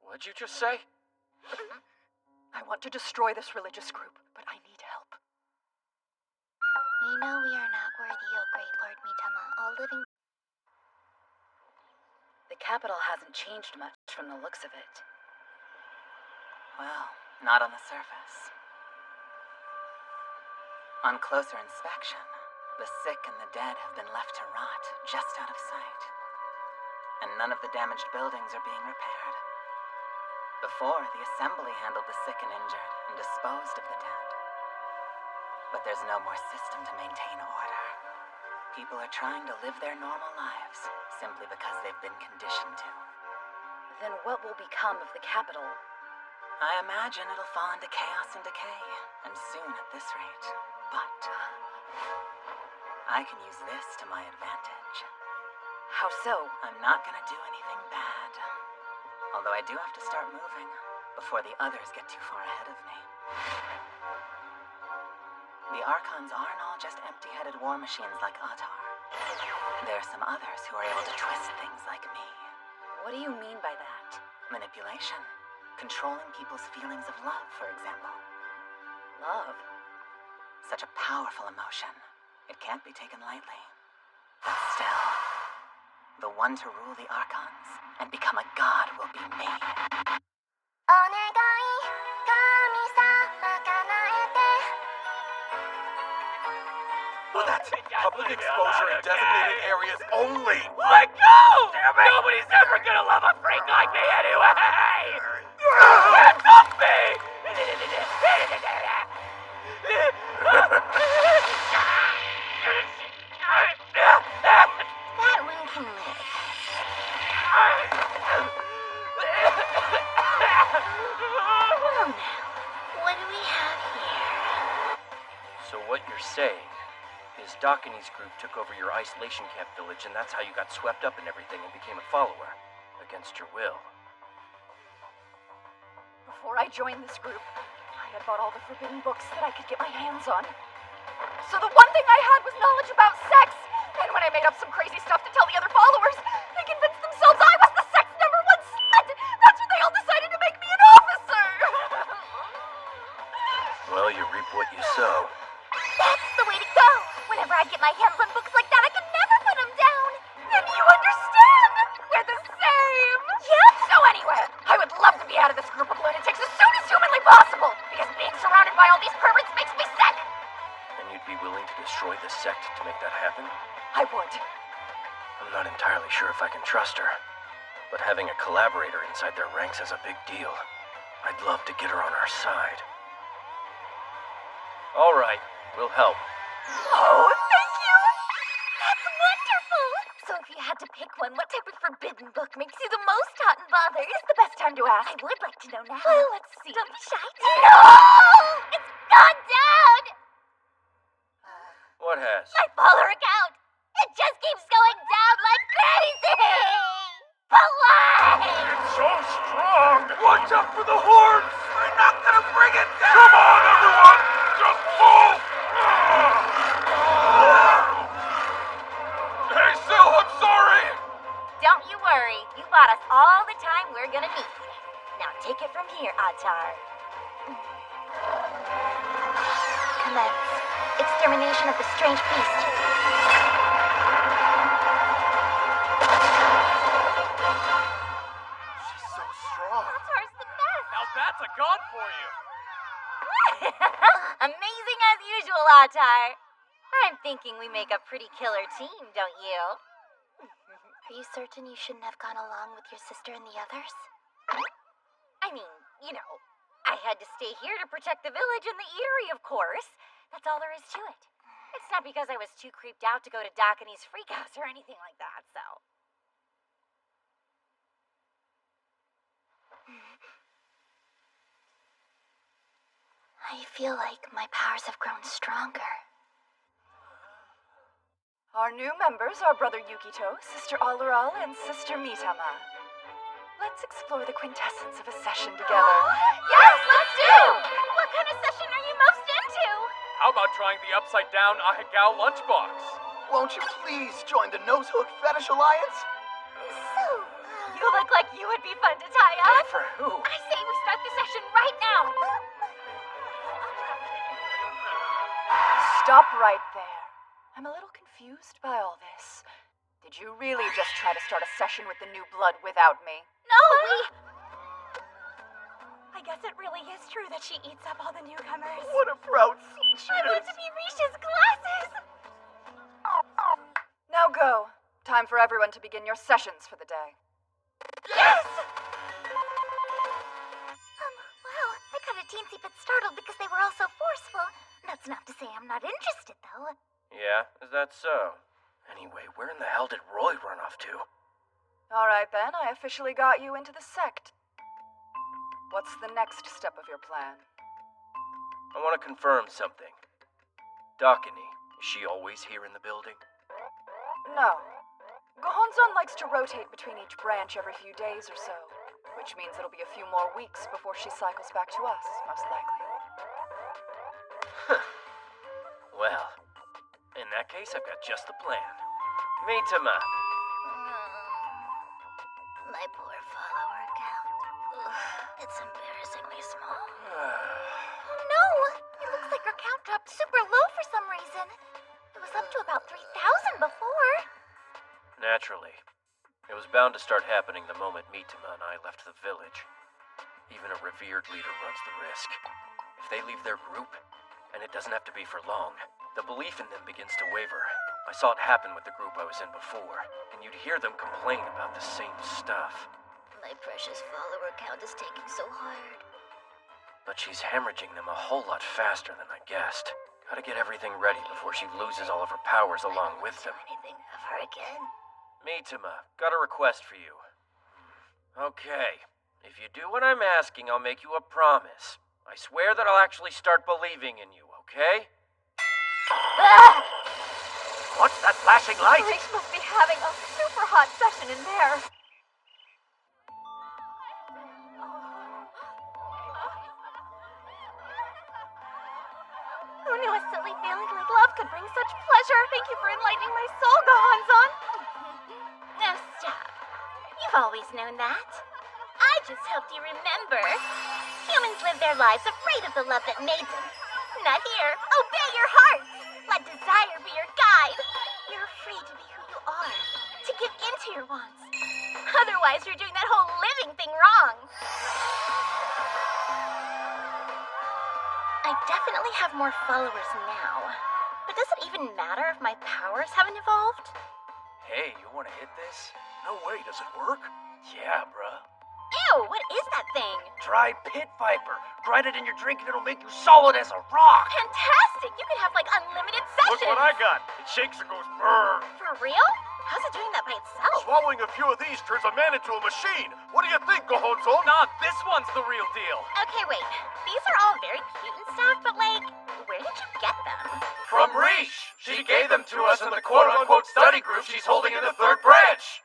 What'd you just say? I want to destroy this religious group, but I need help. We know we are not worthy, O great Lord Mitama. All living... The capital hasn't changed much from the looks of it. Well, not on the surface. On closer inspection, the sick and the dead have been left to rot just out of sight. And none of the damaged buildings are being repaired. Before, the assembly handled the sick and injured and disposed of the dead. But there's no more system to maintain order. People are trying to live their normal lives simply because they've been conditioned to. Then what will become of the capital? I imagine it'll fall into chaos and decay, and soon at this rate. But I can use this to my advantage. How so? I'm not gonna do anything bad. Although I do have to start moving before the others get too far ahead of me. The Archons aren't all just empty-headed war machines like Atar. There are some others who are able to twist things like me. What do you mean by that? Manipulation. Controlling people's feelings of love, for example. Love? Such a powerful emotion. It can't be taken lightly. But still, the one to rule the Archons and become a god will be me. Well, that's public exposure in designated areas only. Let go! Damn it! Nobody's ever gonna love a freak like me anyway! Hands off me! That one can live. Well now, what do we have here? So what you're saying is Dakine's group took over your isolation camp village, and that's how you got swept up in everything and became a follower, against your will. Before I joined this group, I had bought all the forbidden books that I could get my hands on. So the one thing I had was knowledge about sex. And when I made up some crazy stuff to tell the other followers, they convinced themselves I was the sex #1 slut. That's when they all decided to make me an officer. Well, you reap what you sow. That's the way to go. Whenever I get my hands on books like that, I can never put them down. Then you understand. We're the same. Yep. So anyway, I would love to be out of this group of lunatics as soon as humanly possible. Because being surrounded by all these perverts makes me sick. And you'd be willing to destroy the sect to make that happen? I would. I'm not entirely sure if I can trust her, but having a collaborator inside their ranks is a big deal. I'd love to get her on our side. All right, we'll help. Oh, thank you. That's wonderful. So if you had to pick one, what type of forbidden book makes you the most hot and bothered? It's the best time to ask. I would like to know now. Well, let's see. Don't be shy. No! It's gone down! What has? My follower account! It just keeps going down like crazy! But why? It's so strong! Watch out for the horns! We're not gonna bring it down! Come on, everyone! Just pull! Hey, Sil, I'm sorry! Don't you worry. You bought us all the time we're gonna need. Now take it from here, Atar. Commence. Extermination of the strange beast. She's so strong. Atar's the best. Now that's a god for you. Amazing as usual, Atar. I'm thinking we make a pretty killer team, don't you? Are you certain you shouldn't have gone along with your sister and the others? I mean, you know, I had to stay here to protect the village and the Eyrie, of course. That's all there is to it. It's not because I was too creeped out to go to Dakine's freak house or anything like that, so. I feel like my powers have grown stronger. Our new members are Brother Yukito, Sister Alural, and Sister Mitama. Let's explore the quintessence of a session together. Yes, let's do! What kind of session are you most into? How about trying the upside-down Ahegao lunchbox? Won't you please join the Nose Hook Fetish Alliance? You look like you would be fun to tie up. For who? I say we start the session right now. Stop right there. I'm a little confused by all this. Did you really just try to start a session with the new blood without me? No, I guess it really is true that she eats up all the newcomers. What a proud son she I want is. to be Risha's glasses. Now go. Time for everyone to begin your sessions for the day. Yes! Well, I got a teensy bit startled because they were all so forceful. That's not to say I'm not interested, though. Yeah, is that so? Anyway, where in the hell did Roy run off to? All right, then. I officially got you into the sect. What's the next step of your plan? I want to confirm something. Dakini, is she always here in the building? No. Gohonzon likes to rotate between each branch every few days or so, which means it'll be a few more weeks before she cycles back to us, most likely. Well, in that case, I've got just the plan. Mitama. My poor follower count. Ugh, it's embarrassingly small. Oh no! It looks like our count dropped super low for some reason. It was up to about 3,000 before. Naturally. It was bound to start happening the moment Mitama and I left the village. Even a revered leader runs the risk. If they leave their group, and it doesn't have to be for long, the belief in them begins to waver. I saw it happen with the group I was in before, and you'd hear them complain about the same stuff. My precious follower count is taking so hard. But she's hemorrhaging them a whole lot faster than I guessed. Gotta get everything ready before she loses all of her powers along with them. Anything of her again? Mitama, got a request for you. Okay, if you do what I'm asking, I'll make you a promise. I swear that I'll actually start believing in you, okay? What's that flashing light? Reach must be having a super hot session in there. Who knew a silly feeling like love could bring such pleasure? Thank you for enlightening my soul, Gohanzon. No, stop. You've always known that. I just helped you remember. Humans live their lives afraid of the love that made them. Not here. Obey your heart. Let desire be your guide. You're free to be who you are, to give in to your wants. Otherwise, you're doing that whole living thing wrong. I definitely have more followers now. But does it even matter if my powers haven't evolved? Hey, you wanna hit this? No way, does it work? Yeah, bruh. Ew, what is that thing? Try Pit Viper. Grind it in your drink and it'll make you solid as a rock. Fantastic! You could have like unlimited sessions. Look what I got. It shakes and goes brrr. For real? How's it doing that by itself? Swallowing a few of these turns a man into a machine. What do you think, Gohonzon? Nah, this one's the real deal. Okay, wait. These are all very cute and stuff, but like, where did you get them? From Rish! She gave them to us in the quote-unquote study group she's holding in the 3rd branch.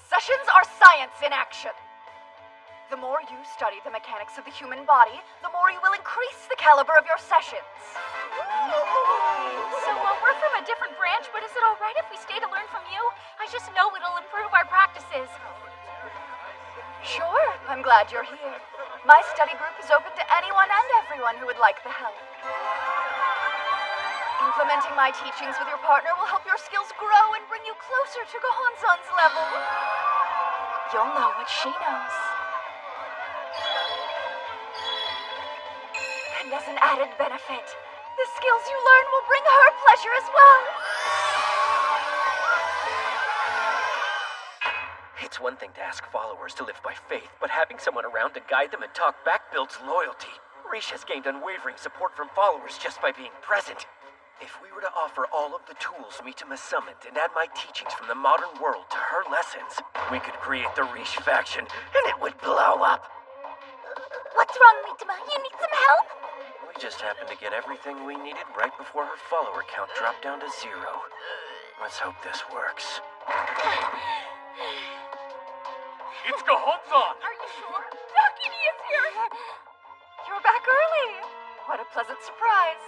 Sessions are science in action. The more you study the mechanics of the human body, the more you will increase the caliber of your sessions. So, we're from a different branch, but is it alright if we stay to learn from you? I just know it'll improve our practices. Sure, I'm glad you're here. My study group is open to anyone and everyone who would like the help. Implementing my teachings with your partner will help your skills grow and bring you closer to Gohonzon's level. You'll know what she knows. And as an added benefit, the skills you learn will bring her pleasure as well. It's one thing to ask followers to live by faith, but having someone around to guide them and talk back builds loyalty. Rish has gained unwavering support from followers just by being present. If we were to offer all of the tools Mitama summoned and add my teachings from the modern world to her lessons, we could create the Rish faction, and it would blow up. What's wrong, Mitama? You need some help? We just happened to get everything we needed right before her follower count dropped down to 0. Let's hope this works. It's Gohonzon! Are you sure? Dakini is here! You're back early! What a pleasant surprise.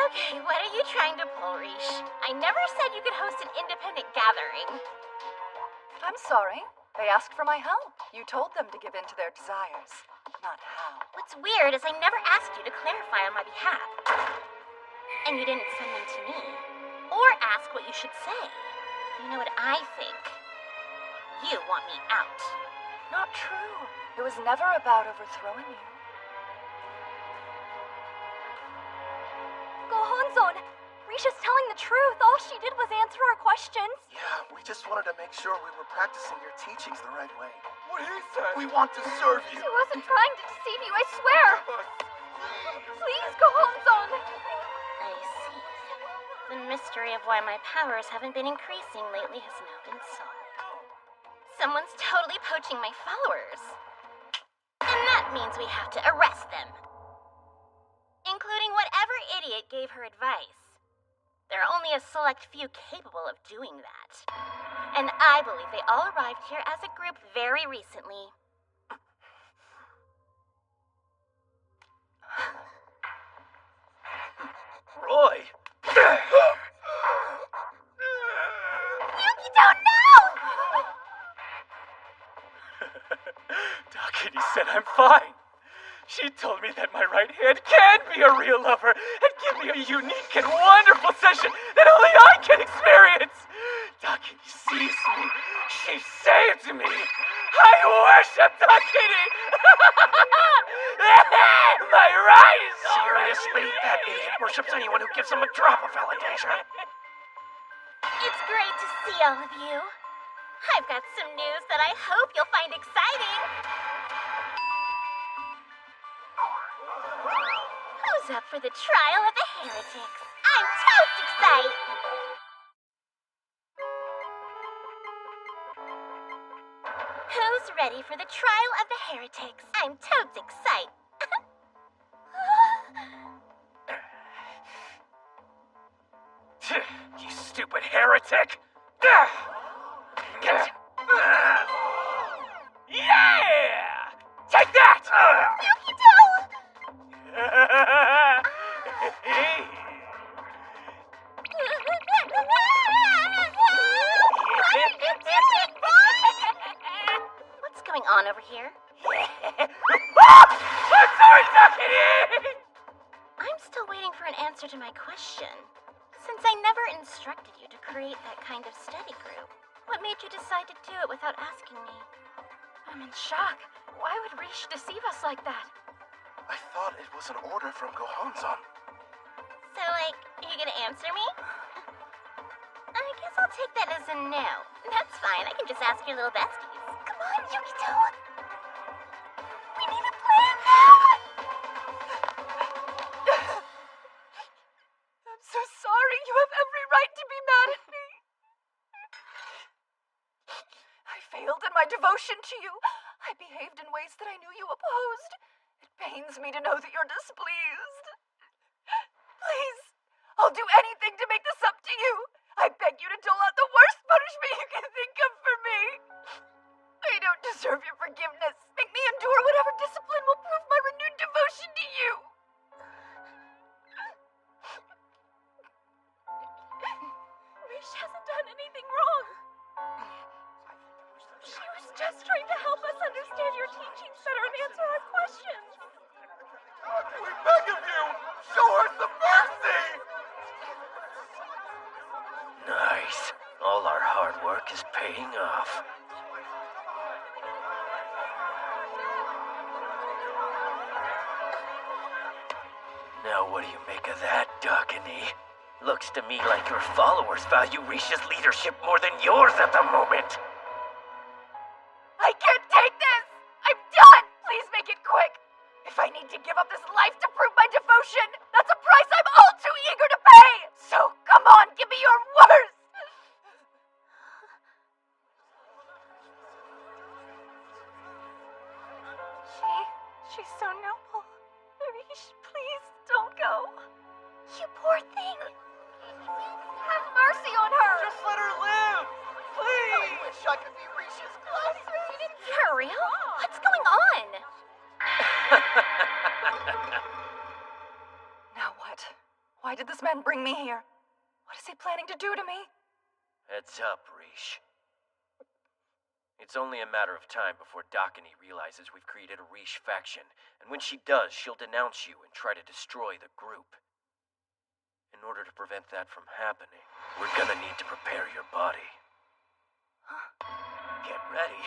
Okay, what are you trying to pull, Rish? I never said you could host an independent gathering. I'm sorry. They asked for my help. You told them to give in to their desires, not how. What's weird is I never asked you to clarify on my behalf. And you didn't send them to me. Or ask what you should say. You know what I think? You want me out. Not true. It was never about overthrowing you. Gohonzon, Risha's telling the truth. All she did was answer our questions. Yeah, we just wanted to make sure we were practicing your teachings the right way. What he said. We want to serve you. She wasn't trying to deceive you, I swear. Please, Gohonzon. I see. The mystery of why my powers haven't been increasing lately has now been solved. Someone's totally poaching my followers. And that means we have to arrest them. Including whatever idiot gave her advice. There are only a select few capable of doing that. And I believe they all arrived here as a group very recently. Roy! Yuki, don't know! Dakini said I'm fine. She told me that my right hand can be a real lover and give me a unique and wonderful session that only I can experience. Dakini sees me. She saved me. I worship Dakini. My right is Seriously? That idiot worships anyone who gives him a drop of validation. It's great to see all of you. I've got some news that I hope you'll find exciting. Who's up for the trial of the heretics? I'm totes excited! Who's ready for the trial of the heretics? I'm totes excited. You stupid heretic! Yeah! Take that! What's going on over here? I'm sorry, Dakini! I'm still waiting for an answer to my question. Since I never instructed you to create that kind of study group, what made you decide to do it without asking me? I'm in shock. Why would Rish deceive us like that? I thought it was an order from Gohonzon. So, are you gonna answer me? I guess I'll take that as a no. That's fine, I can just ask your little besties. Come on, Yukito! We need a plan now! I'm so sorry. You have every right to be mad at me. I failed in my devotion to you. I behaved in ways that I knew you opposed. It pains me to know that you're displeased. Please, I'll do anything to make this up to you. I beg you to dole out the worst punishment you can think of for me. I don't deserve your forgiveness. Make me endure whatever discipline will prove my renewed devotion to you. Rish hasn't done anything wrong. She was just trying to help us understand your teachings better and answer our questions. We beg of you, show her some mercy! Nice. All our hard work is paying off. Now what do you make of that, Dakini? Looks to me like your followers value Risha's leadership more than yours at the moment. I can't take this! I'm done! Please make it quick! If I need to give up this life to prove my devotion, that's a price I'm all too eager to pay! So come on, give me your worst! She poor thing. Have mercy on her. Just let her live! Please! I wish I could be Rish's classmate. For real? What's going on? Now what? Why did this man bring me here? What is he planning to do to me? Heads up, Rish. It's only a matter of time before Dakini realizes we've created a Rish faction, and when she does, she'll denounce you and try to destroy the group. In order to prevent that from happening, we're gonna need to prepare your body. Get ready.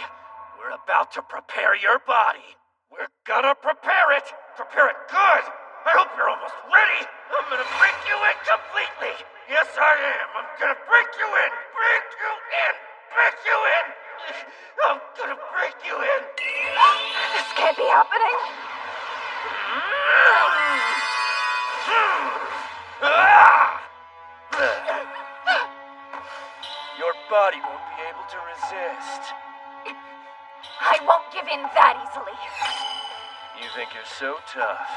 We're about to prepare your body. We're gonna prepare it. Prepare it good. I hope you're almost ready. I'm gonna break you in completely. Yes, I am. I'm gonna break you in. Break you in. Break you in. I'm gonna break you in. This can't be happening. Your body won't be able to resist. I won't give in that easily. You think you're so tough.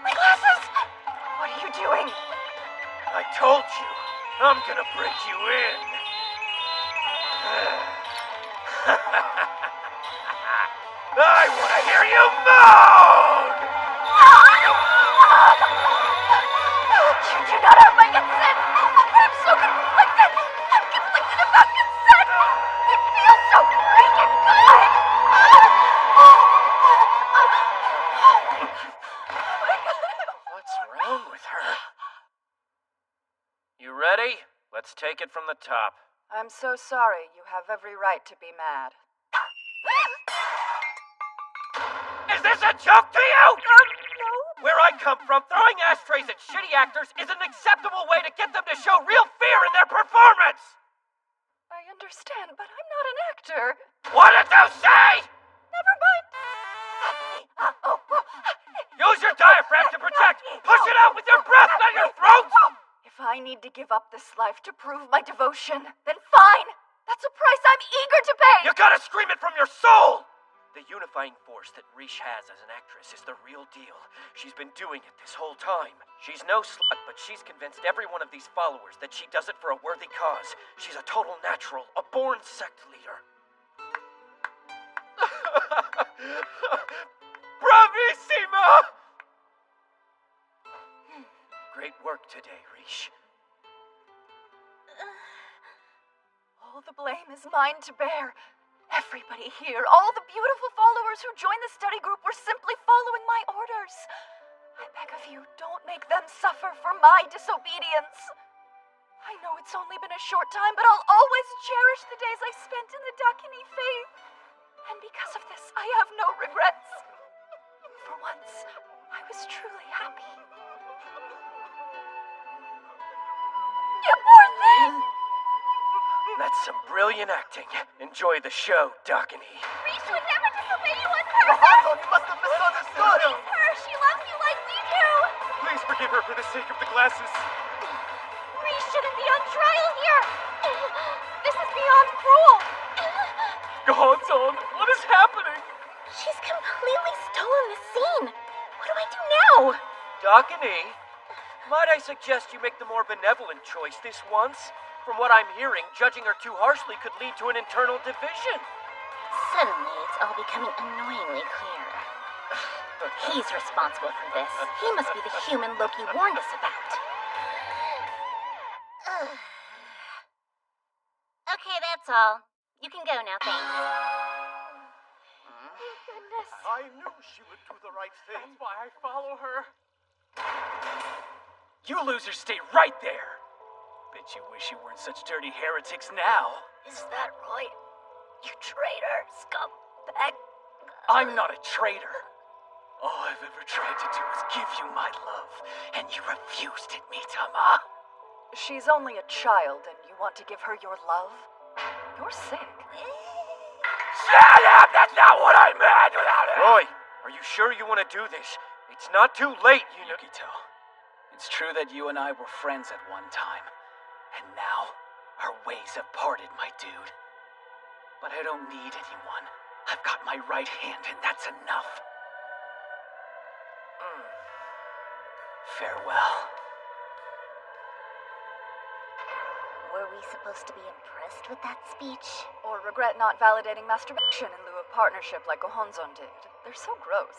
My glasses! What are you doing? I told you. I'm gonna break you in. I wanna hear you moan! You do not have my consent! I'm so conflicted! I'm conflicted about consent! It feels so freaking good! What's wrong with her? You ready? Let's take it from the top. I'm so sorry. You have every right to be mad. Is this a joke to you? No. Where I come from, throwing ashtrays at shitty actors is an acceptable way to get them to show real fear in their performance! I understand, but I'm not an actor. What did you say? Never mind. Use your diaphragm to project! Push it out with your breath, not your throat! If I need to give up this life to prove my devotion, then fine. That's a price I'm eager to pay. You gotta scream it from your soul! The unifying force that Rish has as an actress is the real deal. She's been doing it this whole time. She's no slut, but she's convinced every one of these followers that she does it for a worthy cause. She's a total natural, a born sect leader. Bravissima! Great work today, Rish. All the blame is mine to bear. Everybody here, all the beautiful followers who joined the study group were simply following my orders. I beg of you, don't make them suffer for my disobedience. I know it's only been a short time, but I'll always cherish the days I spent in the Dakini faith. And because of this, I have no regrets. For once, I was truly happy. You poor thing! That's some brilliant acting. Enjoy the show, Dakini. Rish would never disobey you on purpose! Bahato, you must have misunderstood! It's her! She loves you like we do! Please forgive her for the sake of the glasses. Rish shouldn't be on trial here! This is beyond cruel! Gonzon, what is happening? She's completely stolen the scene! What do I do now? Dakini, might I suggest you make the more benevolent choice this once? From what I'm hearing, judging her too harshly could lead to an internal division. Suddenly, it's all becoming annoyingly clear. He's responsible for this. He must be the human Loki warned us about. Okay, that's all. You can go now, thanks. Thank goodness. I knew she would do the right thing. That's why I follow her. You losers stay right there. Bet you wish you weren't such dirty heretics now. Is that right? You traitor, scumbag. I'm not a traitor. All I've ever tried to do is give you my love, and you refused it, Mitama. She's only a child, and you want to give her your love? You're sick. Shut up! That's not what I meant without it! Roy, are you sure you want to do this? It's not too late, you know. Yukito, it's true that you and I were friends at one time. And now, our ways have parted, my dude. But I don't need anyone. I've got my right hand, and that's enough. Farewell. Were we supposed to be impressed with that speech? Or regret not validating masturbation in lieu of partnership like Gohonzon did? They're so gross.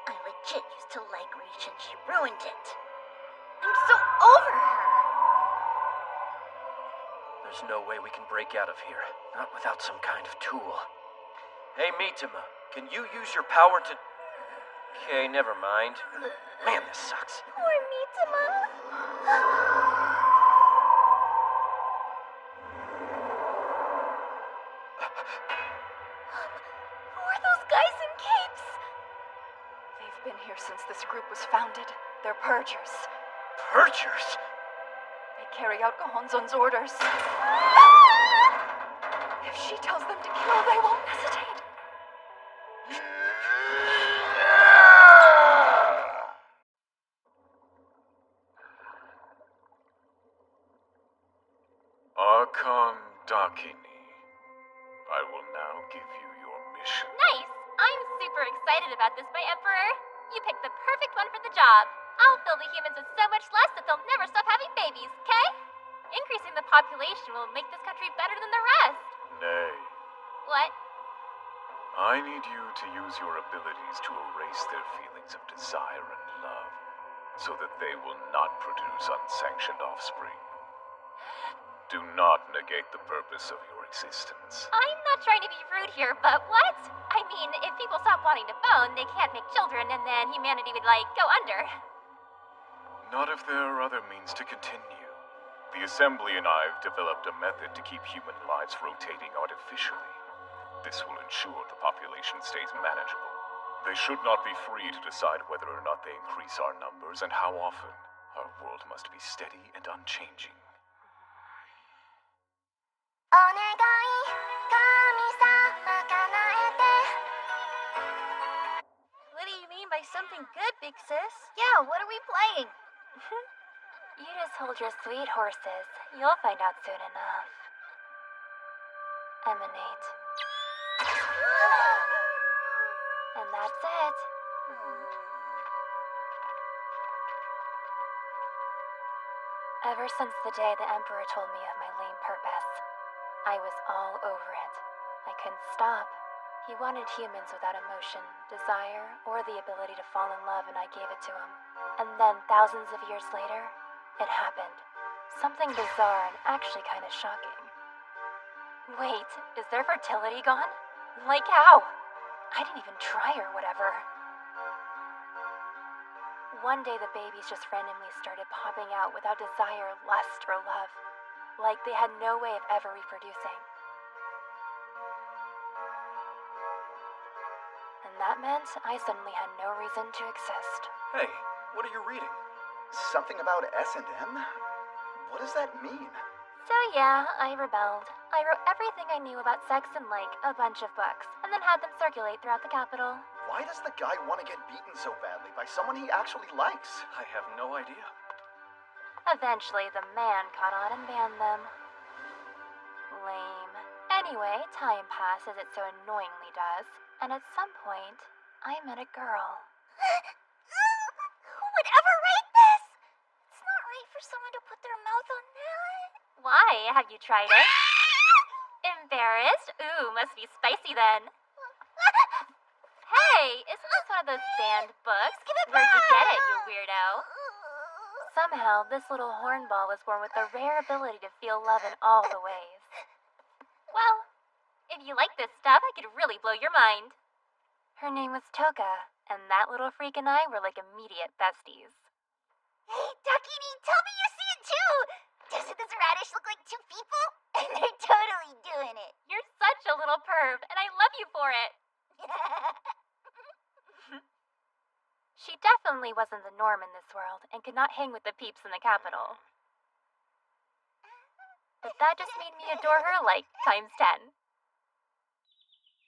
I legit used to like Reach and she ruined it. I'm so over her! There's no way we can break out of here. Not without some kind of tool. Hey, Mitama, can you use your power to... Okay, never mind. Man, this sucks. Poor Mitama! Who are those guys in capes? They've been here since this group was founded. They're purgers. Purgers? They carry out Gohonzon's orders. If she tells them to kill, they won't hesitate. Archon Dakini, I will now give you your mission. Nice! I'm super excited about this, my Emperor. You picked the perfect one for the job. I'll fill the humans with so much less that they'll never stop having babies, okay? Increasing the population will make this country better than the rest. Nay, What? I need you to use your abilities to erase their feelings of desire and love, so that they will not produce unsanctioned offspring. Do not negate the purpose of your existence. I'm not trying to be rude here, but what? I mean, if people stop wanting to bone, they can't make children, and then humanity would, go under. Not if there are other means to continue. The Assembly and I have developed a method to keep human lives rotating artificially. This will ensure the population stays manageable. They should not be free to decide whether or not they increase our numbers and how often. Our world must be steady and unchanging. What do you mean by something good, big sis? Yeah, what are we playing? You just hold your sweet horses. You'll find out soon enough. Emanate. And that's it. Ever since the day the Emperor told me of my lame purpose, I was all over it. I couldn't stop. He wanted humans without emotion, desire, or the ability to fall in love, and I gave it to him. And then, thousands of years later, it happened. Something bizarre and actually kind of shocking. Wait, is their fertility gone? Like how? I didn't even try or whatever. One day the babies just randomly started popping out without desire, lust, or love. Like they had no way of ever reproducing. And that meant I suddenly had no reason to exist. Hey, what are you reading? Something about S&M? What does that mean? So yeah, I rebelled. I wrote everything I knew about sex in a bunch of books, and then had them circulate throughout the capital. Why does the guy want to get beaten so badly by someone he actually likes? I have no idea. Eventually, the man caught on and banned them. Lame. Anyway, time passed as it so annoyingly does, and at some point, I met a girl. Who would ever write this? It's not right for someone to put their mouth on that. Why? Have you tried it? Embarrassed? Ooh, must be spicy then. Hey, isn't this one of those banned books? Where'd you get it, you weirdo? Somehow, this little hornball was born with the rare ability to feel love in all the ways. Well, if you like this stuff, I could really blow your mind. Her name was Toka, and that little freak and I were like immediate besties. Hey, Dakini, tell me you see it too! Doesn't this radish look like two people? And they're totally doing it. You're such a little perv, and I love you for it. She definitely wasn't the norm in this world, and could not hang with the peeps in the capital. But that just made me adore her times 10.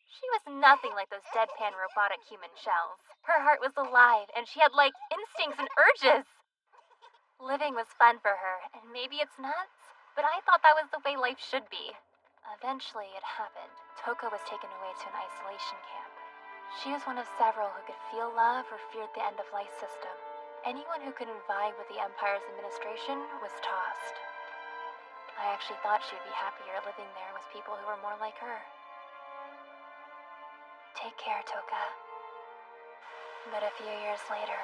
She was nothing like those deadpan robotic human shells. Her heart was alive, and she had instincts and urges. Living was fun for her, and maybe it's nuts, but I thought that was the way life should be. Eventually, it happened. Toka was taken away to an isolation camp. She was one of several who could feel love or feared the end-of-life system. Anyone who couldn't vibe with the Empire's administration was tossed. I actually thought she'd be happier living there with people who were more like her. Take care, Toka. But a few years later,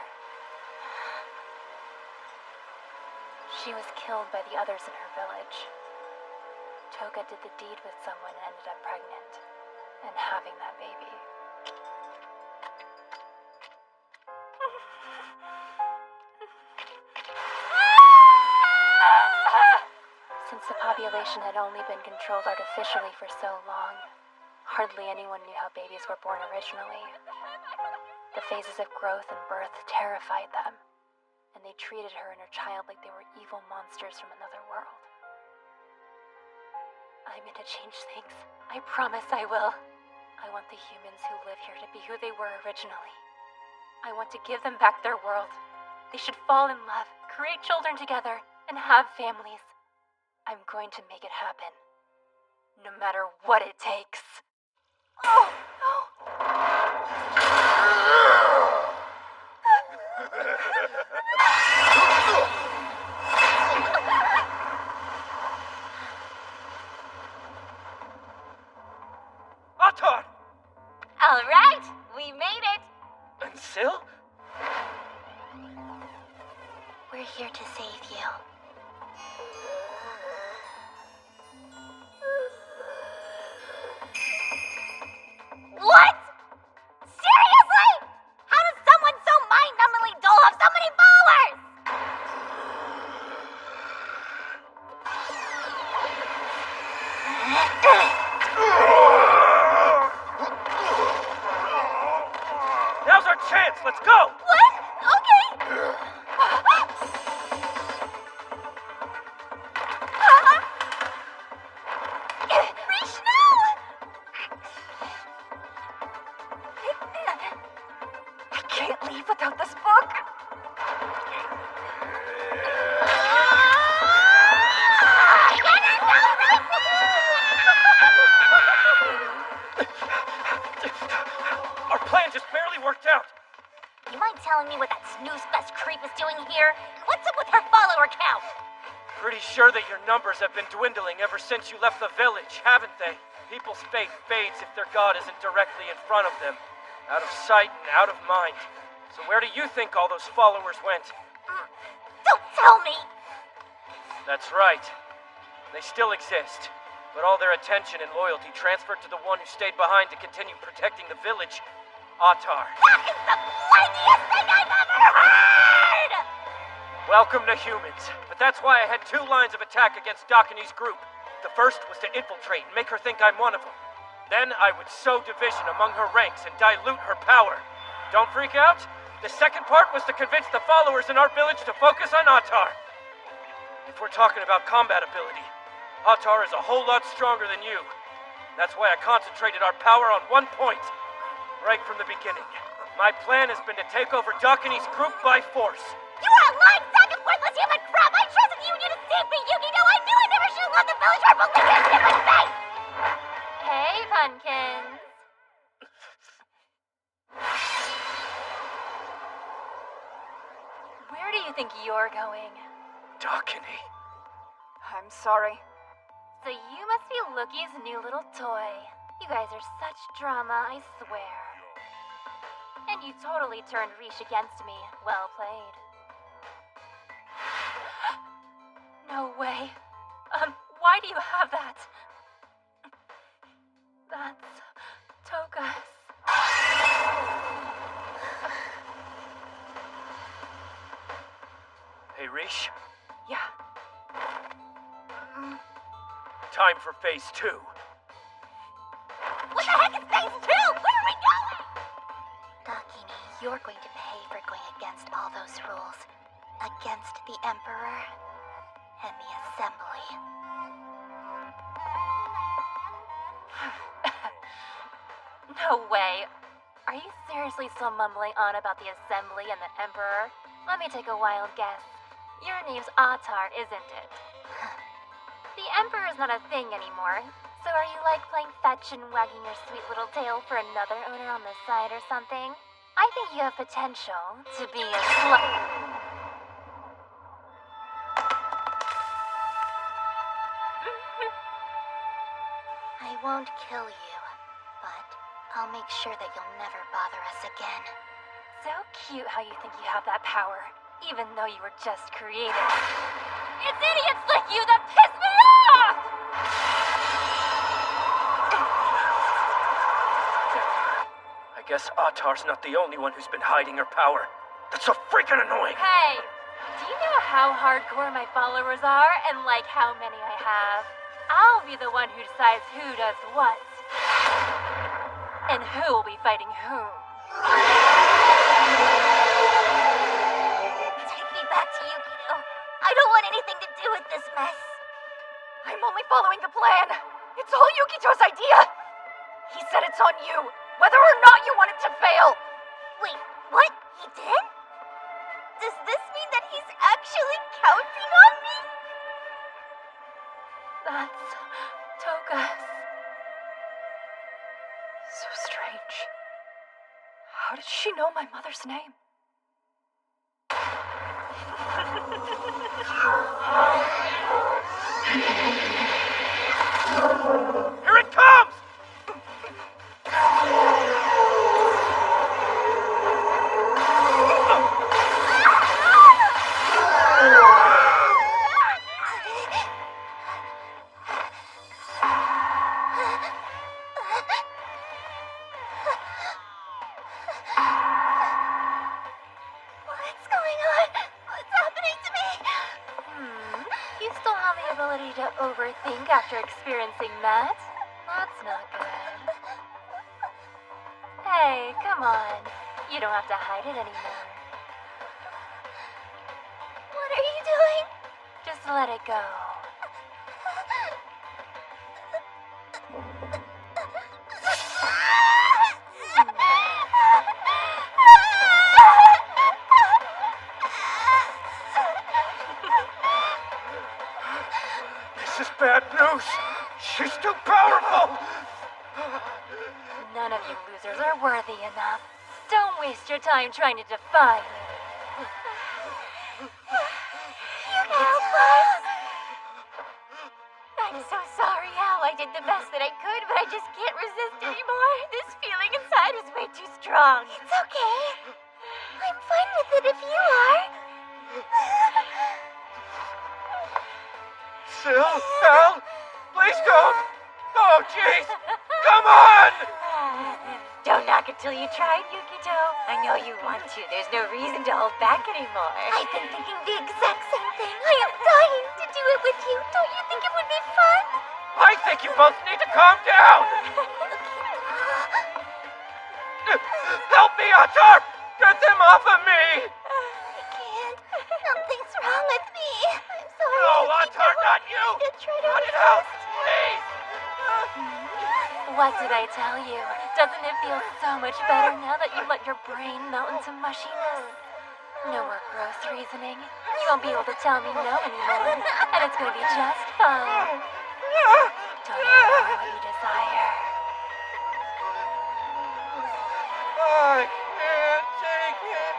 she was killed by the others in her village. Toka did the deed with someone and ended up pregnant, and having that baby. Since the population had only been controlled artificially for so long, hardly anyone knew how babies were born originally. The phases of growth and birth terrified them, and they treated her and her child like they were evil monsters from another world. I'm gonna change things. I promise I will. I want the humans who live here to be who they were originally. I want to give them back their world. They should fall in love, create children together, and have families. I'm going to make it happen. No matter what it takes. Oh, no. Atar! All right, we made it. And Syl? We're here to save you. What? Seriously? How does someone so mind-numbingly dull have so many followers? Now's our chance! Let's go! What? Okay. Rish, no! I can't leave without this book. Our plan just barely worked out. You mind telling me what that snooze-fest creep is doing here? What's up with her follower count? Pretty sure that your numbers have been dwindling ever since you left the village, haven't they? People's faith fades if their god isn't directly in front of them. Out of sight and out of mind. So where do you think all those followers went? Don't tell me! That's right. They still exist. But all their attention and loyalty transferred to the one who stayed behind to continue protecting the village, Atar. That is the flakiest thing I've ever heard! Welcome to humans. But that's why I had 2 lines of attack against Dakini's group. The first was to infiltrate and make her think I'm one of them. Then I would sow division among her ranks and dilute her power. Don't freak out. The second part was to convince the followers in our village to focus on Atar. If we're talking about combat ability, Atar is a whole lot stronger than you. That's why I concentrated our power on one point. Right from the beginning. My plan has been to take over Dakini's group by force. You are a lying sack of worthless human crap! I trusted you and you deceived me, Yukito! I knew I never should have left the village or believed in stupid face! Hey, pumpkins. Where do you think you're going? Dakini. I'm sorry. So you must be Lookie's new little toy. You guys are such drama, I swear. And you totally turned Rish against me. Well played. No way. Why do you have that? That's Toka's. Hey, Rish. Yeah. Time for phase 2. What the heck is phase 2? Where are we going? Dakini, you're going to pay for going against all those rules. Against the Emperor and the Assembly. No way. Are you seriously still mumbling on about the Assembly and the Emperor? Let me take a wild guess. Your name's Atar, isn't it? The Emperor's not a thing anymore, So are you like playing fetch and wagging your sweet little tail for another owner on the side or something? I think you have potential to be a I won't kill you, but I'll make sure that you'll never bother us again. So cute how you think you have that power, even though you were just created. It's idiots like you that piss me off! I guess Atar's not the only one who's been hiding her power. That's so freaking annoying! Hey, do you know how hardcore my followers are and like how many I have? I'll be the one who decides who does what. And who will be fighting whom. Take me back to Yukito. I don't want anything to do with this mess. I'm only following the plan. It's all Yukito's idea. He said it's on you, whether or not you want it to fail. Wait, what? He did? Does this mean that he's actually counting on me? That's Toga's. So strange. How did she know my mother's name? Here it comes! What's going on? What's happening to me? You still have the ability to overthink after experiencing that? That's not good. Hey, come on. You don't have to hide it anymore. What are you doing? Just let it go. This is bad news. She's too powerful. None of you losers are worthy enough. Don't waste your time trying to defy me. I'm so sorry, Al. I did the best that I could, but I just can't resist anymore. This feeling inside is way too strong. It's okay. I'm fine with it if you are. Sil, Al, please don't. Oh, jeez. Come on! Don't knock it till you tried, Yukito. I know you want to. There's no reason to hold back anymore. I've been thinking the exact same thing. I am dying to do it with you. Don't you think it would be fun? I think you both need to calm down. Help me, Atar! Get them off of me! I can't. Something's wrong with me. I'm sorry. No, Atar, not you! Cut it out, please! What did I tell you? Doesn't it feel so much better now that you let your brain melt into mushiness? No more gross reasoning. You won't be able to tell me no anymore. And it's gonna be just fine. Don't you know what you desire? I can't take it.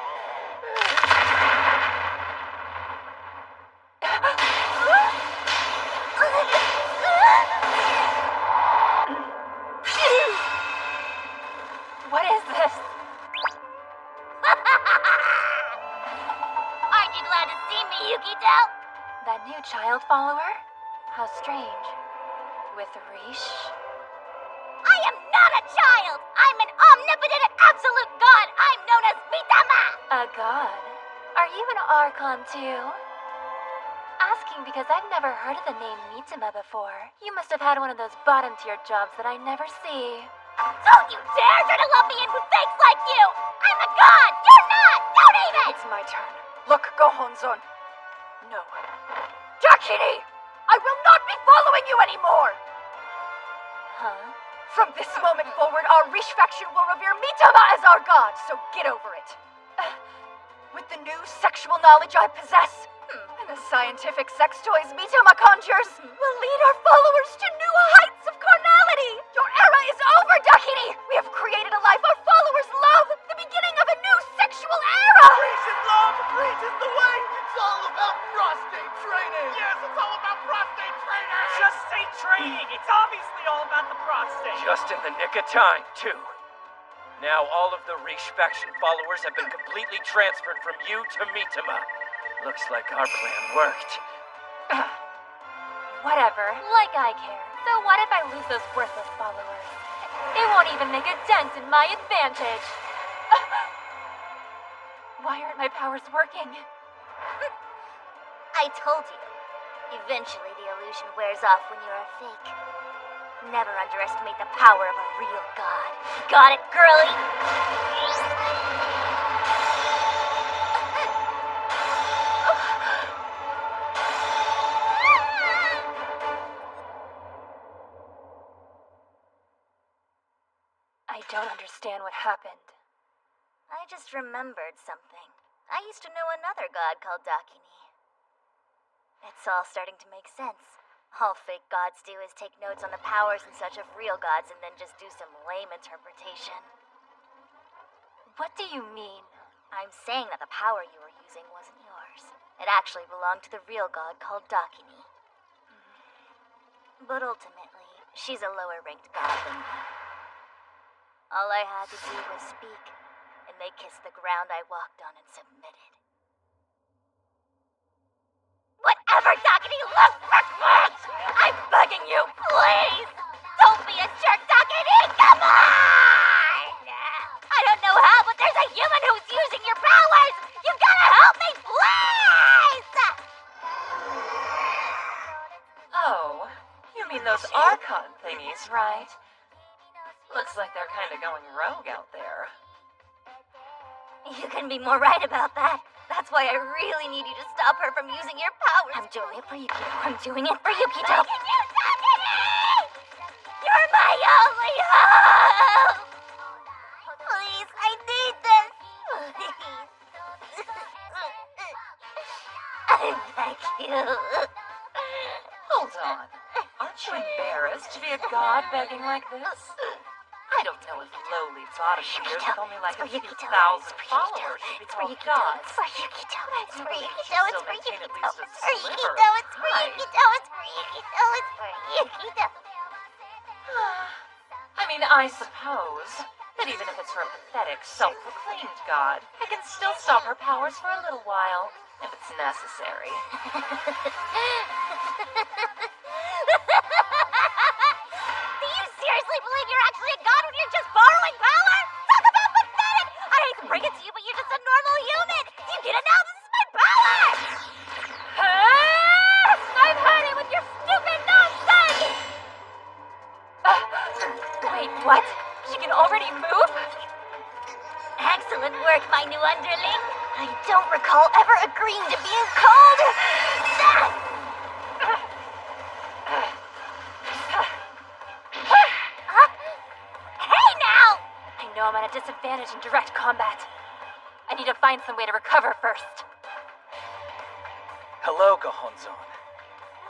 What is this? Aren't you glad to see me, Yukito? That new child follower? How strange. With Rish? I am not a child! I'm an omnipotent and absolute god! I'm known as Mitama! A god? Are you an Archon too? Asking because I've never heard of the name Mitama before. You must have had one of those bottom tier jobs that I never see. Don't you dare try to lump me in with fakes like you! I'm a god! You're not! Don't even! It's my turn. Look, Gohonzon. No. Takini! I will not be following you anymore! Huh? From this moment forward, our Rish faction will revere Mitama as our god, so get over it. With the new sexual knowledge I possess, And the scientific sex toys Mitama conjures will lead our followers to new heights of carnality! Your era is over, Dakini! We have created a life our followers love! The beginning of a new sexual era! Preach it, love! Preach is the way! It's all about prostate training! Yes, it's all about prostate training! Just say training. It's obviously all about the prostate. Just in the nick of time, too. Now all of the Riche faction followers have been completely transferred from you to Mitama. Looks like our plan worked. Whatever. Like I care. So what if I lose those worthless followers? It won't even make a dent in my advantage. Why aren't my powers working? I told you. Eventually the illusion wears off when you're a fake. Never underestimate the power of a real god. Got it, girly? I don't understand what happened. I just remembered something. I used to know another god called Dakini. It's all starting to make sense. All fake gods do is take notes on the powers and such of real gods and then just do some lame interpretation. What do you mean? I'm saying that the power you were using wasn't yours. It actually belonged to the real god called Dakini. But ultimately, she's a lower-ranked god than me. All I had to do was speak, and they kissed the ground I walked on and submitted. Whatever, Dakini, look for it! I'm begging you, please! Don't be a jerk, Dakini! Come on! I don't know how, but there's a human who's using your powers! You gotta help me, please! Oh, you mean those Archon thingies, right? Looks like they're kind of going rogue out there. You can be more right about that. That's why I really need you to stop her from using your powers. I'm doing it for Yukito. I'm doing it for Yukito. You're my only hope! Please, I need this. Please. I beg you. Hold on. Aren't you embarrassed to be a god begging like this? I don't know if lowly bottom feeders with only like a few thousand followers should be called gods. It's for Yukito. It's for Yukito. Still It's for maintain Yukito. at least a It's for sliver Yukito. of It's for pride. Yukito. It's for Yukito. It's for Yukito. I mean, I suppose that even if it's for a pathetic, self-proclaimed god, I can still stop her powers for a little while, if it's necessary. Do you seriously believe you're actually a god when you're just borrowing power? Talk about pathetic! I hate to break it to you, but you're just a normal human! Do you get it now? This is my power! I've had it with your stupid nonsense! Wait, what? She can already move? Excellent work, my new underling. I don't recall ever agreeing to being called that! Hey now! I know I'm at a disadvantage in direct combat. I need to find some way to recover first. Hello, Gohonzon.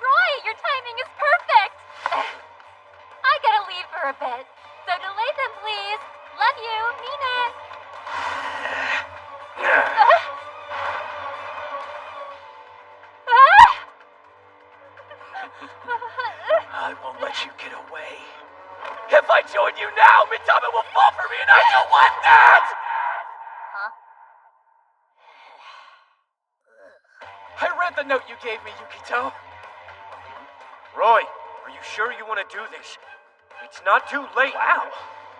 Roy, your timing is perfect! I gotta leave for a bit, so delay them, please. Love you, mean it. I won't let you get away. If I join you now, Mitama will fall for me, and I don't want that! Huh? I read the note you gave me, Yukito. Roy, are you sure you want to do this? It's not too late. Wow.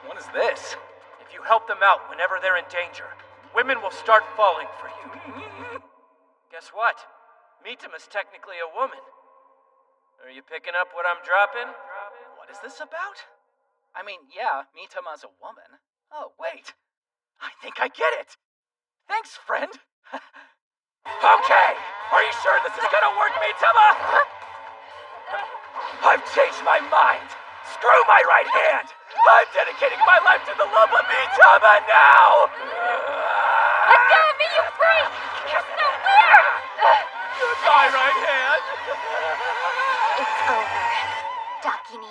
What is this? If you help them out whenever they're in danger, women will start falling for you. Guess what? Mitama's technically a woman. Are you picking up what I'm dropping? What is this about? I mean, yeah, Mitama's a woman. Oh, wait. I think I get it. Thanks, friend. Okay, are you sure this is gonna work, Mitama? I've changed my mind. Screw my right hand. I'm dedicating my life to the love of Mitama now. Let go of me, you freak! You're so weird! Goodbye, my right hand. It's over, Dakini.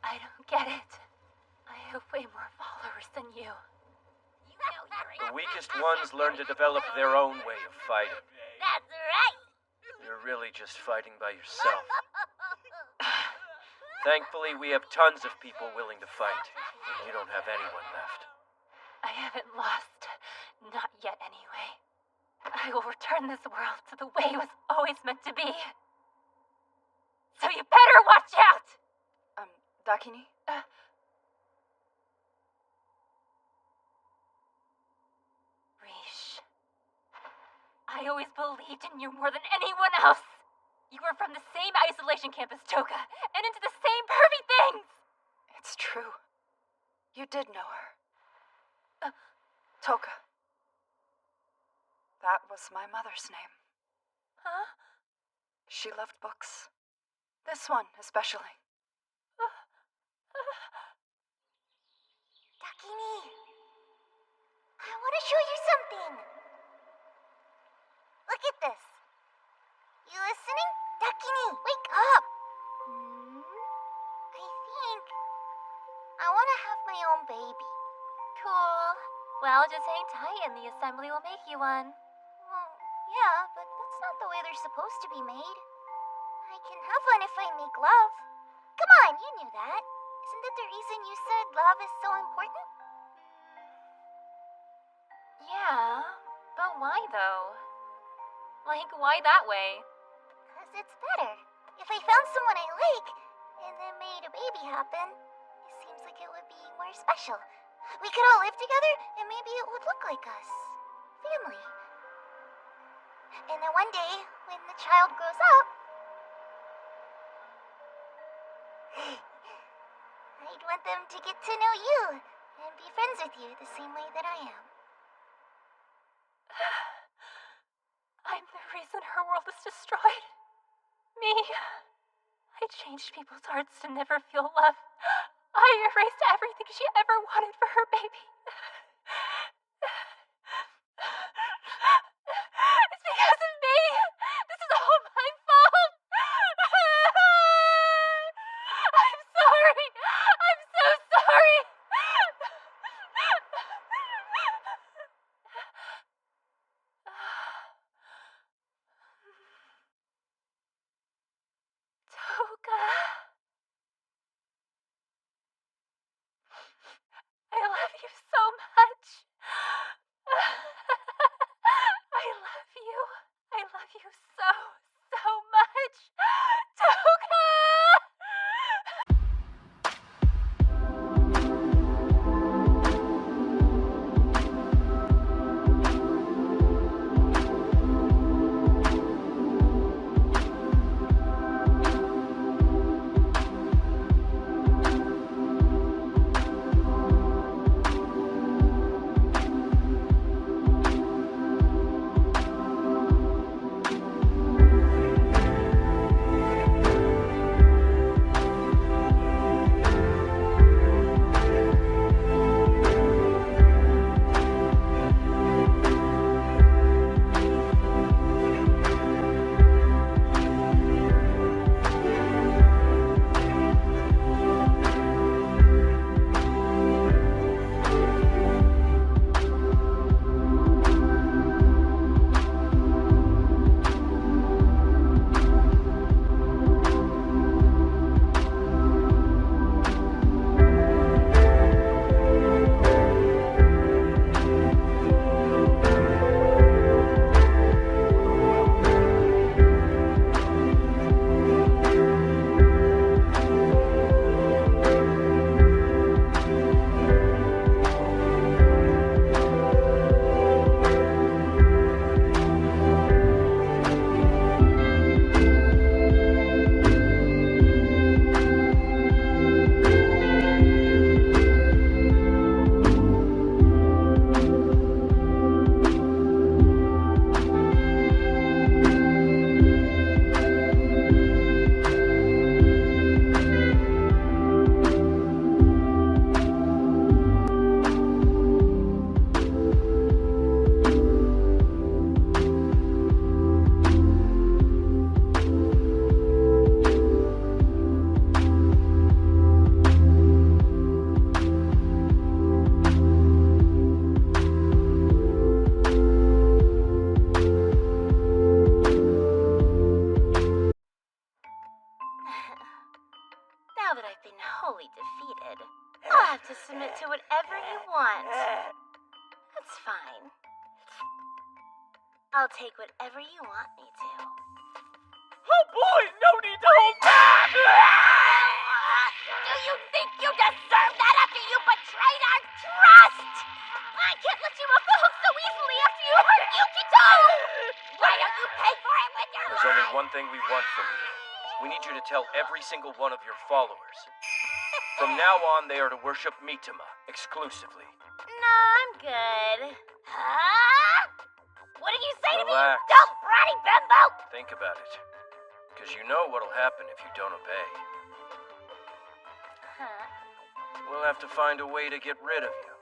I don't get it. I have way more followers than you. The weakest ones learn to develop their own way of fighting. That's right. You're really just fighting by yourself. Thankfully, we have tons of people willing to fight, and you don't have anyone left. I haven't lost. Not yet, anyway. I will return this world to the way it was always meant to be. So you better watch out! Dakini? Rish. I always believed in you more than anyone else. You were from the same isolation camp as Toka, and into the same pervy things! It's true. You did know her. Toka. That was my mother's name. Huh? She loved books. This one, especially. Dakini, I want to show you something. Look at this. You listening? Dakini, wake up. I think I want to have my own baby. Cool. Well, just hang tight and the assembly will make you one. Well, yeah, but that's not the way they're supposed to be made. I can have one if I make love. Come on, you knew that. Isn't that the reason you said love is so important? Yeah, but why though? Like, why that way? Because it's better. If I found someone I like, and then made a baby happen, it seems like it would be more special. We could all live together, and maybe it would look like us. Family. And then one day, when the child grows up, I'd want them to get to know you, and be friends with you the same way that I am. I'm the reason her world is destroyed. Me. I changed people's hearts to never feel love. I erased everything she ever wanted for her baby. It's because of me. This is all my fault. I'm sorry. I'm so sorry. Toka. I love you so I'll take whatever you want me to. Oh boy, no need to hold back! Do you think you deserve that after you betrayed our trust? I can't let you off the hook so easily after you hurt Yukito! Why don't you pay for it with your There's only one thing we want from you. We need you to tell every single one of your followers. From now on, they are to worship Mitama exclusively. No, I'm good. Huh? What did you say to me, you Relax. dumb bratty bimbo? Think about it. Because you know what'll happen if you don't obey. Huh? We'll have to find a way to get rid of you.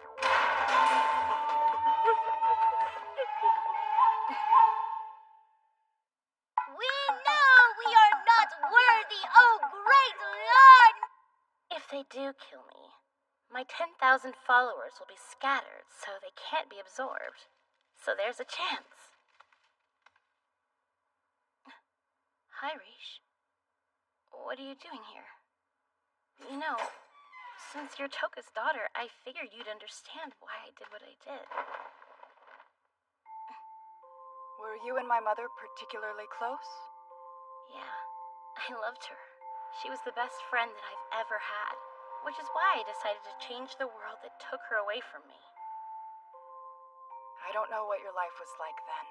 We know we are not worthy, oh great Lord! If they do kill me, my 10,000 followers will be scattered so they can't be absorbed. So there's a chance. Hi, Rish. What are you doing here? You know, since you're Toka's daughter, I figured you'd understand why I did what I did. Were you and my mother particularly close? Yeah, I loved her. She was the best friend that I've ever had, which is why I decided to change the world that took her away from me. I don't know what your life was like then,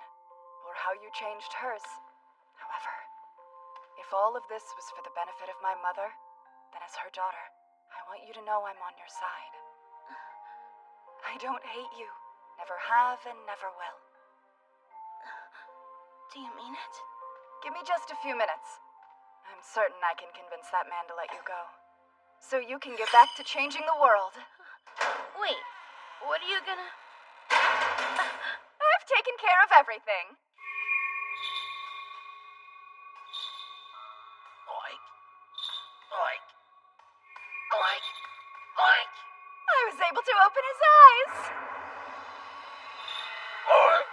or how you changed hers. However, if all of this was for the benefit of my mother, then as her daughter, I want you to know I'm on your side. I don't hate you. Never have and never will. Do you mean it? Give me just a few minutes. I'm certain I can convince that man to let you go. So you can get back to changing the world. Wait, what are you gonna... I've taken care of everything. Oink. Oink. Oink. Oink. I was able to open his eyes. Oink.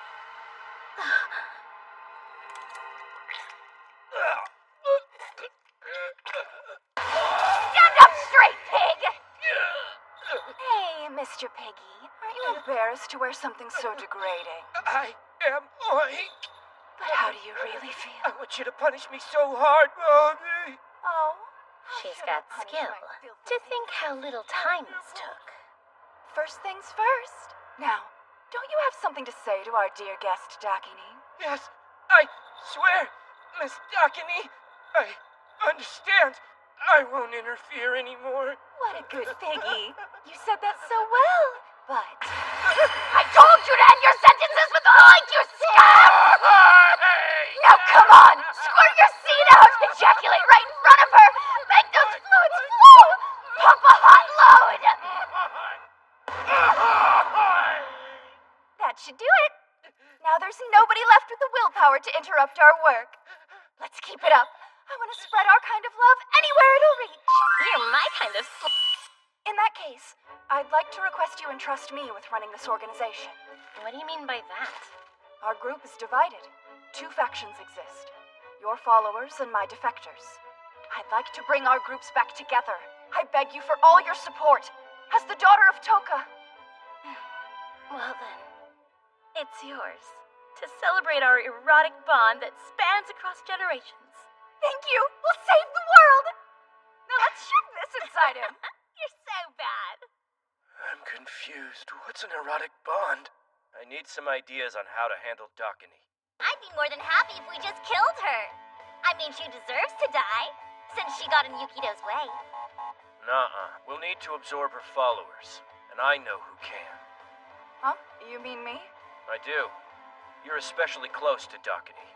Stand up straight, pig! Hey, Mr. Piggy. Aren't you embarrassed to wear something so degrading? I am Oink. But how do you really feel? I want you to punish me so hard, Mommy. Oh? She's got skill. To think how little time this took. First things first. Now, don't you have something to say to our dear guest, Dakini? Yes, I swear, Miss Dakini, I understand. I won't interfere anymore. What a good piggy. You said that so well, but... I told you to end your sentences with oink, you scum! Now come on! Squirt your seed out! Ejaculate right in front of her! Make those fluids flow! Pump a hot load! That should do it. Now there's nobody left with the willpower to interrupt our work. Let's keep it up. I want to spread our kind of love anywhere it'll reach. You're my kind of In that case, I'd like to request you entrust me with running this organization. What do you mean by that? Our group is divided. 2 factions exist. Your followers and my defectors. I'd like to bring our groups back together. I beg you for all your support. As the daughter of Toka. Well then, it's yours. To celebrate our erotic bond that spans across generations. Thank you! We'll save the world! Now let's shove this inside him. You're so bad. I'm confused. What's an erotic bond? I need some ideas on how to handle Dakini. I'd be more than happy if we just killed her. I mean, she deserves to die, since she got in Yukito's way. Nuh-uh. We'll need to absorb her followers, and I know who can. Huh? You mean me? I do. You're especially close to Dakini.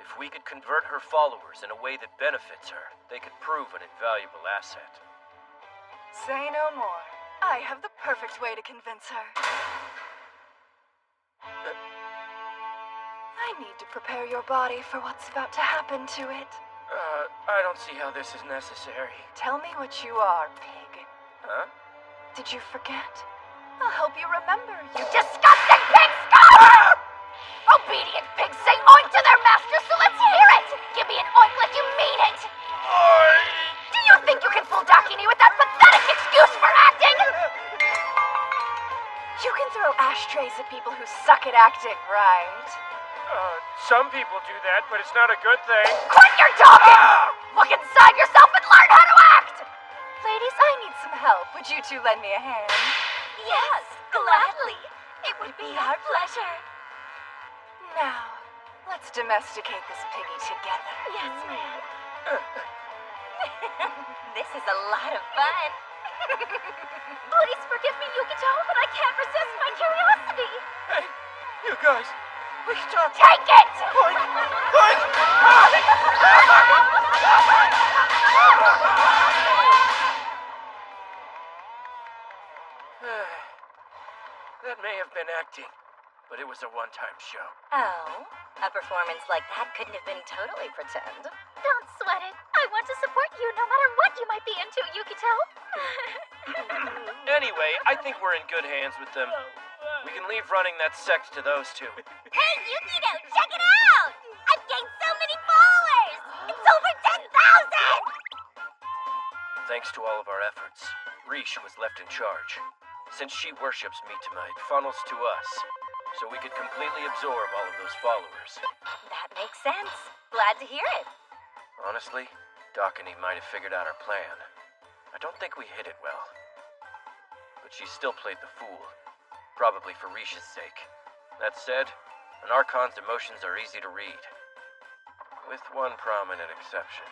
If we could convert her followers in a way that benefits her, they could prove an invaluable asset. Say no more. I have the perfect way to convince her. I need to prepare your body for what's about to happen to it. I don't see how this is necessary. Tell me what you are, pig. Huh? Did you forget? I'll help you remember. You disgusting pig scum! Obedient pigs say oink to their master, so let's hear it! Give me an oink like you mean it! Do you think you can fool Dakini with that pathetic excuse for acting? You can throw ashtrays at people who suck at acting, right? Some people do that, but it's not a good thing. Quit your talking! Look inside yourself and learn how to act! Ladies, I need some help. Would you two lend me a hand? Yes, gladly. It would be our pleasure. Now, let's domesticate this piggy together. Yes, ma'am. This is a lot of fun. Please forgive me, Yukito, but I can't resist my curiosity. Hey, you guys, we can talk. Take it! That may have been acting, but it was a one-time show. Oh, a performance like that couldn't have been totally pretend. Don't sweat it. I want to support you no matter what you might be into, Yukito. Anyway, I think we're in good hands with them. We can leave running that sex to those two. Hey, Yukito, check it out! I've gained so many followers! It's over 10,000! Thanks to all of our efforts, Rish was left in charge. Since she worships Mitama, it funnels to us, so we could completely absorb all of those followers. That makes sense. Glad to hear it. Honestly, Dakini might have figured out our plan. I don't think we hit it well. But she still played the fool, probably for Rish's sake. That said, an Archon's emotions are easy to read. With one prominent exception.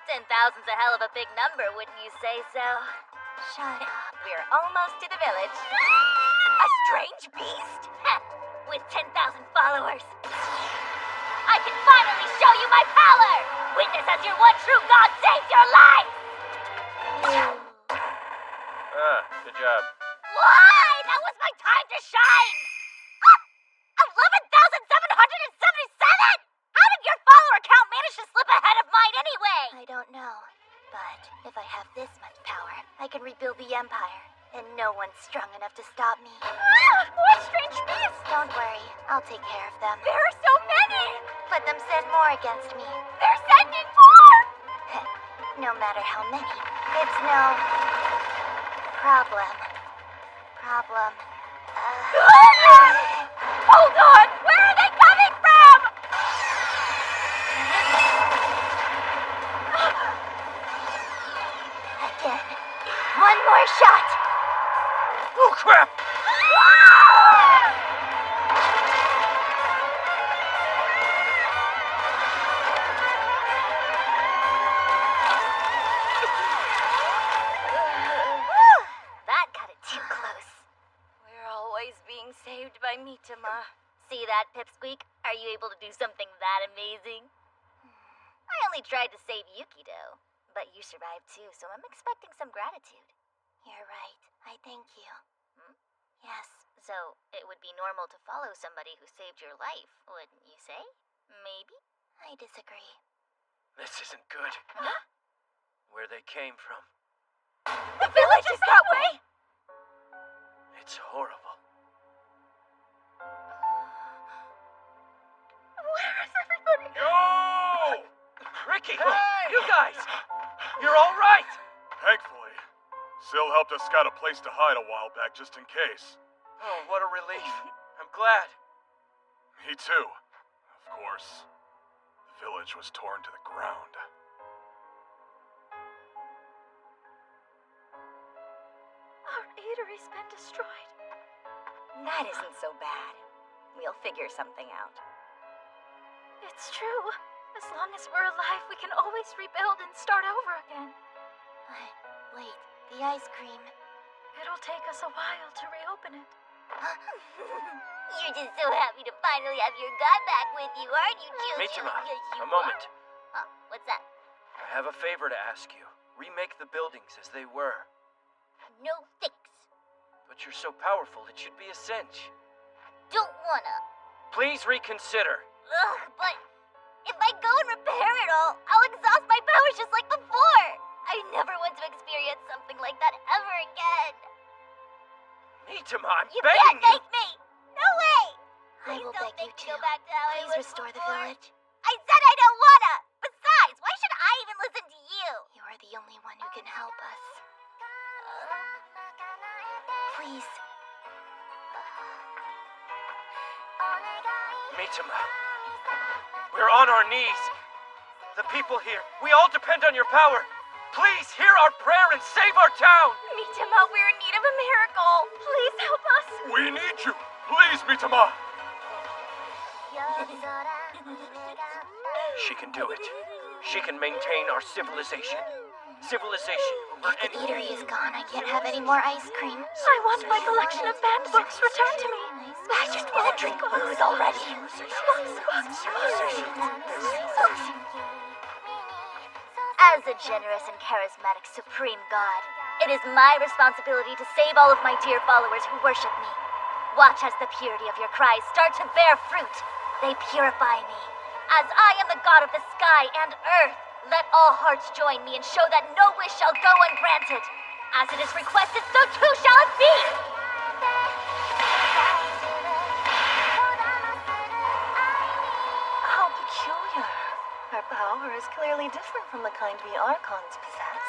10,000's a hell of a big number, wouldn't you say so? Shut up. We're almost to the village. A strange beast? With 10,000 followers. I can finally show you my power! Witness as your one true God saves your life! Good job. Why? That was my time to shine! 11,777? How did your follower count manage to slip ahead of mine anyway? I don't know. But if I have this much power, I can rebuild the Empire. And no one's strong enough to stop me. What strange beasts! Don't worry, I'll take care of them. There are so many! Let them send more against me. They're sending more! No matter how many, it's no problem. Hold on! Where are they coming from? Again. One more shot! Oh, crap! That cut it too close. We're always being saved by Mitama. See that, Pipsqueak? Are you able to do something that amazing? I only tried to save Yukito, but you survived too, so I'm expecting some gratitude. You're right. I thank you. Yes. So, it would be normal to follow somebody who saved your life, wouldn't you say? Maybe? I disagree. This isn't good. Huh? Where they came from. The village is that way! It's horrible. Where is everybody? Yo! Ricky! Hey! You guys! You're all right! Thankfully. Syl helped us scout a place to hide a while back just in case. Oh, what a relief. I'm glad. Me too. Of course, the village was torn to the ground. Our eatery's been destroyed. That isn't so bad. We'll figure something out. It's true. As long as we're alive, we can always rebuild and start over again. But wait, the ice cream. It'll take us a while to reopen it. You're just so happy to finally have your god back with you, aren't you, Julia? Mitama, Yes, you a moment. are. What's that? I have a favor to ask you. Remake the buildings as they were. No thanks. But you're so powerful, it should be a cinch. Don't wanna. Please reconsider. Ugh, but if I go and repair it all, I'll exhaust my powers just like before. I never want to experience something like that ever again. Mitama, I'm You begging can't thank me! No way! I will don't beg you make me to. go back to how I Please was restore the before. village. I said I don't wanna! Besides, why should I even listen to you? You are the only one who can help us. Please. Mitama, we're on our knees. The people here, we all depend on your power. Please hear our prayer and save our town! Mitama, we're in need of a miracle. Please help us. We need you. Please, Mitama. She can do it. She can maintain our civilization. Civilization over If the any... eatery is gone, I can't have any more ice cream. I want my collection of banned books returned to me. I just want to drink booze already. As a generous and charismatic supreme god, it is my responsibility to save all of my dear followers who worship me. Watch as the purity of your cries start to bear fruit. They purify me. As I am the god of the sky and earth, let all hearts join me and show that no wish shall go ungranted. As it is requested, so too shall it be! How peculiar. Her power is clearly different from the kind we Archons possess.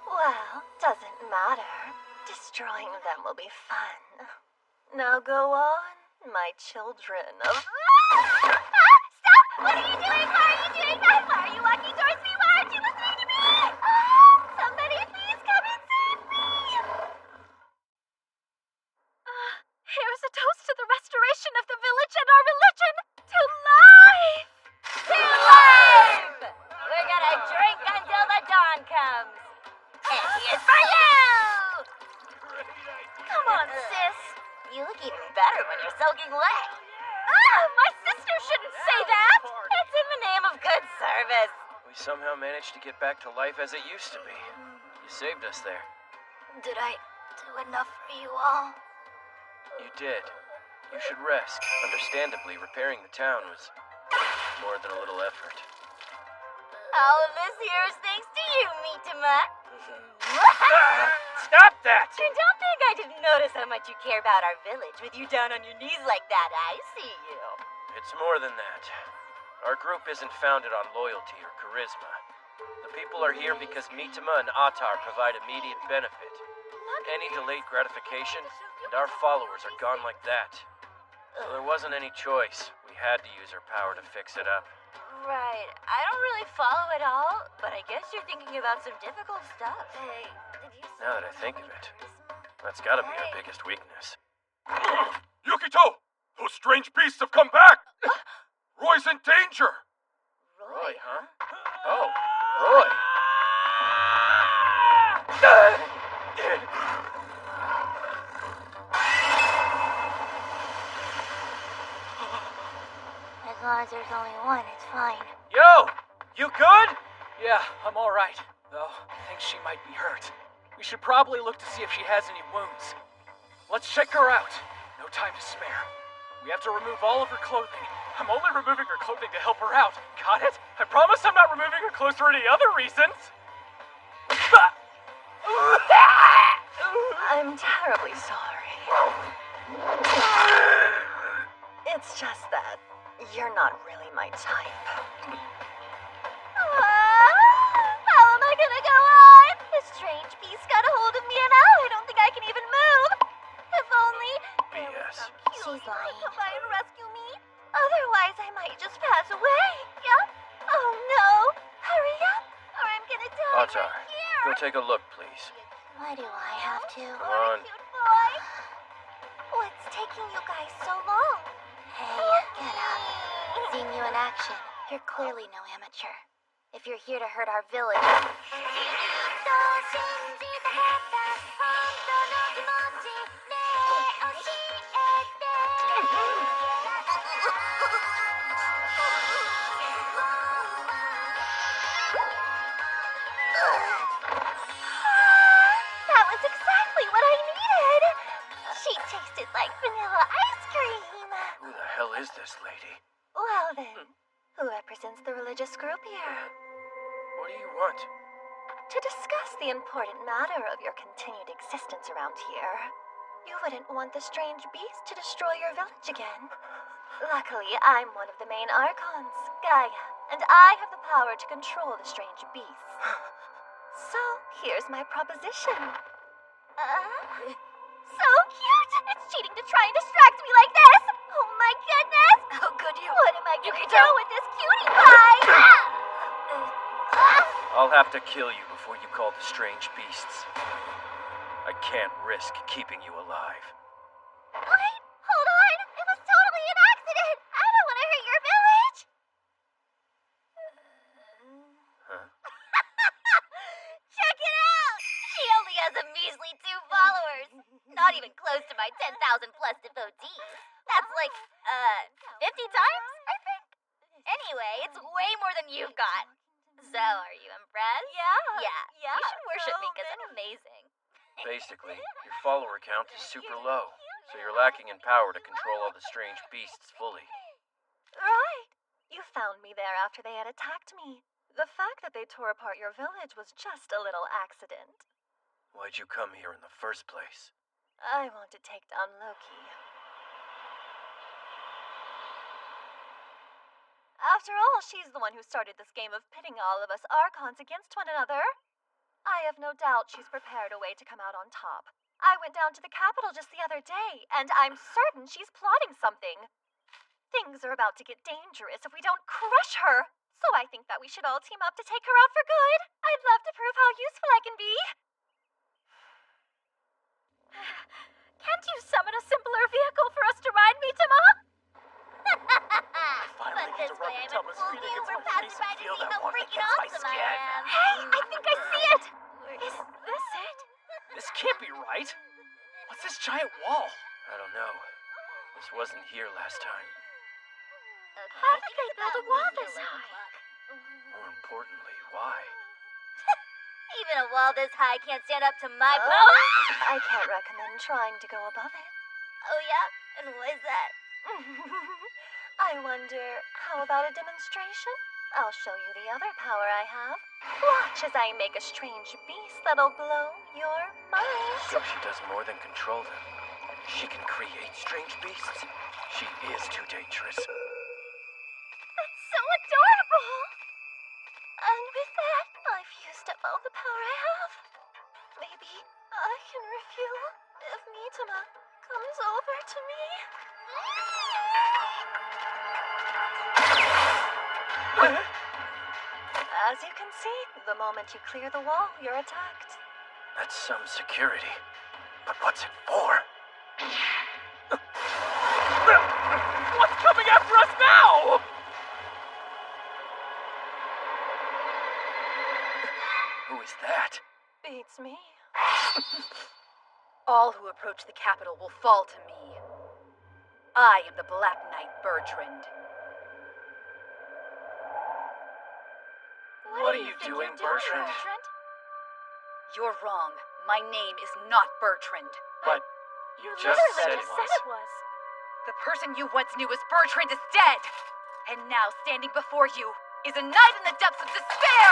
Well, doesn't matter. Destroying them will be fun. Now go on, my children of... Stop! What are you doing? Why are you doing that? Why are you walking towards me? Why aren't you listening to me? Somebody please come and save me! Here's a toast to the restoration of the village and our religion. To life! To life! We're gonna drink until the dawn comes. And here's for you! Come on, sis. You look even better when you're soaking wet. My sister shouldn't say that. It's in the name of good service. We somehow managed to get back to life as it used to be. You saved us there. Did I do enough for you all? You did. You should rest. Understandably, repairing the town was more than a little effort. All of this here is thanks to you, Mitama. Stop that! And don't think I didn't notice how much you care about our village with you down on your knees like that. I see you. It's more than that. Our group isn't founded on loyalty or charisma. The people are here because Mitama and Atar provide immediate benefit. Any delayed gratification, and our followers are gone like that. So there wasn't any choice. We had to use our power to fix it up. Right. I don't really follow it all, but I guess you're thinking about some difficult stuff. Hey, did you see Now that I think of it, that's gotta be our biggest weakness. Yukito! Those strange beasts have come back! Roy's in danger! Roy, huh? Oh, Roy! As long as there's only one, it's fine. Yo! You good? Yeah, I'm alright. Though, I think she might be hurt. We should probably look to see if she has any wounds. Let's check her out. No time to spare. We have to remove all of her clothing. I'm only removing her clothing to help her out. Got it? I promise I'm not removing her clothes for any other reasons. I'm terribly sorry. It's just that you're not really my type. How am I gonna go on? This strange beast got a hold of me and now I don't think I can even move. If only there was some cute people to come by and rescue me. Otherwise, I might just pass away. Yep. Oh no. Hurry up or I'm gonna die Atar, right here. go take a look, please. Why do I have to? Come on. Cute boy. What's taking you guys so long? Hey, get up. Seeing you in action, you're clearly no amateur. If you're here to hurt our village... That was exactly what I needed! She tasted like vanilla ice cream! Who the hell is this lady? Well then, who represents the religious group here? What do you want? To discuss the important matter of your continued existence around here. You wouldn't want the strange beast to destroy your village again. Luckily, I'm one of the main Archons, Gaia. and I have the power to control the strange beasts. So, here's my proposition. So cute! It's cheating to try and distract me like this! Oh my goodness! Oh, good you. What am I gonna do with this cutie pie? I'll have to kill you before you call the strange beasts. I can't risk keeping you alive. Wait, hold on! It was totally an accident! I don't want to hurt your village! Huh? Check it out! She only has a measly 2 followers. Not even close to my 10,000 plus devotees. That's like, 50 times, I think? Anyway, it's way more than you've got. So, are you impressed? Yeah. You should worship me because I'm amazing. Basically, your follower count is super low, so you're lacking in power to control all the strange beasts fully. Right. You found me there after they had attacked me. The fact that they tore apart your village was just a little accident. Why'd you come here in the first place? I want to take down Loki. After all, she's the one who started this game of pitting all of us Archons against one another. I have no doubt she's prepared a way to come out on top. I went down to the capital just the other day, and I'm certain she's plotting something. Things are about to get dangerous if we don't crush her. So I think that we should all team up to take her out for good. I'd love to prove how useful I can be. Can't you summon a simpler vehicle for us to ride, Mitama? Finally get to rub Mitama's feet against my face and feel that warmth freaking against my awesome I skin. am. Hey, I think I see it! Is this it? This can't be right. What's this giant wall? I don't know. This wasn't here last time. How did they build a wall this high? More importantly, why? Even a wall this high can't stand up to my power. I can't recommend trying to go above it. Oh yeah? And what is that? I wonder, how about a demonstration? I'll show you the other power I have. Watch as I make a strange beast that'll blow your mind. So she does more than control them. She can create strange beasts. She is too dangerous. That's so adorable! And with that, I've used up all the power I have. Maybe I can refuel if Mitama comes over to me. As you can see, the moment you clear the wall, you're attacked. That's some security. But what's it for? What's coming after us now? Who is that? Beats me. All who approach the capital will fall to me. I am the Black Knight Bertrand. What are you doing, Bertrand? You're wrong. My name is not Bertrand. But you just said it was. The person you once knew as Bertrand is dead. And now standing before you is a knight in the depths of despair!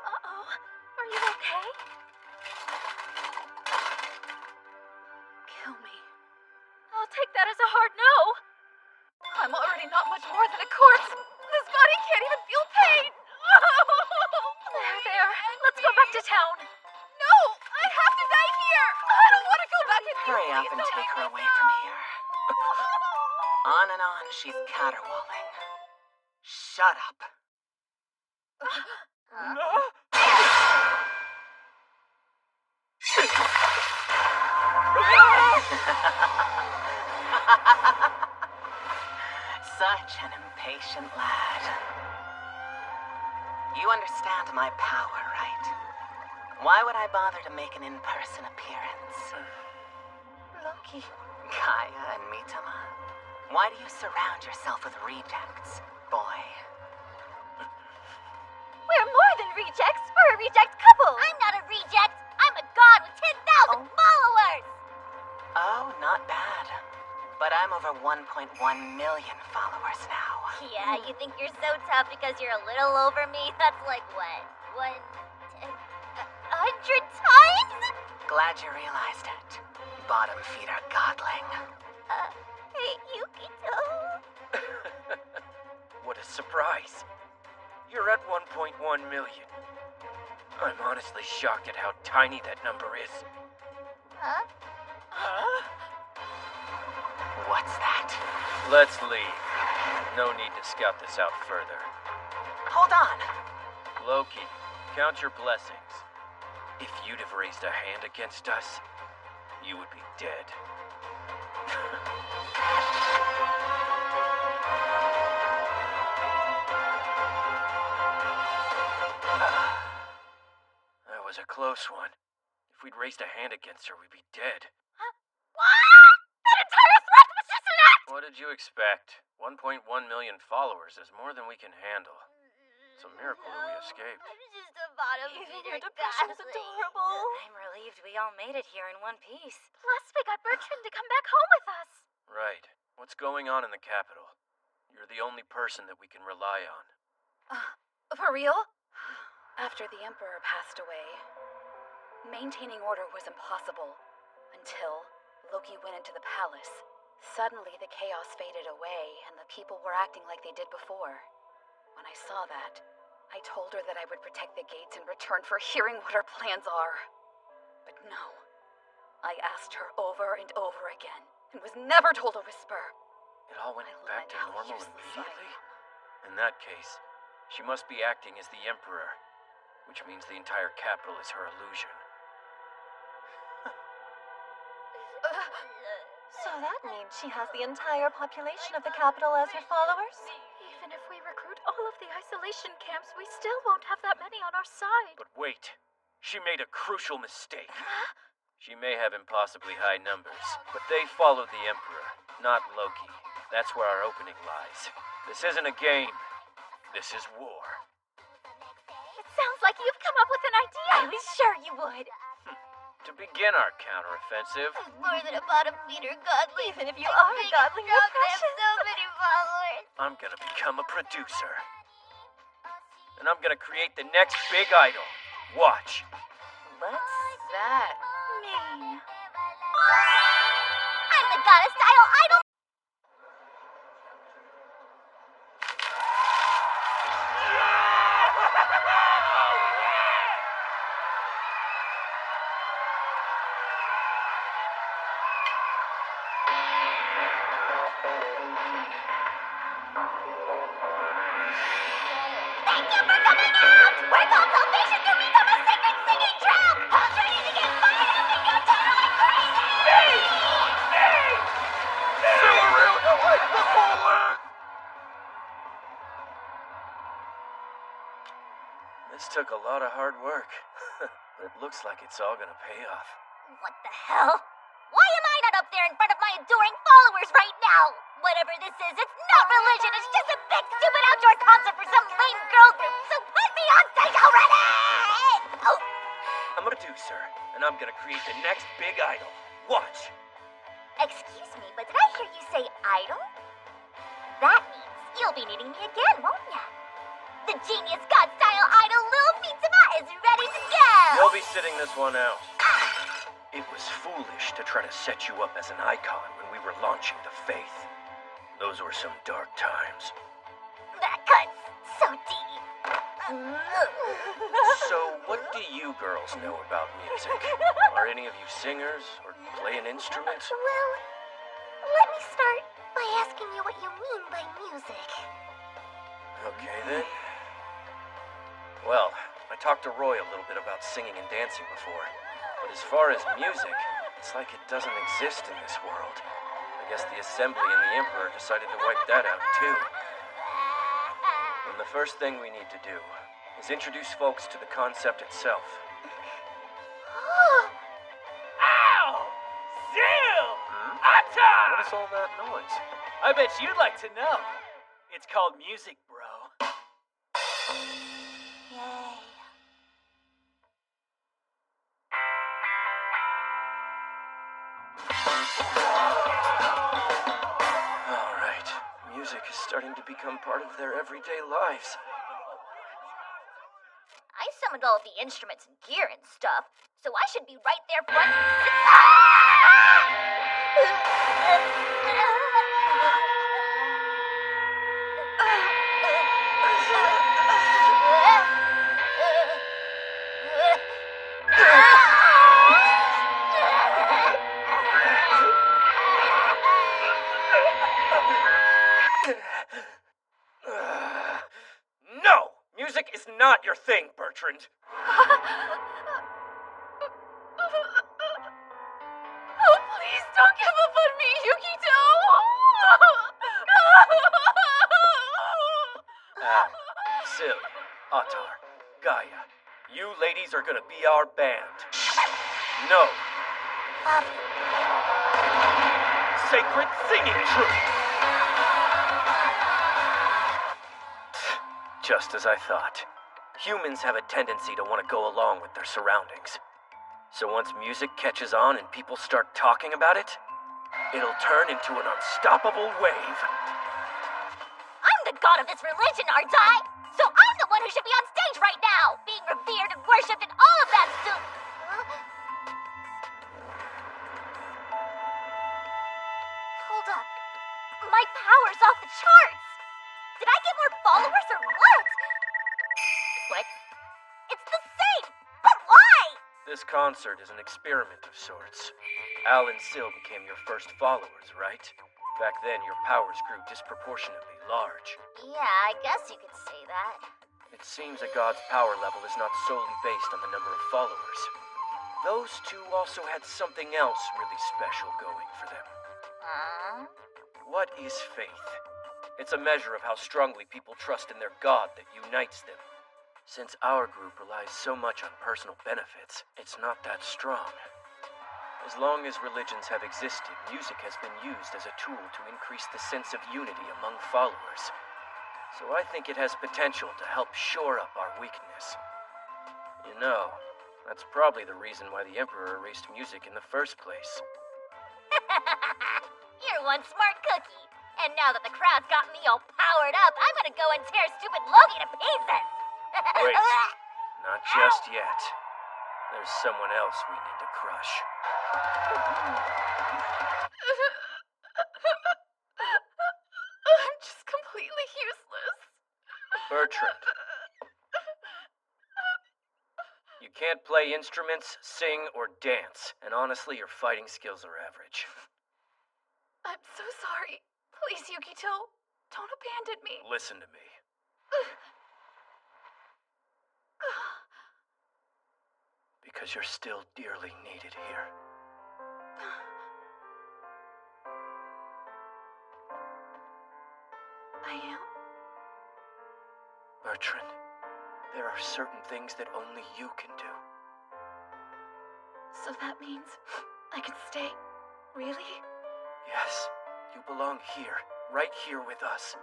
Uh-oh. Are you okay? Kill me. I'll take that as a hard no. I'm already not much more than a corpse. This body can't even feel pain. There. Let's go back to town. No! I have to die here! I don't want to go back and Hurry up and take her away from here. On and on, she's caterwauling. Shut up. Such an impatient lad. You understand my power, right? Why would I bother to make an in-person appearance? Loki. Kaya and Mitama, why do you surround yourself with rejects, boy? We're more than rejects. We're a reject couple. I'm not a reject. I'm a god with 10,000 followers. Oh, not bad. But I'm over 1.1 million followers now. Yeah, you think you're so tough because you're a little over me? That's like what? 100 times? Glad you realized it. bottom feeder godling. Hey, Yukito. What a surprise. You're at 1.1 million. I'm honestly shocked at how tiny that number is. Huh? What's that? Let's leave. No need to scout this out further. Hold on. Loki, count your blessings. If you'd have raised a hand against us, you would be dead. That was a close one. If we'd raised a hand against her, we'd be dead. Huh? What? That entire threat was just an act! What did you expect? 1.1 million followers is more than we can handle. It's a miracle that we escaped. I'm just a bottom Even feeder your depression is godling. adorable. I'm relieved we all made it here in one piece. Plus, we got Bertrand to come back home with us. Right. What's going on in the capital? You're the only person that we can rely on. For real? After the Emperor passed away, maintaining order was impossible until Loki went into the palace. Suddenly, the chaos faded away, and the people were acting like they did before. When I saw that, I told her that I would protect the gates in return for hearing what her plans are. But no. I asked her over and over again, and was never told a whisper. It all went I back learned to how normal useless I immediately? am. In that case, she must be acting as the Emperor, which means the entire capital is her illusion. So that means she has the entire population of the capital as her followers? Even if we recruit all of the isolation camps, we still won't have that many on our side. But wait, she made a crucial mistake. She may have impossibly high numbers, but they follow the Emperor, not Loki. That's where our opening lies. This isn't a game. This is war. It sounds like you've come up with an idea. I was sure you would. To begin our counteroffensive, More than a bottom feeder godling. Even if you are a godling, you're I have precious. so many followers. I'm gonna become a producer. And I'm gonna create the next big idol. Watch. What's that? Mean. I'm the goddess style idol. Thank you for coming out! We're called Salvation to become a sacred singing troupe! Who's ready to get fired up and go totally crazy? This took a lot of hard work. But it looks like it's all gonna pay off. What the hell? Why am I not up there in front of my adoring followers right now? Whatever this is, it's not religion. It's just a big stupid outdoor concert for some lame girl group. So put me on stage already! Oh, I'm a producer, and I'm gonna create the next big idol. Watch. excuse me, but did I hear you say idol? That means you'll be needing me again, won't ya? The genius god-style idol Lil Mitsuma is ready to go! You'll be sitting this one out. It was foolish to try to set you up as an icon when we were launching the Faith. Those were some dark times. That cuts so deep. So, what do you girls know about music? Are any of you singers or play an instrument? Well, let me start by asking you what you mean by music. Okay, then. Well, I talked to Roy a little bit about singing and dancing before. But as far as music, it's like it doesn't exist in this world. I guess the Assembly and the Emperor decided to wipe that out, too. And the first thing we need to do is introduce folks to the concept itself. Ow! Zil! Atta! What is all that noise? I bet you'd like to know. It's called music, bro. Yay. All right. Music is starting to become part of their everyday lives. I so summoned all of the instruments and gear and stuff, so I should be right there front. No! Music is not your thing, Bertrand. Oh, please don't give up on me, Yukito! Sil, Atar, Gaia, you ladies are gonna be our band. No. Sacred singing troupe. Just as I thought. Humans have a tendency to want to go along with their surroundings. So once music catches on and people start talking about it, it'll turn into an unstoppable wave. I'm the god of this religion, aren't I? So I'm the one who should be on stage right now, being revered and worshipped and all of that stuff. Hold up. My power's off the charts. Did I get more followers or what? What? It's the same! But why? This concert is an experiment of sorts. Al and Sil became your first followers, right? Back then, your powers grew disproportionately large. Yeah, I guess you could say that. It seems a god's power level is not solely based on the number of followers. Those two also had something else really special going for them. What is faith? It's a measure of how strongly people trust in their god that unites them. Since our group relies so much on personal benefits, it's not that strong. As long as religions have existed, music has been used as a tool to increase the sense of unity among followers. So I think it has potential to help shore up our weakness. You know, that's probably the reason why the Emperor erased music in the first place. You're one smart cookie. And now that the crowd's got me all powered up, I'm gonna go and tear stupid Logie to pieces! Wait, not just yet. There's someone else we need to crush. I'm just completely useless. Bertrand. You can't play instruments, sing, or dance, and honestly, your fighting skills are average. I'm so sorry. Please, Yukito, don't abandon me. Listen to me. Because you're still dearly needed here. I am? Bertrand, there are certain things that only you can do. So that means I can stay? Really? Yes, you belong here, right here with us.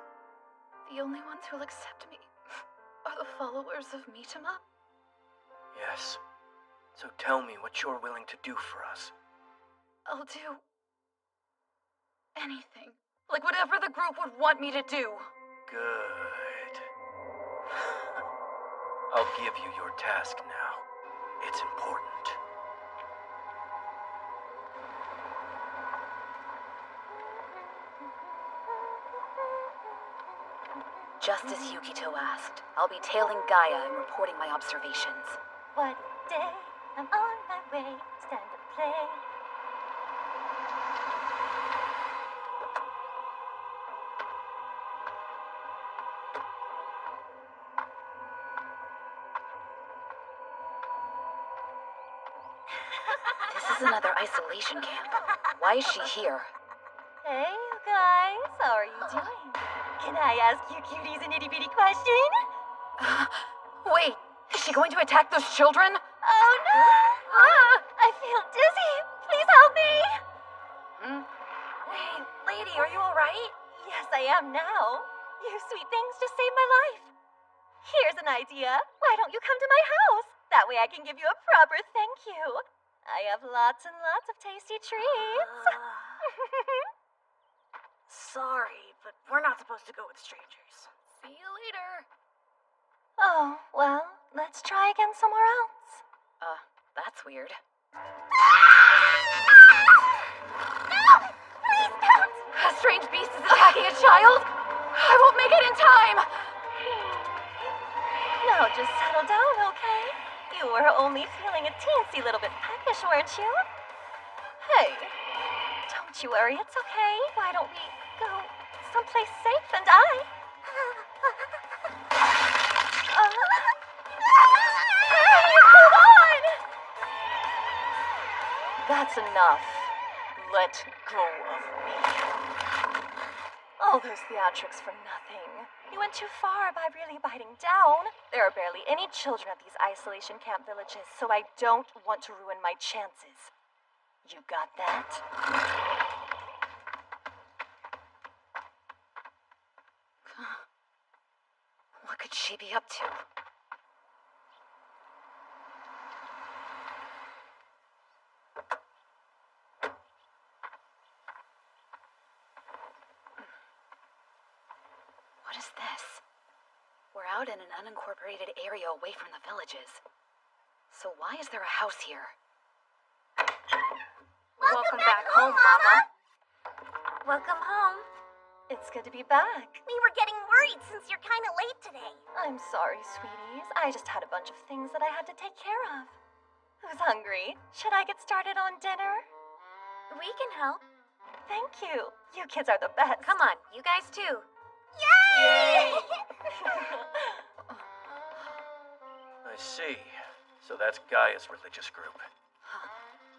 The only ones who'll accept me are the followers of Mitama? Yes. So tell me what you're willing to do for us. I'll do anything. Like whatever the group would want me to do. Good. I'll give you your task now. It's important. Just as Yukito asked, I'll be tailing Gaia and reporting my observations. What day? I'm on my way. Stand to play. This is another isolation camp. Why is she here? Hey, you guys. How are you doing? Can I ask you cuties an itty-bitty question? Wait, is she going to attack those children? Oh, no! I feel dizzy. Please help me. Hey, lady, are you alright? Yes, I am now. You sweet things just saved my life. Here's an idea. Why don't you come to my house? That way I can give you a proper thank you. I have lots and lots of tasty treats. Sorry, but we're not supposed to go with strangers. See you later. Oh, well, let's try again somewhere else. That's weird. No! Please don't! A strange beast is attacking a child? I won't make it in time! Now just settle down, okay? You were only feeling a teensy little bit peckish, weren't you? Hey, don't you worry, it's okay. Why don't we go someplace safe and Hey, hold on! That's enough. Let go of me. All those theatrics for nothing. You went too far by really biting down. There are barely any children at these isolation camp villages, so I don't want to ruin my chances. You got that? What could she be up to? What is this? We're out in an unincorporated area away from the villages. So why is there a house here? Welcome back home, Mama. Welcome home. It's good to be back. We were getting worried since you're kind of late today. I'm sorry, sweeties. I just had a bunch of things that I had to take care of. Who's hungry? Should I get started on dinner? We can help. Thank you. You kids are the best. Come on, you guys too. Yay! I see. So that's Gaia's religious group.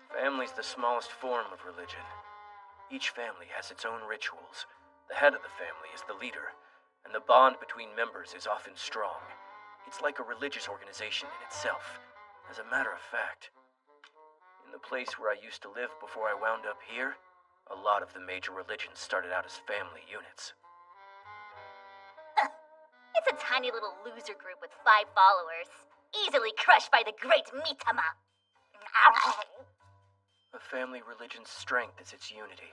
Family's the smallest form of religion. Each family has its own rituals. The head of the family is the leader, and the bond between members is often strong. It's like a religious organization in itself. As a matter of fact, in the place where I used to live before I wound up here, a lot of the major religions started out as family units. It's a tiny little loser group with 5 followers. Easily crushed by the great Mitama. A family religion's strength is its unity.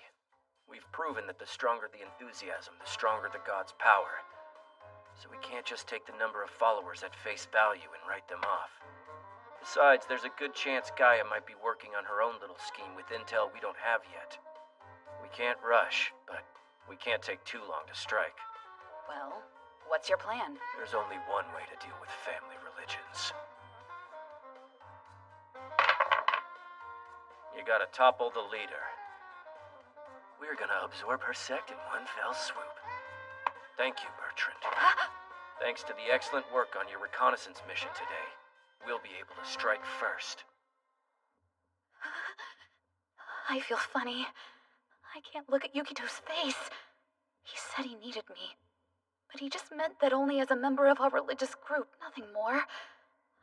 We've proven that the stronger the enthusiasm, the stronger the god's power. So we can't just take the number of followers at face value and write them off. Besides, there's a good chance Gaia might be working on her own little scheme with intel we don't have yet. We can't rush, but we can't take too long to strike. Well, what's your plan? There's only one way to deal with family religions. You gotta topple the leader. We're gonna absorb her sect in one fell swoop. Thank you, Bertrand. Thanks to the excellent work on your reconnaissance mission today, we'll be able to strike first. I feel funny. I can't look at Yukito's face. He said he needed me. But he just meant that only as a member of our religious group, nothing more.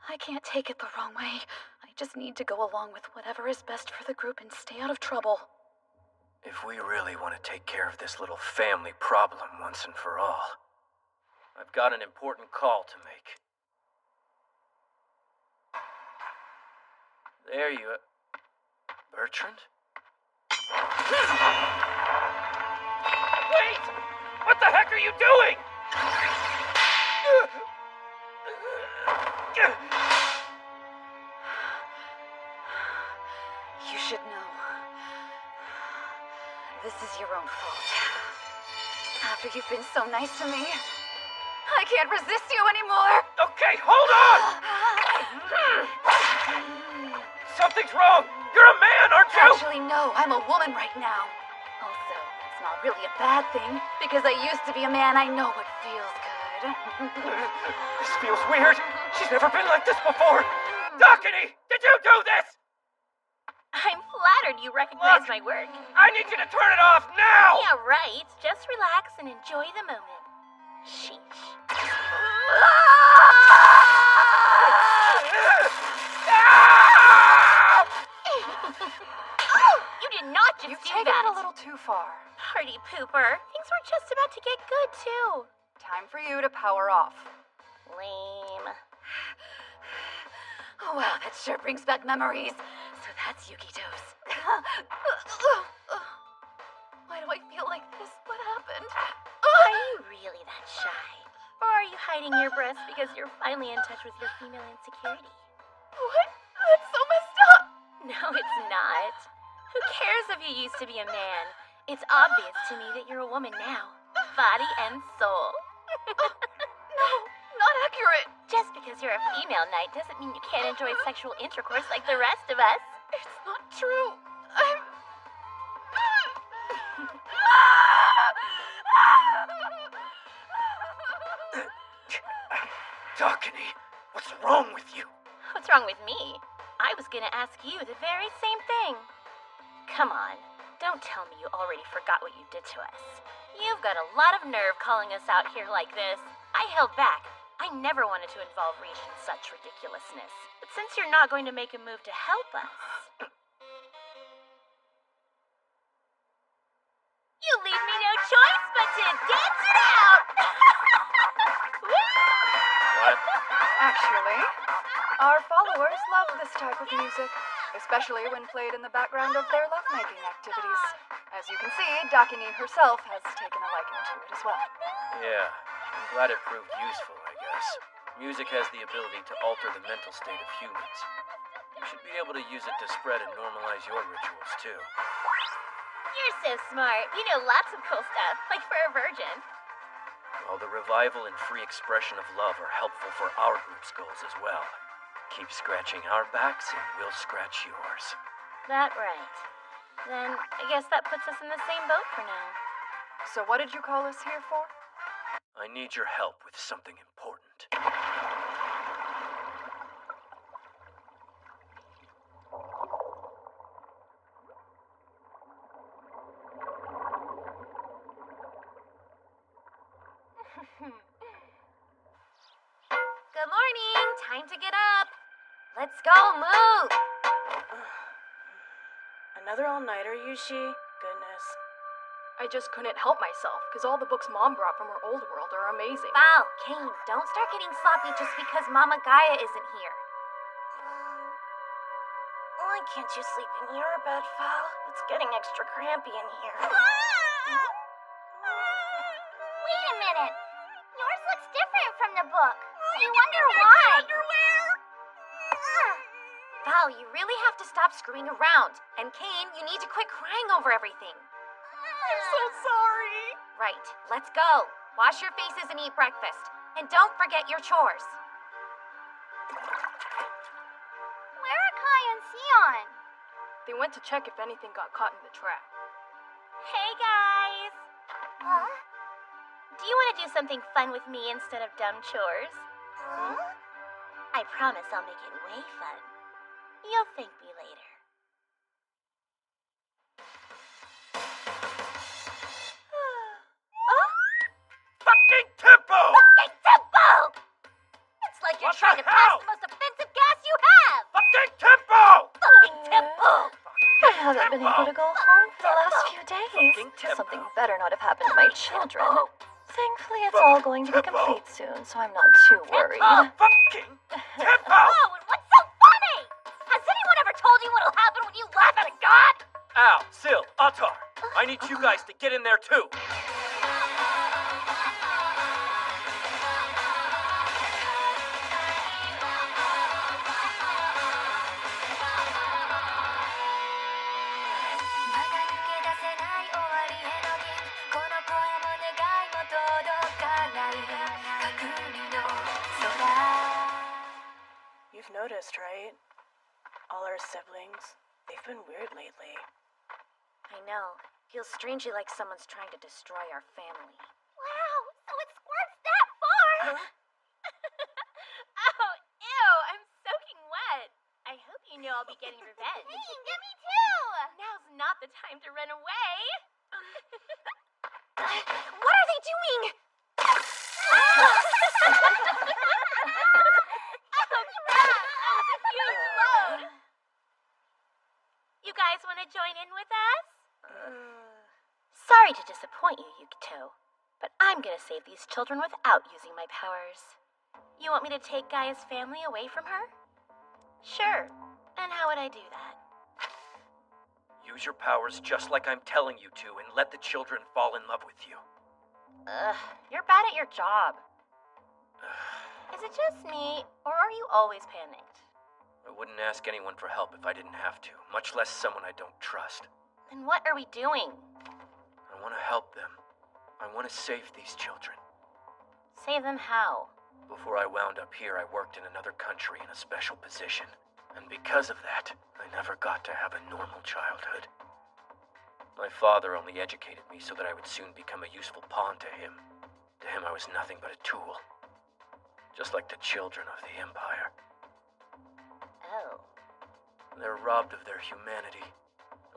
I can't take it the wrong way. I just need to go along with whatever is best for the group and stay out of trouble. If we really want to take care of this little family problem once and for all, I've got an important call to make. There you are. Bertrand? Wait! What the heck are you doing? You should know. This is your own fault. After you've been so nice to me, I can't resist you anymore. Okay, hold on! Something's wrong! You're a man, aren't you? Actually, no, I'm a woman right now. Also, it's not really a bad thing, because I used to be a man. I know what feels good. This feels weird. She's never been like this before. Dakini, did you do this? I'm flattered you recognize my work. I need you to turn it off now! Yeah, right. Just relax and enjoy the moment. Sheesh. You did not just You've do taken that. it a little too far. Party pooper. Things were just about to get good, too. Time for you to power off. Lame. Oh, wow, that sure brings back memories. So that's Yukito's. Why do I feel like this? What happened? Are you really that shy? Or are you hiding your breasts because you're finally in touch with your female insecurity. What? That's so messed up! No, it's not. Who cares if you used to be a man? It's obvious to me that you're a woman now. Body and soul. No, not accurate. Just because you're a female knight doesn't mean you can't enjoy sexual intercourse like the rest of us. It's not true. Dakini, what's wrong with you? What's wrong with me? I was gonna ask you the very same thing. Come on, don't tell me you already forgot what you did to us. You've got a lot of nerve calling us out here like this. I held back. I never wanted to involve Reach in such ridiculousness. But since you're not going to make a move to help us... You leave me no choice but to dance it out! What? Actually, our followers love this type of music, especially when played in the background of their lovemaking activities. As you can see, Dakini herself has taken a liking to it as well. Yeah, I'm glad it proved useful, I guess. Music has the ability to alter the mental state of humans. You should be able to use it to spread and normalize your rituals, too. You're so smart. You know lots of cool stuff, like for a virgin. Well, the revival and free expression of love are helpful for our group's goals as well. Keep scratching our backs and we'll scratch yours. That right. Then I guess that puts us in the same boat for now. So what did you call us here for? I need your help with something important. Good morning. Time to get up. Let's go, move. Another all-nighter, Yushi? Goodness. I just couldn't help myself, because all the books Mom brought from her old world are amazing. Val, Kane, don't start getting sloppy just because Mama Gaia isn't here. Why can't you sleep in your bed, Val? It's getting extra crampy in here. Wait a minute. Yours looks different from the book. I wonder why. Val, you really have to stop screwing around. And Kane, you need to quit crying over everything. I'm so sorry. Right, let's go. Wash your faces and eat breakfast. And don't forget your chores. Where are Kai and Sion? They went to check if anything got caught in the trap. Hey, guys. Huh? Do you want to do something fun with me instead of dumb chores? Huh? I promise I'll make it way fun. You'll thank me later. Fucking tempo! Fucking tempo! It's like you're What trying the to pass hell? the most offensive gas you have! Fucking tempo! Fucking tempo! I haven't been able to go home for the last few days. Something better not have happened to my children. Thankfully, it's all going to be complete soon, so I'm not too worried. Fucking tempo! Oh, and what's so funny? Has anyone ever told you what'll happen when you laugh at a god? Al, Sil, Atar, I need you guys to get in there too. You've noticed, right? All our siblings, they've been weird lately. I know. Feels strangely like someone's trying to destroy our family. Wow, so it squirts that far! Oh, ew, I'm soaking wet. I hope you know I'll be getting revenge. Hey, get me too! Now's not the time to run away. What are they doing? You guys want to join in with us? Sorry to disappoint you, Yukito, but I'm gonna save these children without using my powers. You want me to take Gaia's family away from her? Sure. And how would I do that? Use your powers just like I'm telling you to and let the children fall in love with you. Ugh, you're bad at your job. Is it just me, or are you always panicked? I wouldn't ask anyone for help if I didn't have to, much less someone I don't trust. Then what are we doing? I want to help them. I want to save these children. Save them how? Before I wound up here, I worked in another country in a special position. And because of that, I never got to have a normal childhood. My father only educated me so that I would soon become a useful pawn to him. To him, I was nothing but a tool. Just like the children of the Empire. Oh. They're robbed of their humanity,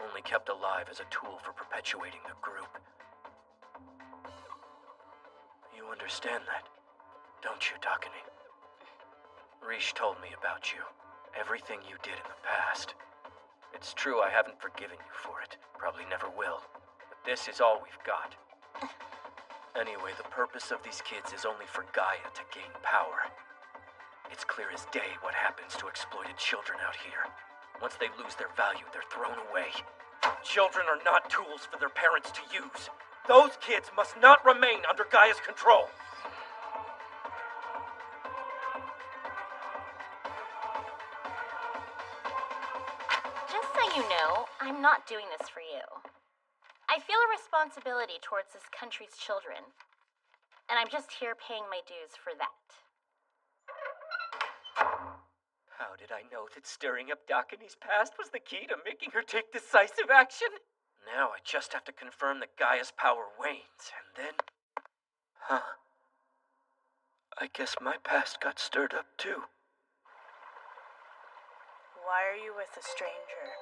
only kept alive as a tool for perpetuating the group. You understand that, don't you, Dakini? Rish told me about you. Everything you did in the past. It's true I haven't forgiven you for it. Probably never will. But this is all we've got. Anyway, the purpose of these kids is only for Gaia to gain power. It's clear as day what happens to exploited children out here. Once they lose their value, they're thrown away. Children are not tools for their parents to use. Those kids must not remain under Gaia's control. Just so you know, I'm not doing this for you. I feel a responsibility towards this country's children, and I'm just here paying my dues for that. How did I know that stirring up Dakini's past was the key to making her take decisive action? Now I just have to confirm that Gaia's power wanes, and then... I guess my past got stirred up too. Why are you with a stranger?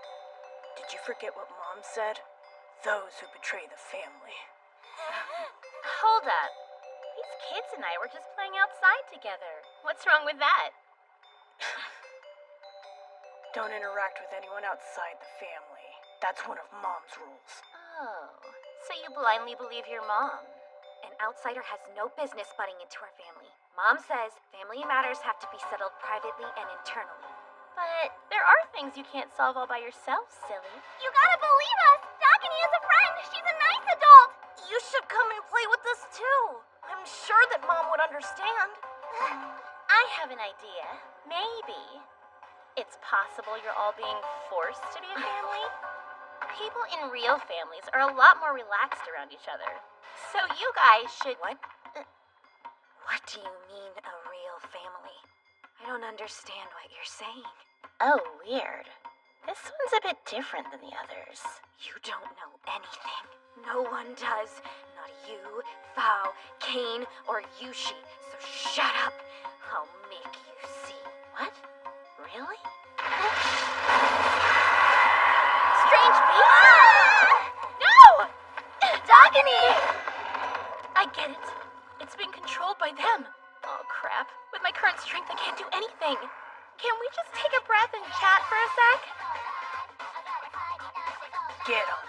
Did you forget what Mom said? Those who betray the family. Hold up. These kids and I were just playing outside together. What's wrong with that? Don't interact with anyone outside the family. That's one of Mom's rules. Oh, so you blindly believe your mom? An outsider has no business butting into our family. Mom says family matters have to be settled privately and internally. But there are things you can't solve all by yourself, silly. You gotta believe us! Dakini is a friend! She's a nice adult! You should come and play with us too. I'm sure that Mom would understand. I have an idea. Maybe it's possible you're all being forced to be a family. People in real families are a lot more relaxed around each other. So you guys should... What? What do you mean, a real family? I don't understand what you're saying. Oh, weird. This one's a bit different than the others. You don't know anything. No one does. Not you, Thao, Kane, or Yushi. So shut up. I'll make you see. What? Really? Strange beast! No! Dakini! I get it. It's being controlled by them. Oh, crap. With my current strength, I can't do anything. Can we just take a breath and chat for a sec? Get him.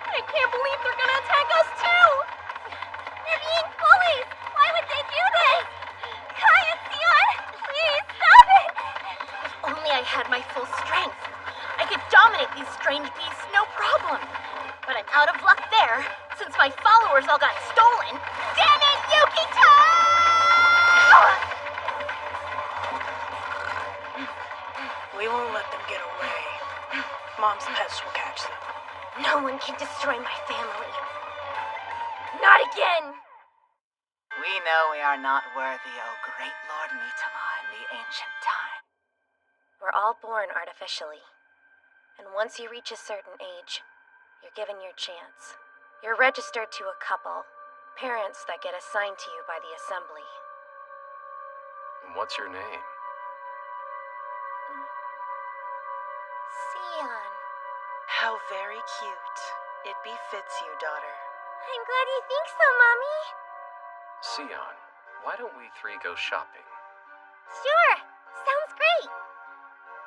I can't believe they're gonna attack us too! They're being bullies! Why would they do this? Kai and Sion, please stop it! If only I had my full strength. I could dominate these strange beasts, no problem. But I'm out of luck there, since my followers all got stolen. Damn it, Yukito! We won't let them get away. Mom's pets will catch them. No one can destroy my family. Not again! We know we are not worthy, O great Lord Mitama in the ancient time. We're all born artificially. And once you reach a certain age, you're given your chance. You're registered to a couple, parents that get assigned to you by the assembly. What's your name? Sion. How very cute. It befits you, daughter. I'm glad you think so, Mommy. Sion, why don't we three go shopping? Sure. Sounds great.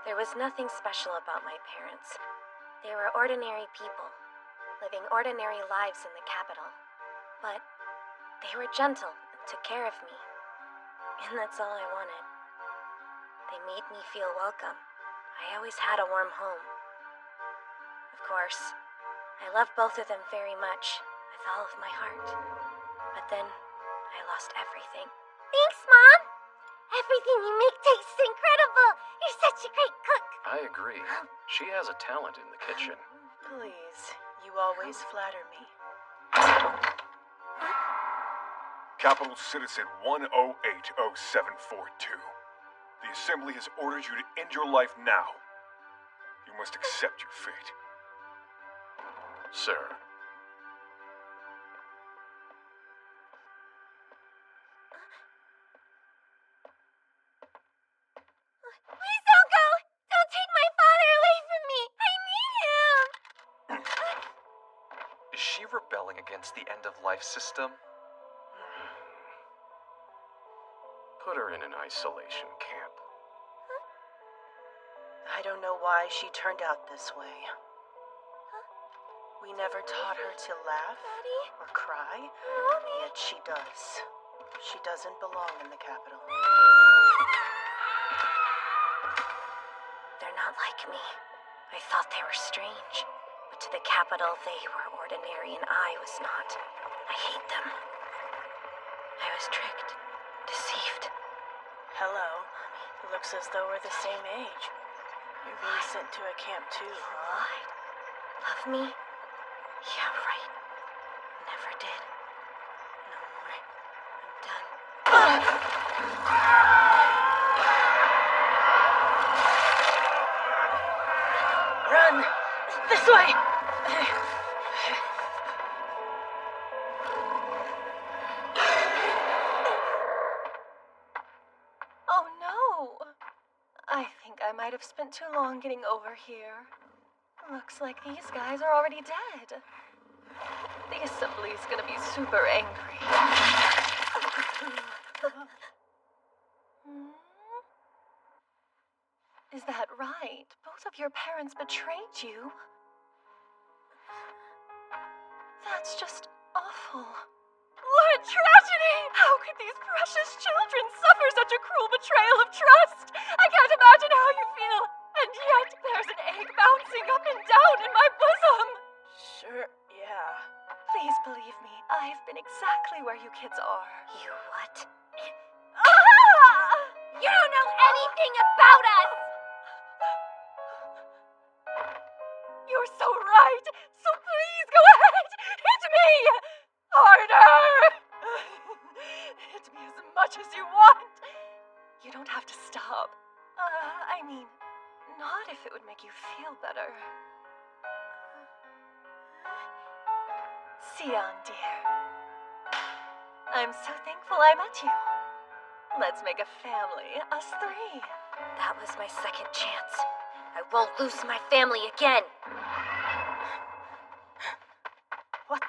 There was nothing special about my parents. They were ordinary people, living ordinary lives in the capital. But they were gentle and took care of me. And that's all I wanted. They made me feel welcome. I always had a warm home. course. I love both of them very much, with all of my heart. But then, I lost everything. Thanks, Mom! Everything you make tastes incredible! You're such a great cook! I agree. She has a talent in the kitchen. Please, you always flatter me. Capital Citizen 1080742. The Assembly has ordered you to end your life now. You must accept your fate. Sir. Please don't go! Don't take my father away from me! I need him! Is she rebelling against the end-of-life system? Put her in an isolation camp. I don't know why she turned out this way. We never taught her to laugh or cry, yet she does. She doesn't belong in the capital. They're not like me. I thought they were strange, but to the capital they were ordinary and I was not. I hate them. I was tricked, deceived. Hello. It looks as though we're the same age. You're being sent to a camp too, huh? Love me? Yeah, right. Never did. No more. I'm done. Run! This way! Oh no! I think I might have spent too long getting over here. Looks like these guys are already dead. The Assembly's gonna be super angry. Is that right? Both of your parents betrayed you? That's just awful. What a tragedy! How could these precious children suffer such a cruel betrayal of trust? I can't imagine how you feel. And yet, there's an egg bouncing up and down in my bosom. Sure, yeah. Please believe me, I've been exactly where you kids are. You what? Ah! You don't know anything about us! You're so right. So please go ahead. Hit me! Harder! Hit me as much as you want. You don't have to stop. I mean, not if it would make you feel better. Sion, dear. I'm so thankful I met you. Let's make a family, us three. That was my second chance. I won't lose my family again. What the?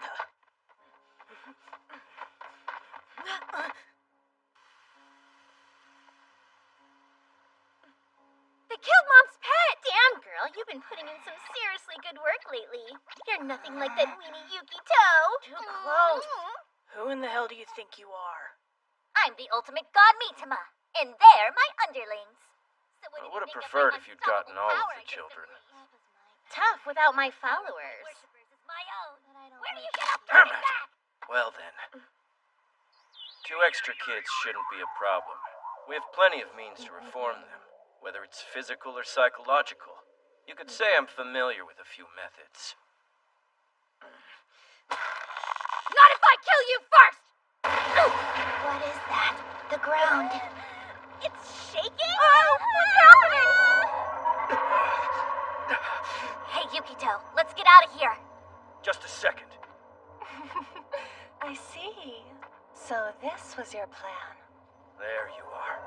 They killed Mom's pet! Damn, girl, you've been putting in some seriously good work lately. You're nothing like that weenie Yukito. Too close. Who in the hell do you think you are? I'm the ultimate god Mitama, and they're my underlings. So I would have preferred if you'd gotten all of the children. Tough without my followers. Where do you get up to Damn it! that? Well then. 2 extra kids shouldn't be a problem. We have plenty of means to reform them, whether it's physical or psychological. You could say I'm familiar with a few methods. Not if I kill you first! What is that? The ground. It's shaking? Oh, what's happening? Hey, Yukito, let's get out of here. Just a second. I see. So this was your plan. There you are.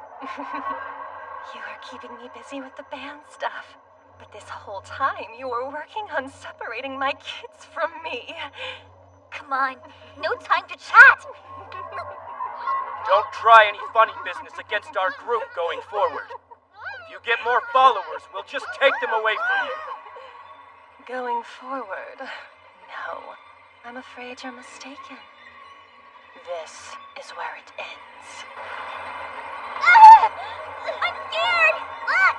You are keeping me busy with the band stuff. But this whole time you were working on separating my kids from me. Come on, no time to chat. Don't try any funny business against our group going forward. If you get more followers, we'll just take them away from you. Going forward? No. I'm afraid you're mistaken. This is where it ends. Ah! I'm scared! Ah!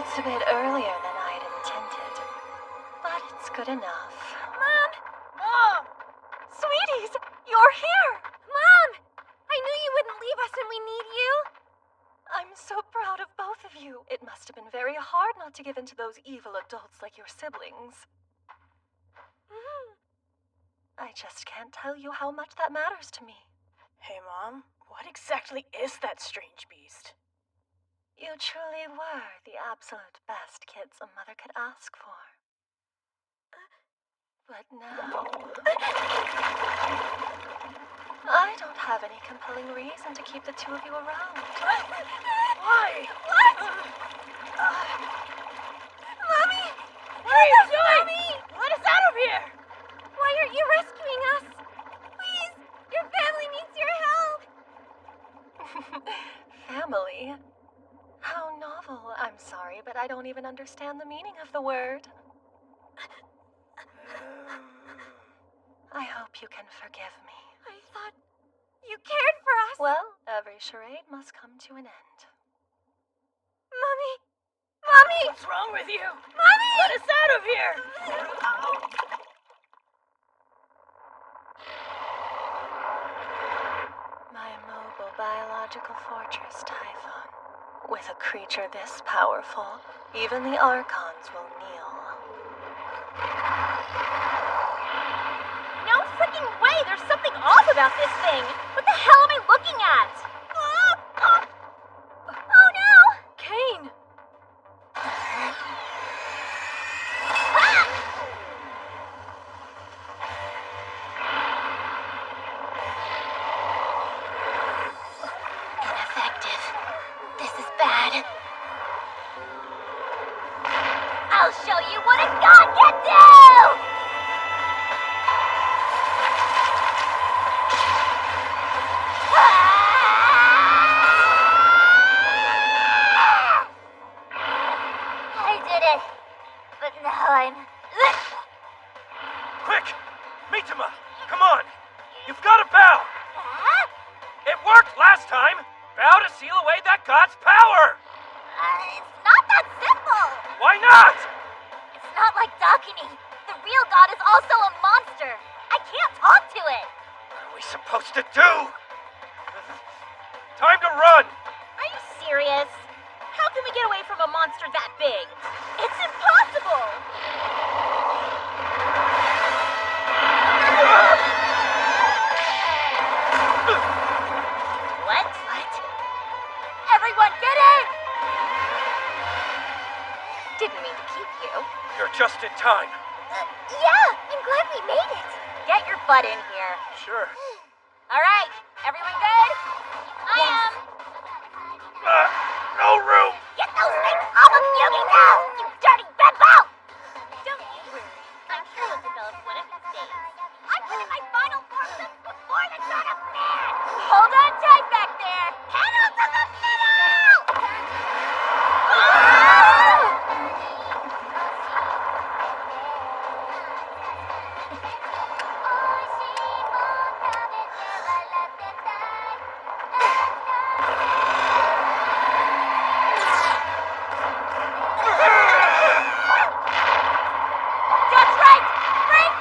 It's a bit earlier than I'd intended, but it's good enough. Mom! Mom! Sweeties, you're here! Mom! I knew you wouldn't leave us when we need you. I'm so proud of both of you. It must have been very hard not to give in to those evil adults like your siblings. I just can't tell you how much that matters to me. Hey, Mom, what exactly is that strange beast? You truly were the absolute best kids a mother could ask for. But now... I don't have any compelling reason to keep the two of you around. Why? What? Mommy! What are you doing? Mommy! Let us out of here! Why aren't you rescuing us? Please! Your family needs your help! Family? How novel. I'm sorry, but I don't even understand the meaning of the word. I hope you can forgive me. I thought you cared for us. Well, every charade must come to an end. Mommy! Mommy! What's wrong with you? Mommy! Let us out of here! My mobile biological fortress, Typhon. With a creature this powerful, even the Archons will kneel. No freaking way! There's something off about this thing! What the hell am I looking at? Oh no! Kane! Ineffective. This is bad. I'll show you what a god can do! I did it. But now I'm... Quick! Mitama! Come on! You've got to bow! It worked last time! Bow to seal away that god's power! It's not that simple! Why not? It's not like Dakini. The real god is also a monster. I can't talk to it. What are we supposed to do? Time to run! Are you serious? How can we get away from a monster that big? It's impossible! What? Everyone get in! Didn't mean to keep you. You're just in time. Yeah, I'm glad we made it. Get your butt in here. Sure. All right, everyone good? I am. No room! Get those things off of Yugi now, you dirty bimbo! Don't you worry. I'm sure you'll develop one of these days. I'm putting my final form before the dawn of man! Hold on tight back there! Pedal to the middle! That's right! Break!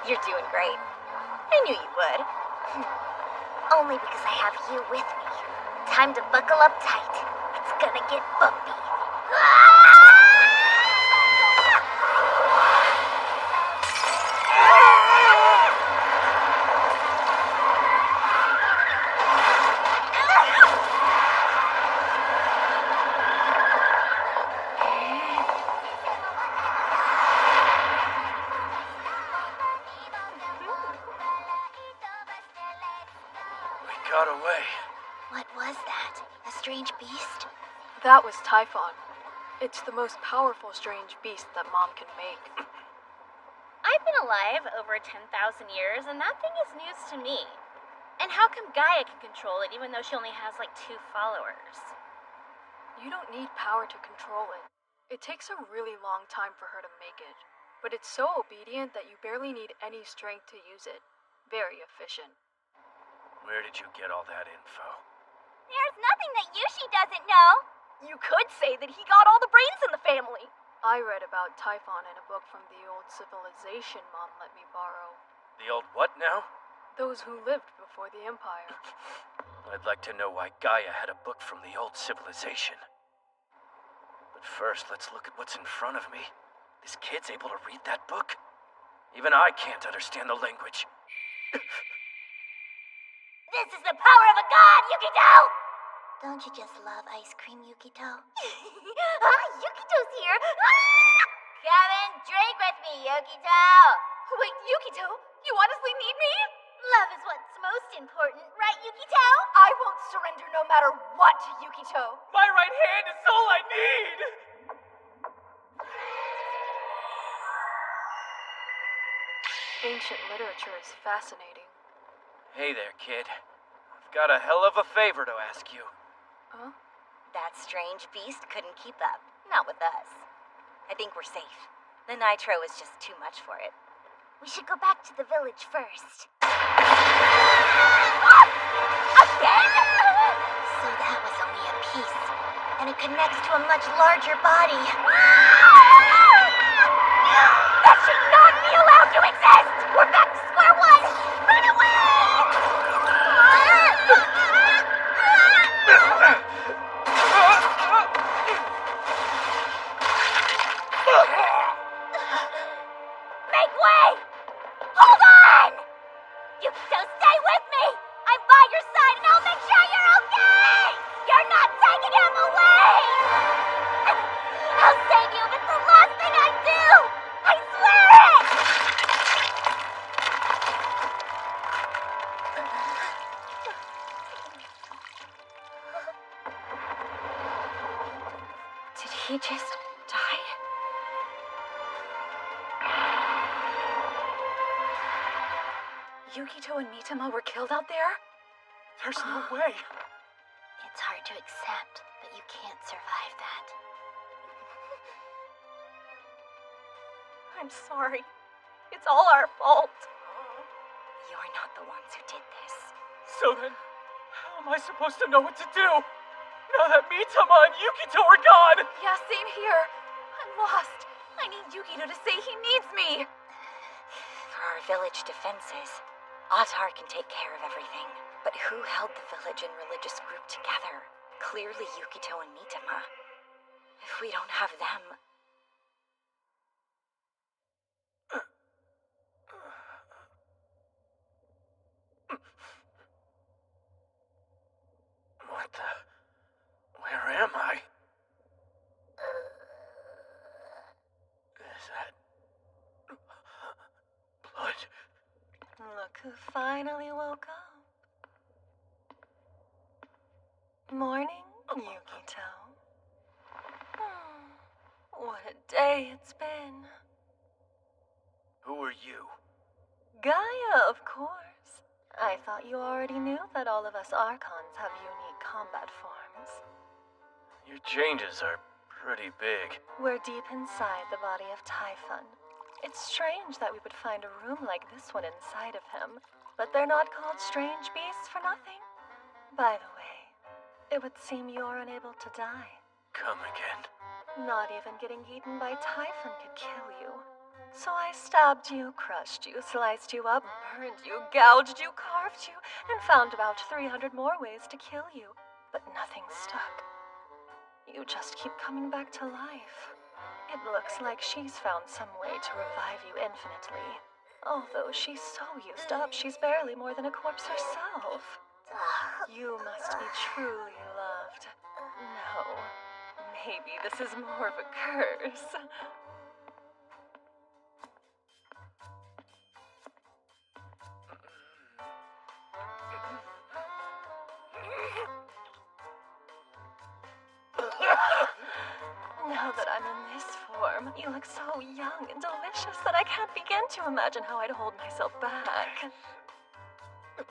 You're doing great. I knew you would. Only because I have you with me. Time to buckle up tight. It's gonna get bumpy. We got away. What was that? A strange beast? That was Typhon. It's the most powerful strange beast that Mom can make. I've been alive over 10,000 years, and that thing is news to me. And how come Gaia can control it even though she only has like 2 followers? You don't need power to control it. It takes a really long time for her to make it. But it's so obedient that you barely need any strength to use it. Very efficient. Where did you get all that info? There's nothing that Yushi doesn't know. You could say that he got all the brains in the family. I read about Typhon in a book from the old civilization Mom let me borrow. The old what now? Those who lived before the Empire. I'd like to know why Gaia had a book from the old civilization. But first, let's look at what's in front of me. This kid's able to read that book? Even I can't understand the language. This is the power of a god, Yukito! Don't you just love ice cream, Yukito? Yukito's here! Come and drink with me, Yukito! Wait, Yukito, you honestly need me? Love is what's most important, right, Yukito? I won't surrender no matter what, Yukito. My right hand is all I need! Ancient literature is fascinating. Hey there, kid. I've got a hell of a favor to ask you. Huh? That strange beast couldn't keep up. Not with us. I think we're safe. The nitro is just too much for it. We should go back to the village first. Again? So that was only a piece. And it connects to a much larger body. That should not be allowed to exist! We're back to square one! Run away! Make way! Hold on! Yukito, stay with me! I'm by your side and I'll make sure you're okay! You're not taking him away! I'll save you if it's the last thing I do! I swear it! Did he just die? Yukito and Mitama were killed out there? There's no way. It's hard to accept, but you can't survive that. I'm sorry. It's all our fault. You're not the ones who did this. So then, how am I supposed to know what to do? Now that Mitama and Yukito are gone! Yeah, same here. I'm lost. I need Yukito to say he needs me. For our village defenses, Atar can take care of everything. But who held the village and religious group together? Clearly Yukito and Mitama. If we don't have them... What the... Where am I? Is that... blood? Look who finally woke up. Morning, Yukito. What a day it's been. Who are you? Gaia, of course. I thought you already knew that all of us Archons have unique combat forms. Your changes are pretty big. We're deep inside the body of Typhon. It's strange that we would find a room like this one inside of him, but they're not called strange beasts for nothing. By the way, it would seem you're unable to die. Come again. Not even getting eaten by Typhon could kill you. So I stabbed you, crushed you, sliced you up, burned you, gouged you, carved you, and found about 300 more ways to kill you. But nothing stuck. You just keep coming back to life. It looks like she's found some way to revive you infinitely. Although she's so used up, she's barely more than a corpse herself. You must be truly loved. No, maybe this is more of a curse. Now that I'm in this form, you look so young and delicious that I can't begin to imagine how I'd hold myself back. The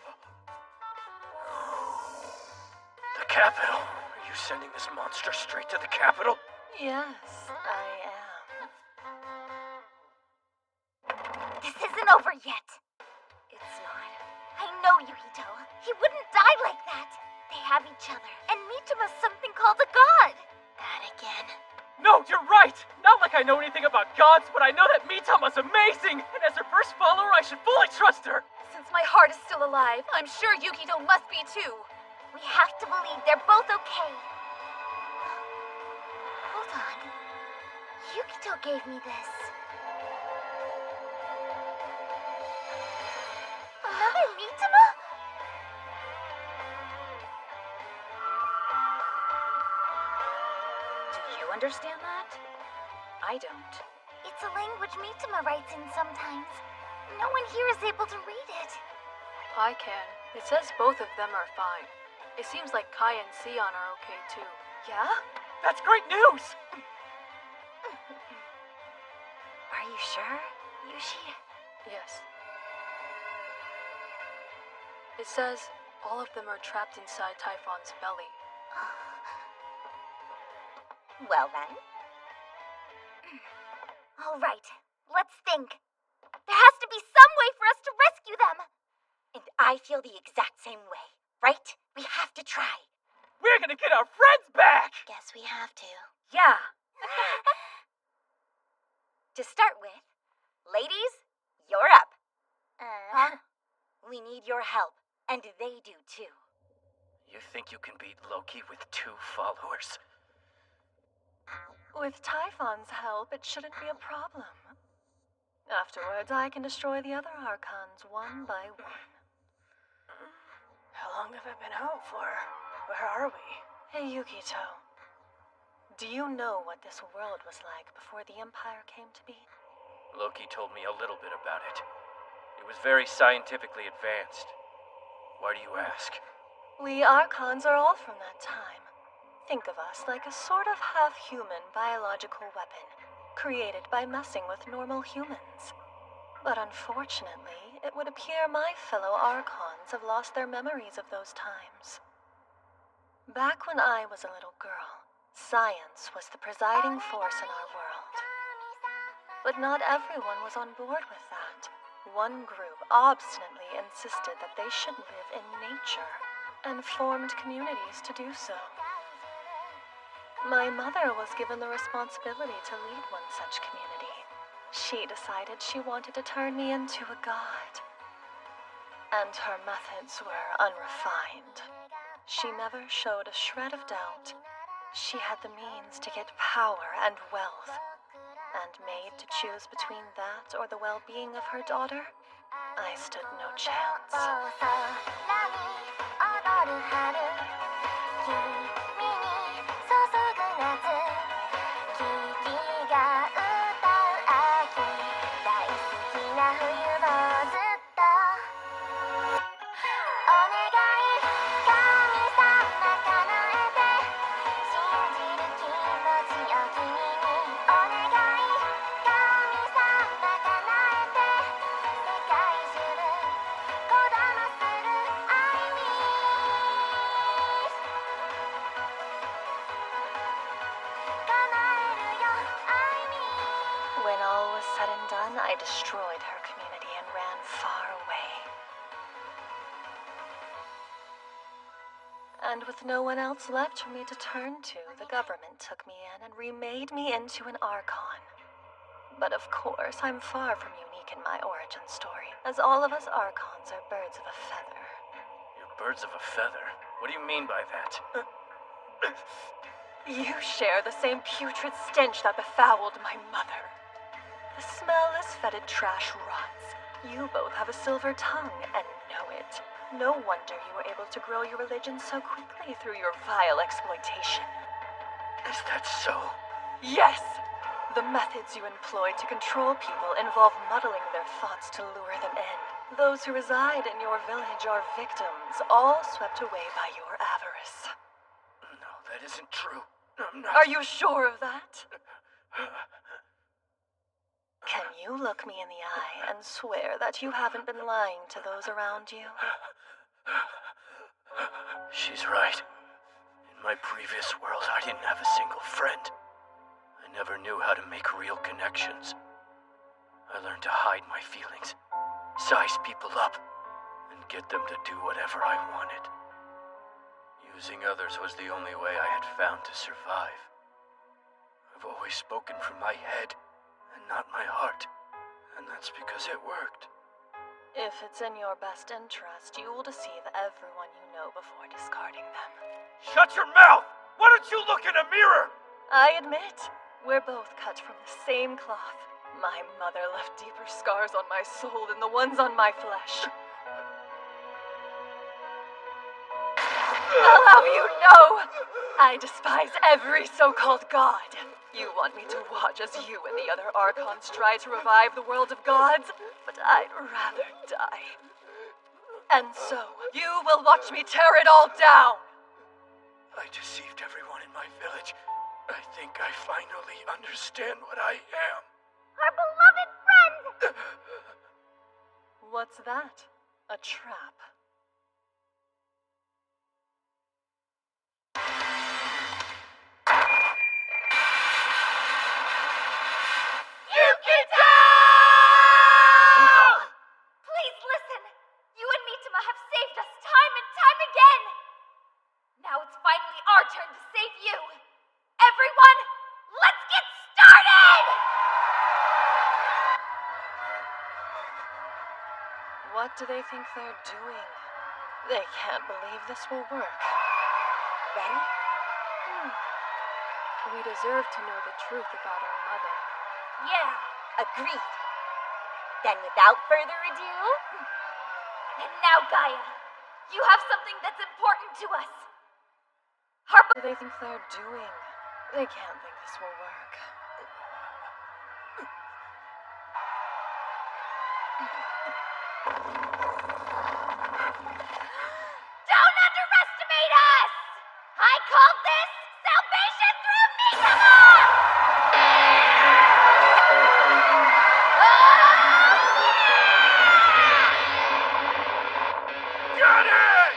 capital? Are you sending this monster straight to the capital? Yes, I am. This isn't over yet. It's not. I know Yukito. He wouldn't die like that. They have each other. And Mituma's something called a god. That again. No, you're right! Not like I know anything about gods, but I know that Mitama's amazing! And as her first follower, I should fully trust her! Since my heart is still alive, I'm sure Yukito must be too. We have to believe they're both okay. Hold on. Yukito gave me this. Another Mitama? Do you understand that? I don't. It's a language Mitama writes in sometimes. No one here is able to read it. I can. It says both of them are fine. It seems like Kai and Sion are okay too. Yeah? That's great news! Are you sure, Yushi? Yes. It says all of them are trapped inside Typhon's belly. Well then. All right, let's think. There has to be some way for us to rescue them. And I feel the exact same way, right? We have to try. We're gonna get our friends back! Guess we have to. Yeah. To start with, ladies, you're up. We need your help, and they do too. You think you can beat Loki with 2 followers? With Typhon's help, it shouldn't be a problem. Afterwards, I can destroy the other Archons one by one. How long have I been out for? Where are we? Hey, Yukito. Do you know what this world was like before the Empire came to be? Loki told me a little bit about it. It was very scientifically advanced. Why do you ask? We Archons are all from that time. Think of us like a sort of half-human biological weapon, created by messing with normal humans. But unfortunately, it would appear my fellow Archons have lost their memories of those times. Back when I was a little girl, science was the presiding force in our world. But not everyone was on board with that. One group obstinately insisted that they should live in nature, and formed communities to do so. My mother was given the responsibility to lead one such community. She decided she wanted to turn me into a god. And her methods were unrefined. She never showed a shred of doubt. She had the means to get power and wealth. And made to choose between that or the well-being of her daughter, I stood no chance. When all was said and done, I destroyed her community and ran far away. And with no one else left for me to turn to, the government took me in and remade me into an Archon. But of course, I'm far from unique in my origin story, as all of us Archons are birds of a feather. You're birds of a feather? What do you mean by that? You share the same putrid stench that befouled my mother. The smell as fetid trash rots. You both have a silver tongue and know it. No wonder you were able to grow your religion so quickly through your vile exploitation. Is that so? Yes! The methods you employ to control people involve muddling their thoughts to lure them in. Those who reside in your village are victims, all swept away by your avarice. No, that isn't true. I'm not... Are you sure of that? Can you look me in the eye and swear that you haven't been lying to those around you? She's right. In my previous world, I didn't have a single friend. I never knew how to make real connections. I learned to hide my feelings, size people up, and get them to do whatever I wanted. Losing others was the only way I had found to survive. I've always spoken from my head and not my heart, and that's because it worked. If it's in your best interest, you will deceive everyone you know before discarding them. Shut your mouth! Why don't you look in a mirror? I admit, we're both cut from the same cloth. My mother left deeper scars on my soul than the ones on my flesh. I'll have you know, I despise every so-called god. You want me to watch as you and the other Archons try to revive the world of gods, but I'd rather die. And so, you will watch me tear it all down! I deceived everyone in my village. I think I finally understand what I am. Our beloved friend! What's that? A trap? Yukito! Please listen. You and Mitama have saved us time and time again. Now it's finally our turn to save you. Everyone, let's get started! What do they think they're doing? They can't believe this will work. Ready? We deserve to know the truth about our mother. Yeah, agreed. Then without further ado... And now, Gaia, you have something that's important to us. What do they think they're doing? They can't think this will work. Don't underestimate us! I call this salvation through Mitama! Got it!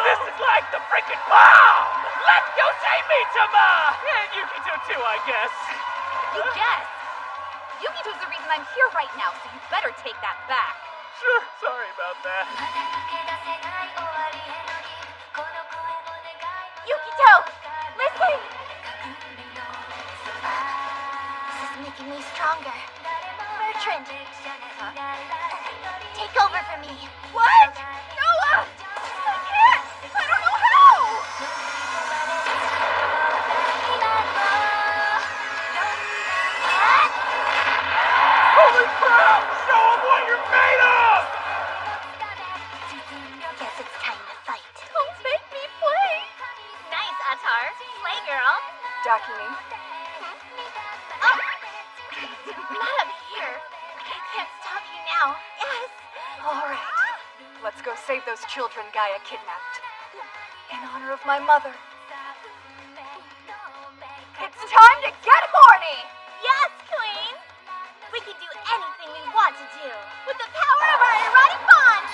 This is like the freaking bomb! Let's go save Mitama! And Yukito too, I guess. You guess? Yukito's the reason I'm here right now, so you better take that back. Sure, sorry about that. Yukito, listen! This is making me stronger. Bertrand! Take over for me. What? Noah! I can't! I don't know how! Holy crap! Show them what you're made of! Guess it's time to fight. Don't make me play! Nice, Atar. Play, girl. Dakini, Not up here. I can't stop you now. Yes. all right. Let's go save those children Gaia kidnapped. In honor of my mother. It's time to get horny! Yes, Queen. We can do anything we want to do with the power of our erotic bond.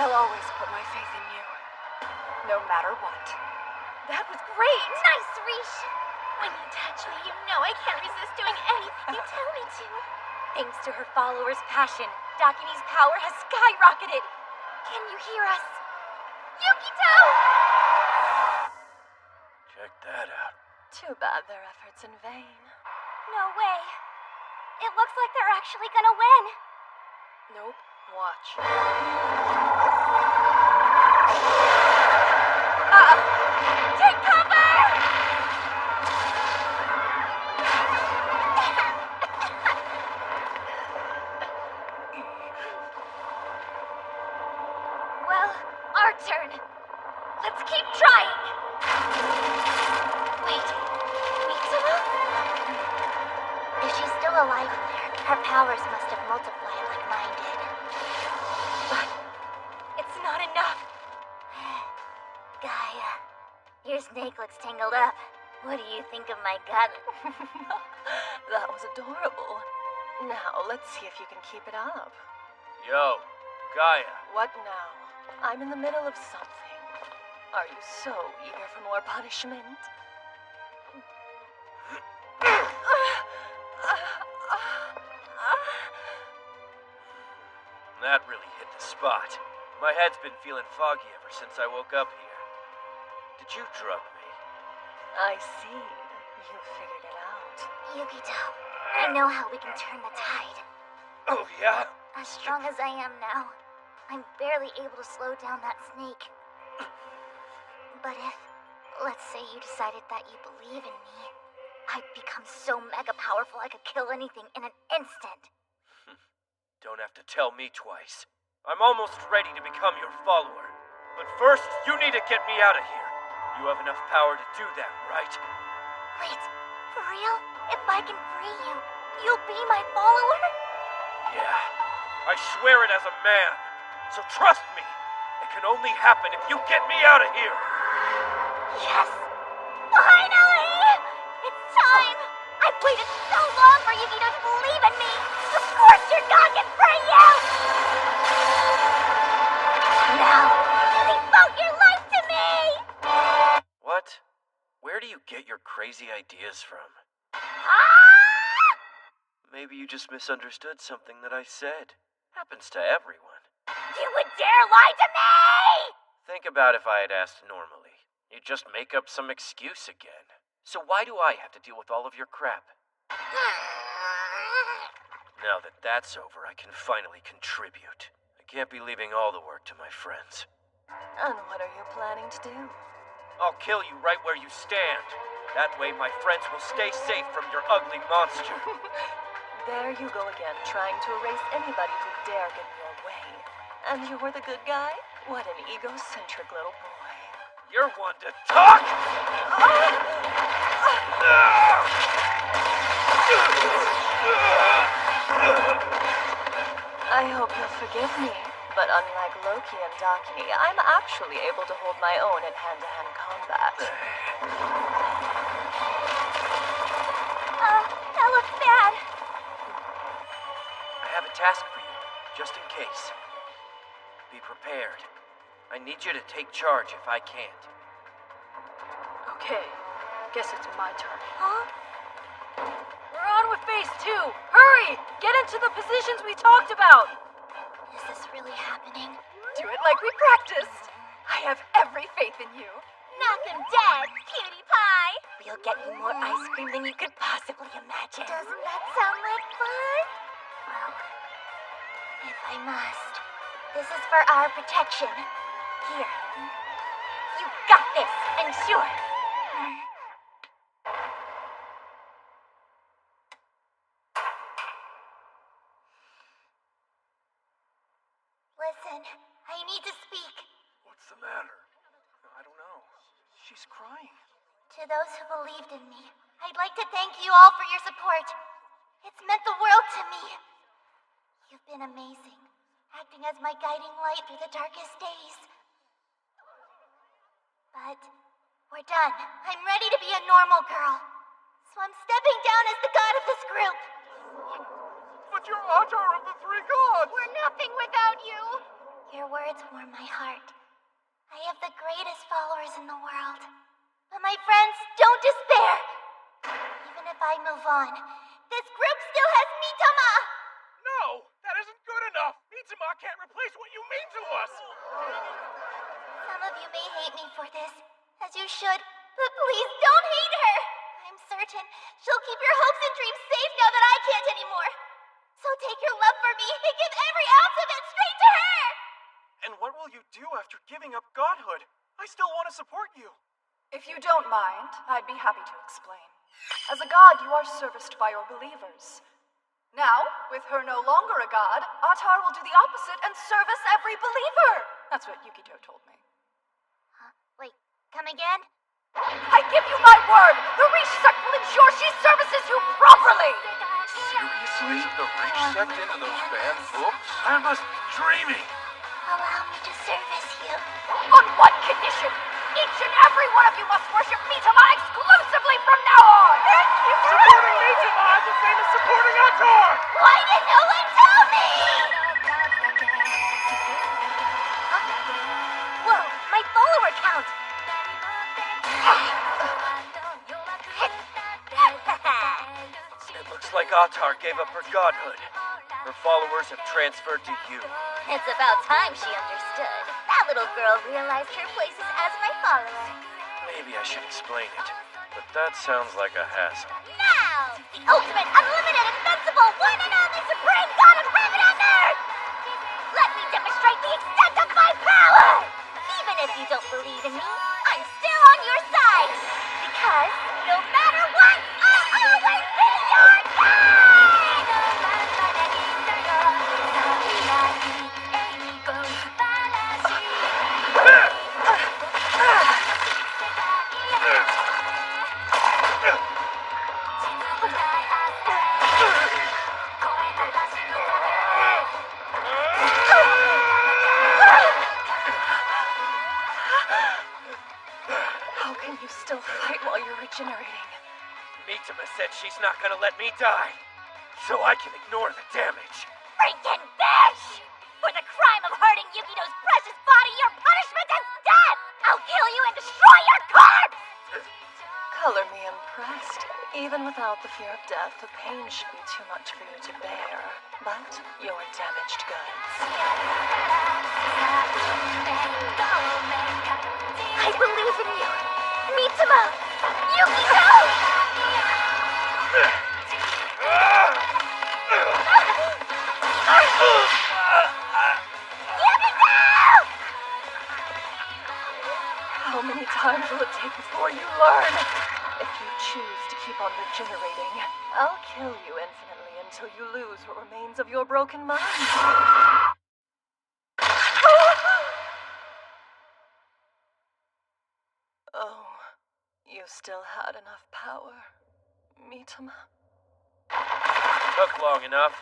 I'll always put my faith in you. No matter what. That was great! Nice, Rish. When you touch me, you know I can't resist doing anything you tell me to. Thanks to her followers' passion, Dakini's power has skyrocketed. Can you hear us? Yukito! Check that out. Too bad their efforts in vain. No way. It looks like they're actually gonna win. Nope. Watch. Take cover! Well, our turn. Let's keep trying. Wait, Mitama? If she's still alive in there, her powers must have multiplied like mine did. But it's not enough. Gaia, your snake looks tangled up. What do you think of my gun? That was adorable. Now, let's see if you can keep it up. Yo, Gaia. What now? I'm in the middle of something. Are you so eager for more punishment? That really hit the spot. My head's been feeling foggy ever since I woke up here. Did you drug me? I see. You figured it out. Yukito, I know how we can turn the tide. Oh, yeah? As strong as I am now, I'm barely able to slow down that snake. But if, let's say you decided that you believe in me, I'd become so mega powerful I could kill anything in an instant. Don't have to tell me twice. I'm almost ready to become your follower. But first, you need to get me out of here. You have enough power to do that, right? Wait, for real? If I can free you, you'll be my follower? Yeah, I swear it as a man. So trust me, it can only happen if you get me out of here. Yes! Finally! It's time! I've waited so long for Yukito to believe in me! Of course your god can free you! Now, devote your life to me! What? Where do you get your crazy ideas from? Ah! Maybe you just misunderstood something that I said. Happens to everyone. You would dare lie to me! Think about if I had asked normally. You'd just make up some excuse again. So why do I have to deal with all of your crap? Now that that's over, I can finally contribute. I can't be leaving all the work to my friends. And what are you planning to do? I'll kill you right where you stand. That way my friends will stay safe from your ugly monster. There you go again, trying to erase anybody who dare get in your way. And you're the good guy? What an egocentric little boy. You're one to talk! I hope you'll forgive me, but unlike Loki and Daki, I'm actually able to hold my own in hand-to-hand combat. That looks bad. I have a task for you, just in case. Be prepared. I need you to take charge if I can't. Okay, guess it's my turn. Huh? We're on with phase 2! Hurry! Get into the positions we talked about! Is this really happening? Do it like we practiced. I have every faith in you. Knock him dead, cutie pie! We'll get you more ice cream than you could possibly imagine. Doesn't that sound like fun? Well, if I must. This is for our protection. Here. You got this, I'm sure. Listen, I need to speak. What's the matter? I don't know. She's crying. To those who believed in me, I'd like to thank you all for your support. It's meant the world to me. You've been amazing, acting as my guiding light through the darkest days. But we're done. I'm ready to be a normal girl. So I'm stepping down as the god of this group. But you're Atar of the three gods! We're nothing without you. Your words warm my heart. I have the greatest followers in the world. But my friends, don't despair. Even if I move on, this group still has Mitama. No, that isn't good enough. Mitsuma can't replace what you mean to us. Some of you may hate me for this, as you should, but please don't hate her. I'm certain she'll keep your hopes and dreams safe now that I can't anymore. So take your love for me and give every ounce of it straight to her! And what will you do after giving up godhood? I still want to support you. If you don't mind, I'd be happy to explain. As a god, you are serviced by your believers. Now, with her no longer a god, Atar will do the opposite and service every believer. That's what Yukito told me. Wait, come again? I give you my word! The Reach sect will ensure she services you properly! Seriously? The Reach sect into those banned books? I must be dreaming. Allow me to service you. On one condition! Each and every one of you must worship Mitama exclusively from now on! Supporting Mitama is the same as supporting Atar! Why did no one tell me? Whoa, my follower count! It looks like Atar gave up her godhood. Her followers have transferred to you. It's about time she understood. That little girl realized her places as my follower. Maybe I should explain it, but that sounds like a hassle. Now, the ultimate, unlimited, invincible, one and only supreme god of heaven and earth! Let me demonstrate the extent of my power! Even if you don't believe in me, I'm still on your side! Because, no matter what, I'll always be your How can you still fight while you're regenerating? Mitama said she's not gonna let me die, so I can ignore the damage. freaking bitch! For the crime of hurting Yukito's precious body, your punishment is death! I'll kill you and destroy your corpse! Color me impressed. Even without the fear of death, the pain should be too much for you to bear. But you're damaged goods. I believe in you! Mitama! Yukito! How many times will it take before you learn? If you choose to keep on regenerating, I'll kill you infinitely until you lose what remains of your broken mind. Oh, you still had enough power, Mitama. Took long enough.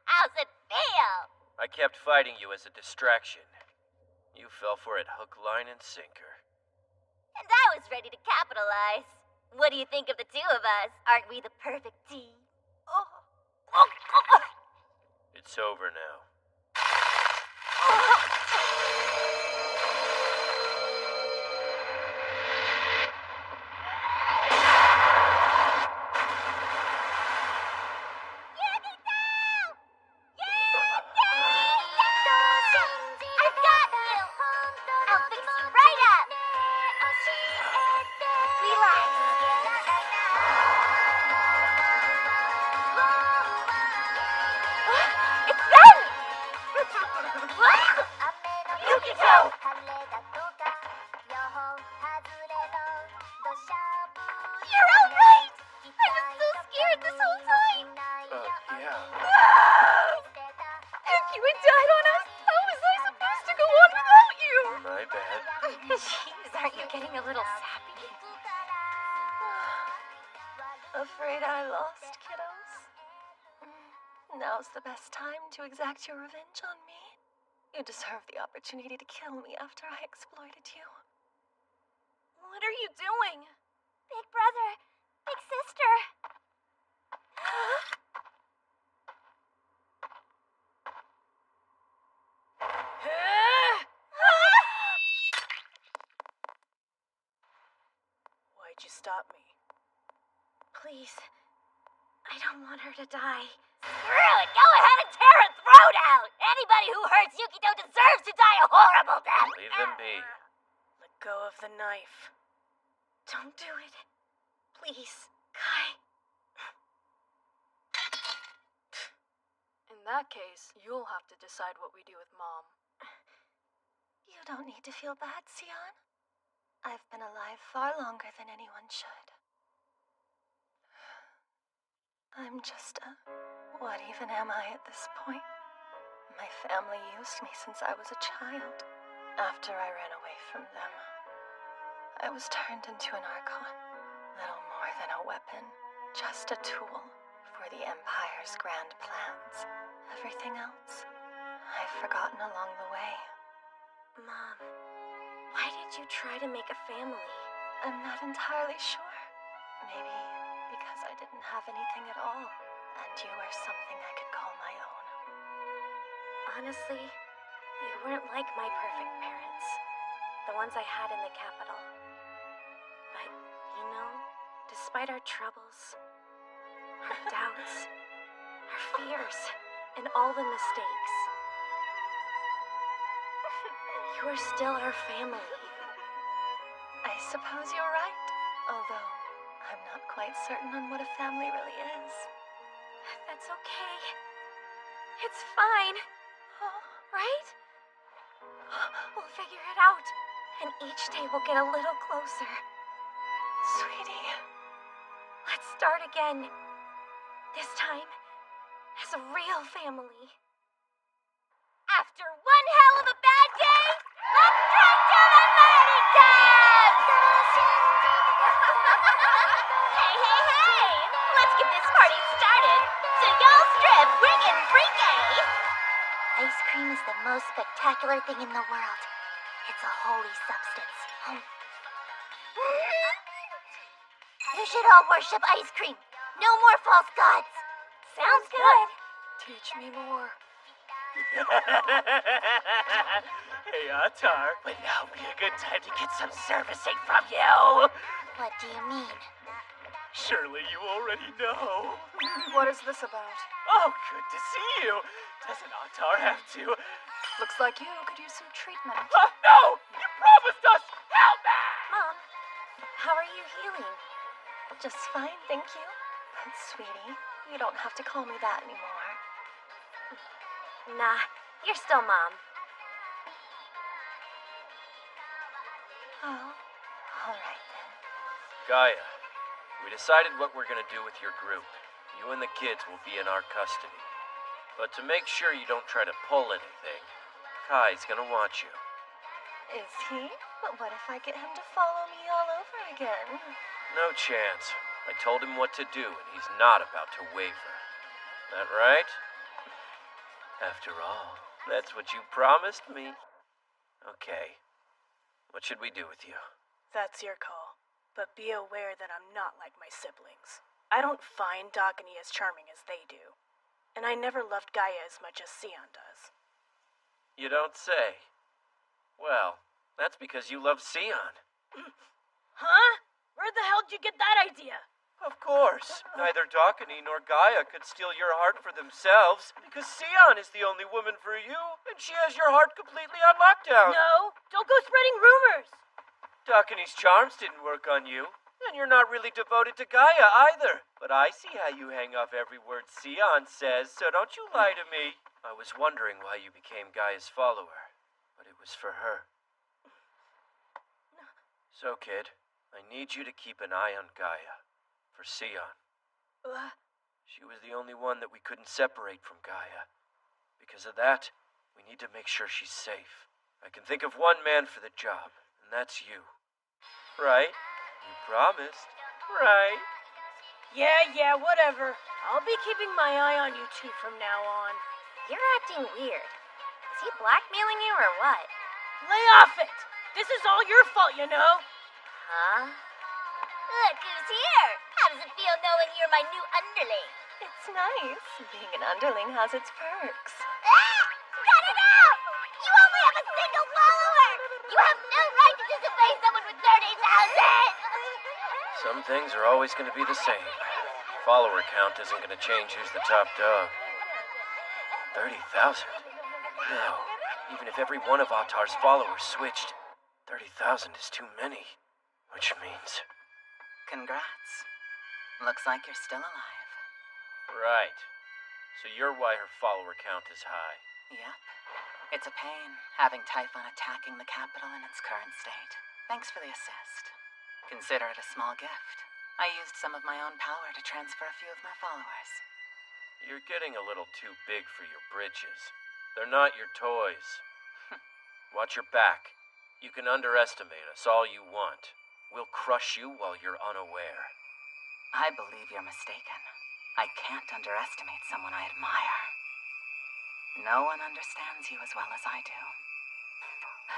How's it feel? I kept fighting you as a distraction. You fell for it hook, line, and sinker. And I was ready to capitalize. What do you think of the two of us? Aren't we the perfect team? It's over now. I've got you! I'll fix you right up! Relax. It's them! Yukito! You're alright! I was so scared this whole time! Yeah. If you had died on us, how was I supposed to go on without you? My bad. Jeez, aren't you getting a little sappy? Afraid I lost, kiddos? Now's the best time to exact your revenge on me. You deserve the opportunity to kill me after I exploited you. What are you doing? Big brother, big sister. Why'd you stop me? Please, I don't want her to die. Screw it! Go ahead and tear her throat out! Anybody who hurts Yukito deserves to die a horrible death! Leave them be. Let go of the knife. Don't do it. Please, Kai. In that case, you'll have to decide what we do with Mom. You don't need to feel bad, Sion. I've been alive far longer than anyone should. I'm just a... What even am I at this point? My family used me since I was a child. After I ran away from them, I was turned into an Archon. Little more than a weapon, just a tool for the Empire's grand plans. Everything else, I've forgotten along the way. Mom, why did you try to make a family? I'm not entirely sure. Maybe because I didn't have anything at all, and you were something I could call my own. Honestly, you weren't like my perfect parents, the ones I had in the capital. But, despite our troubles, our doubts, our fears, and all the mistakes, you are still our family. I suppose you're right, although I'm not quite certain on what a family really is. That's okay. It's fine. Right? We'll figure it out, and each day we'll get a little closer. Sweetie. Let's start again. This time, as a real family. After one hell of a bad day, let's drink to the party time! Hey! Let's get this party started. So y'all strip, bring in freaky! Ice cream is the most spectacular thing in the world. It's a holy substance. You should all worship ice cream. No more false gods. Sounds good. Teach me more. Hey, Atar, would now be a good time to get some servicing from you? What do you mean? Surely you already know. What is this about? Oh, good to see you. Doesn't Atar have to? Looks like you could use some treatment. Oh, no! You promised us! Help me! Mom, how are you healing? Just fine, thank you. Sweetie, you don't have to call me that anymore. Nah, you're still Mom. Oh, all right then. Gaia, we decided what we're gonna do with your group. You and the kids will be in our custody. But to make sure you don't try to pull anything, Kai's gonna watch you. Is he? But what if I get him to follow me all over again? No chance. I told him what to do, and he's not about to waver. That right? After all, that's what you promised me. Okay. What should we do with you? That's your call. But be aware that I'm not like my siblings. I don't find Dakini as charming as they do. And I never loved Gaia as much as Sion does. You don't say. Well, that's because you love Sion. Huh? Where the hell did you get that idea? Of course. Neither Dakini nor Gaia could steal your heart for themselves, because Sion is the only woman for you, and she has your heart completely on lockdown. No, don't go spreading rumors. Dakini's charms didn't work on you, and you're not really devoted to Gaia either. But I see how you hang off every word Sion says, so don't you lie to me. I was wondering why you became Gaia's follower, but it was for her. So, kid, I need you to keep an eye on Gaia. For Sion. She was the only one that we couldn't separate from Gaia. Because of that, we need to make sure she's safe. I can think of one man for the job, and that's you. Right? You promised. Right? Yeah, whatever. I'll be keeping my eye on you two from now on. You're acting weird. Is he blackmailing you or what? Lay off it! This is all your fault, you know? Huh? Look who's here! How does it feel knowing you're my new underling? It's nice. Being an underling has its perks. Cut it out! You only have a single follower! You have no right to disobey someone with 30,000! Some things are always going to be the same. Follower count isn't going to change who's the top dog. 30,000? No. Even if every one of Atar's followers switched, 30,000 is too many. Which means... Congrats. Looks like you're still alive. Right. So you're why her follower count is high. Yep. It's a pain having Typhon attacking the capital in its current state. Thanks for the assist. Consider it a small gift. I used some of my own power to transfer a few of my followers. You're getting a little too big for your britches. They're not your toys. Watch your back. You can underestimate us all you want. We'll crush you while you're unaware. I believe you're mistaken. I can't underestimate someone I admire. No one understands you as well as I do.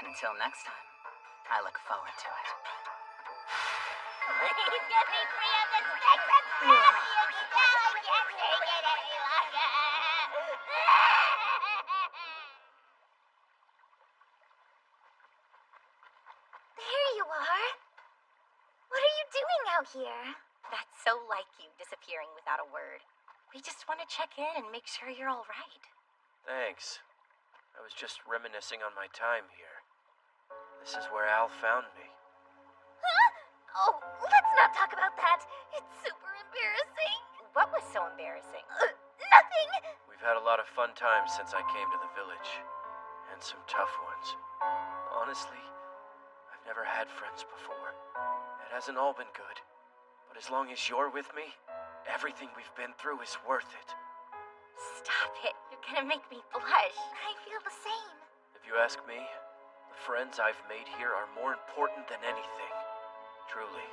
Until next time, I look forward to it. Please get me free of this thing that's grabbing you! Now I can't take it any longer! out here. That's so like you, disappearing without a word. We just want to check in and make sure you're all right. Thanks. I was just reminiscing on my time here. This is where Al found me. Huh? Oh, let's not talk about that. It's super embarrassing. What was so embarrassing? Nothing. We've had a lot of fun times since I came to the village. And some tough ones. Honestly, I've never had friends before. It hasn't all been good. But as long as you're with me, everything we've been through is worth it. Stop it. You're gonna make me blush. I feel the same. If you ask me, the friends I've made here are more important than anything. Truly,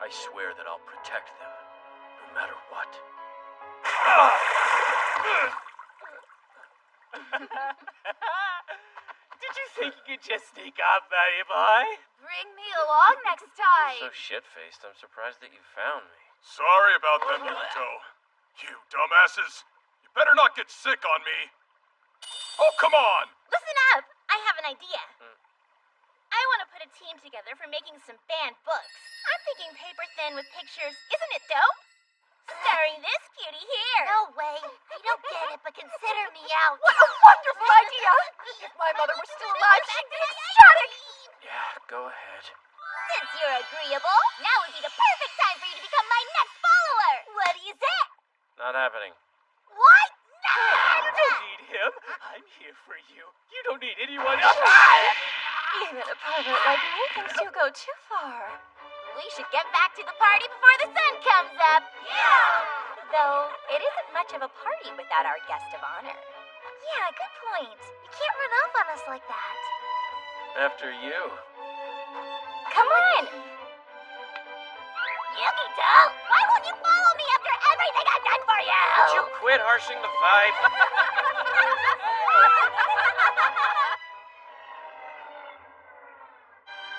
I swear that I'll protect them, no matter what. Did you think you could just sneak up, Matty Boy? Bring me along next time. So shit-faced, I'm surprised that you found me. Sorry about that, Yukito. You dumbasses. You better not get sick on me. Oh, come on! Listen up! I have an idea. I want to put a team together for making some banned books. I'm thinking paper thin with pictures. Isn't it dope? Starring this cutie here. No way. I don't get it, but consider me out. What a wonderful idea! If my mother were still alive, she'd be ecstatic! Yeah, go ahead. Since you're agreeable, now would be the perfect time for you to become my next follower. What do you say? Not happening. What? No! You don't need him. I'm here for you. You don't need anyone else. Even a pervert like me thinks you go too far. We should get back to the party before the sun comes up. Yeah! Though, it isn't much of a party without our guest of honor. Yeah, good point. You can't run off on us like that. After you. Come on! Yukito, why won't you follow me after everything I've done for you? Would you quit harshing the vibe?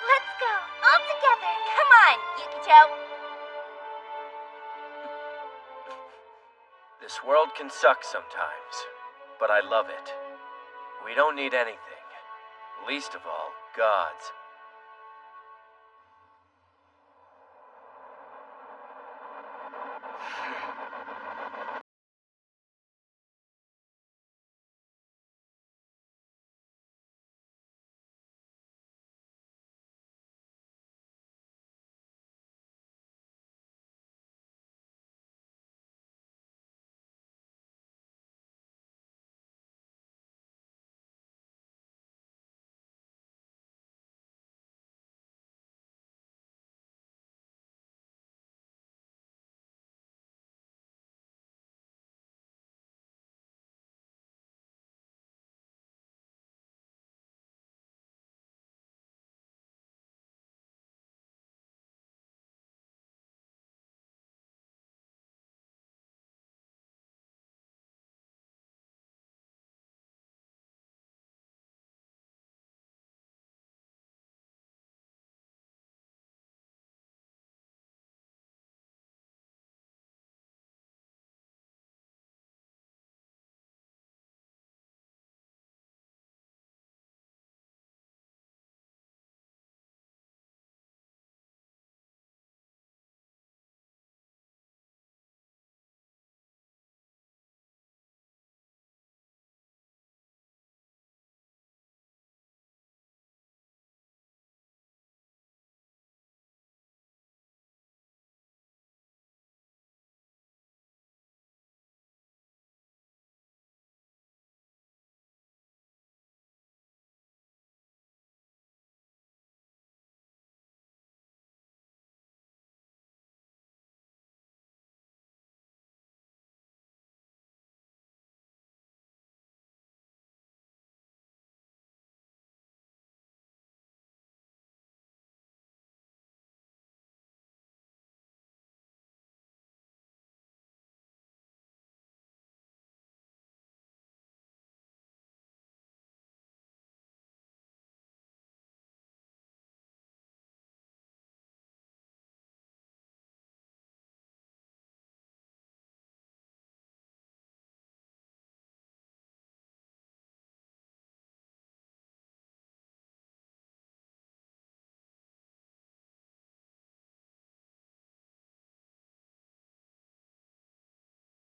Let's go, all together. Come on, Yukito. This world can suck sometimes, but I love it. We don't need anything. Least of all, gods.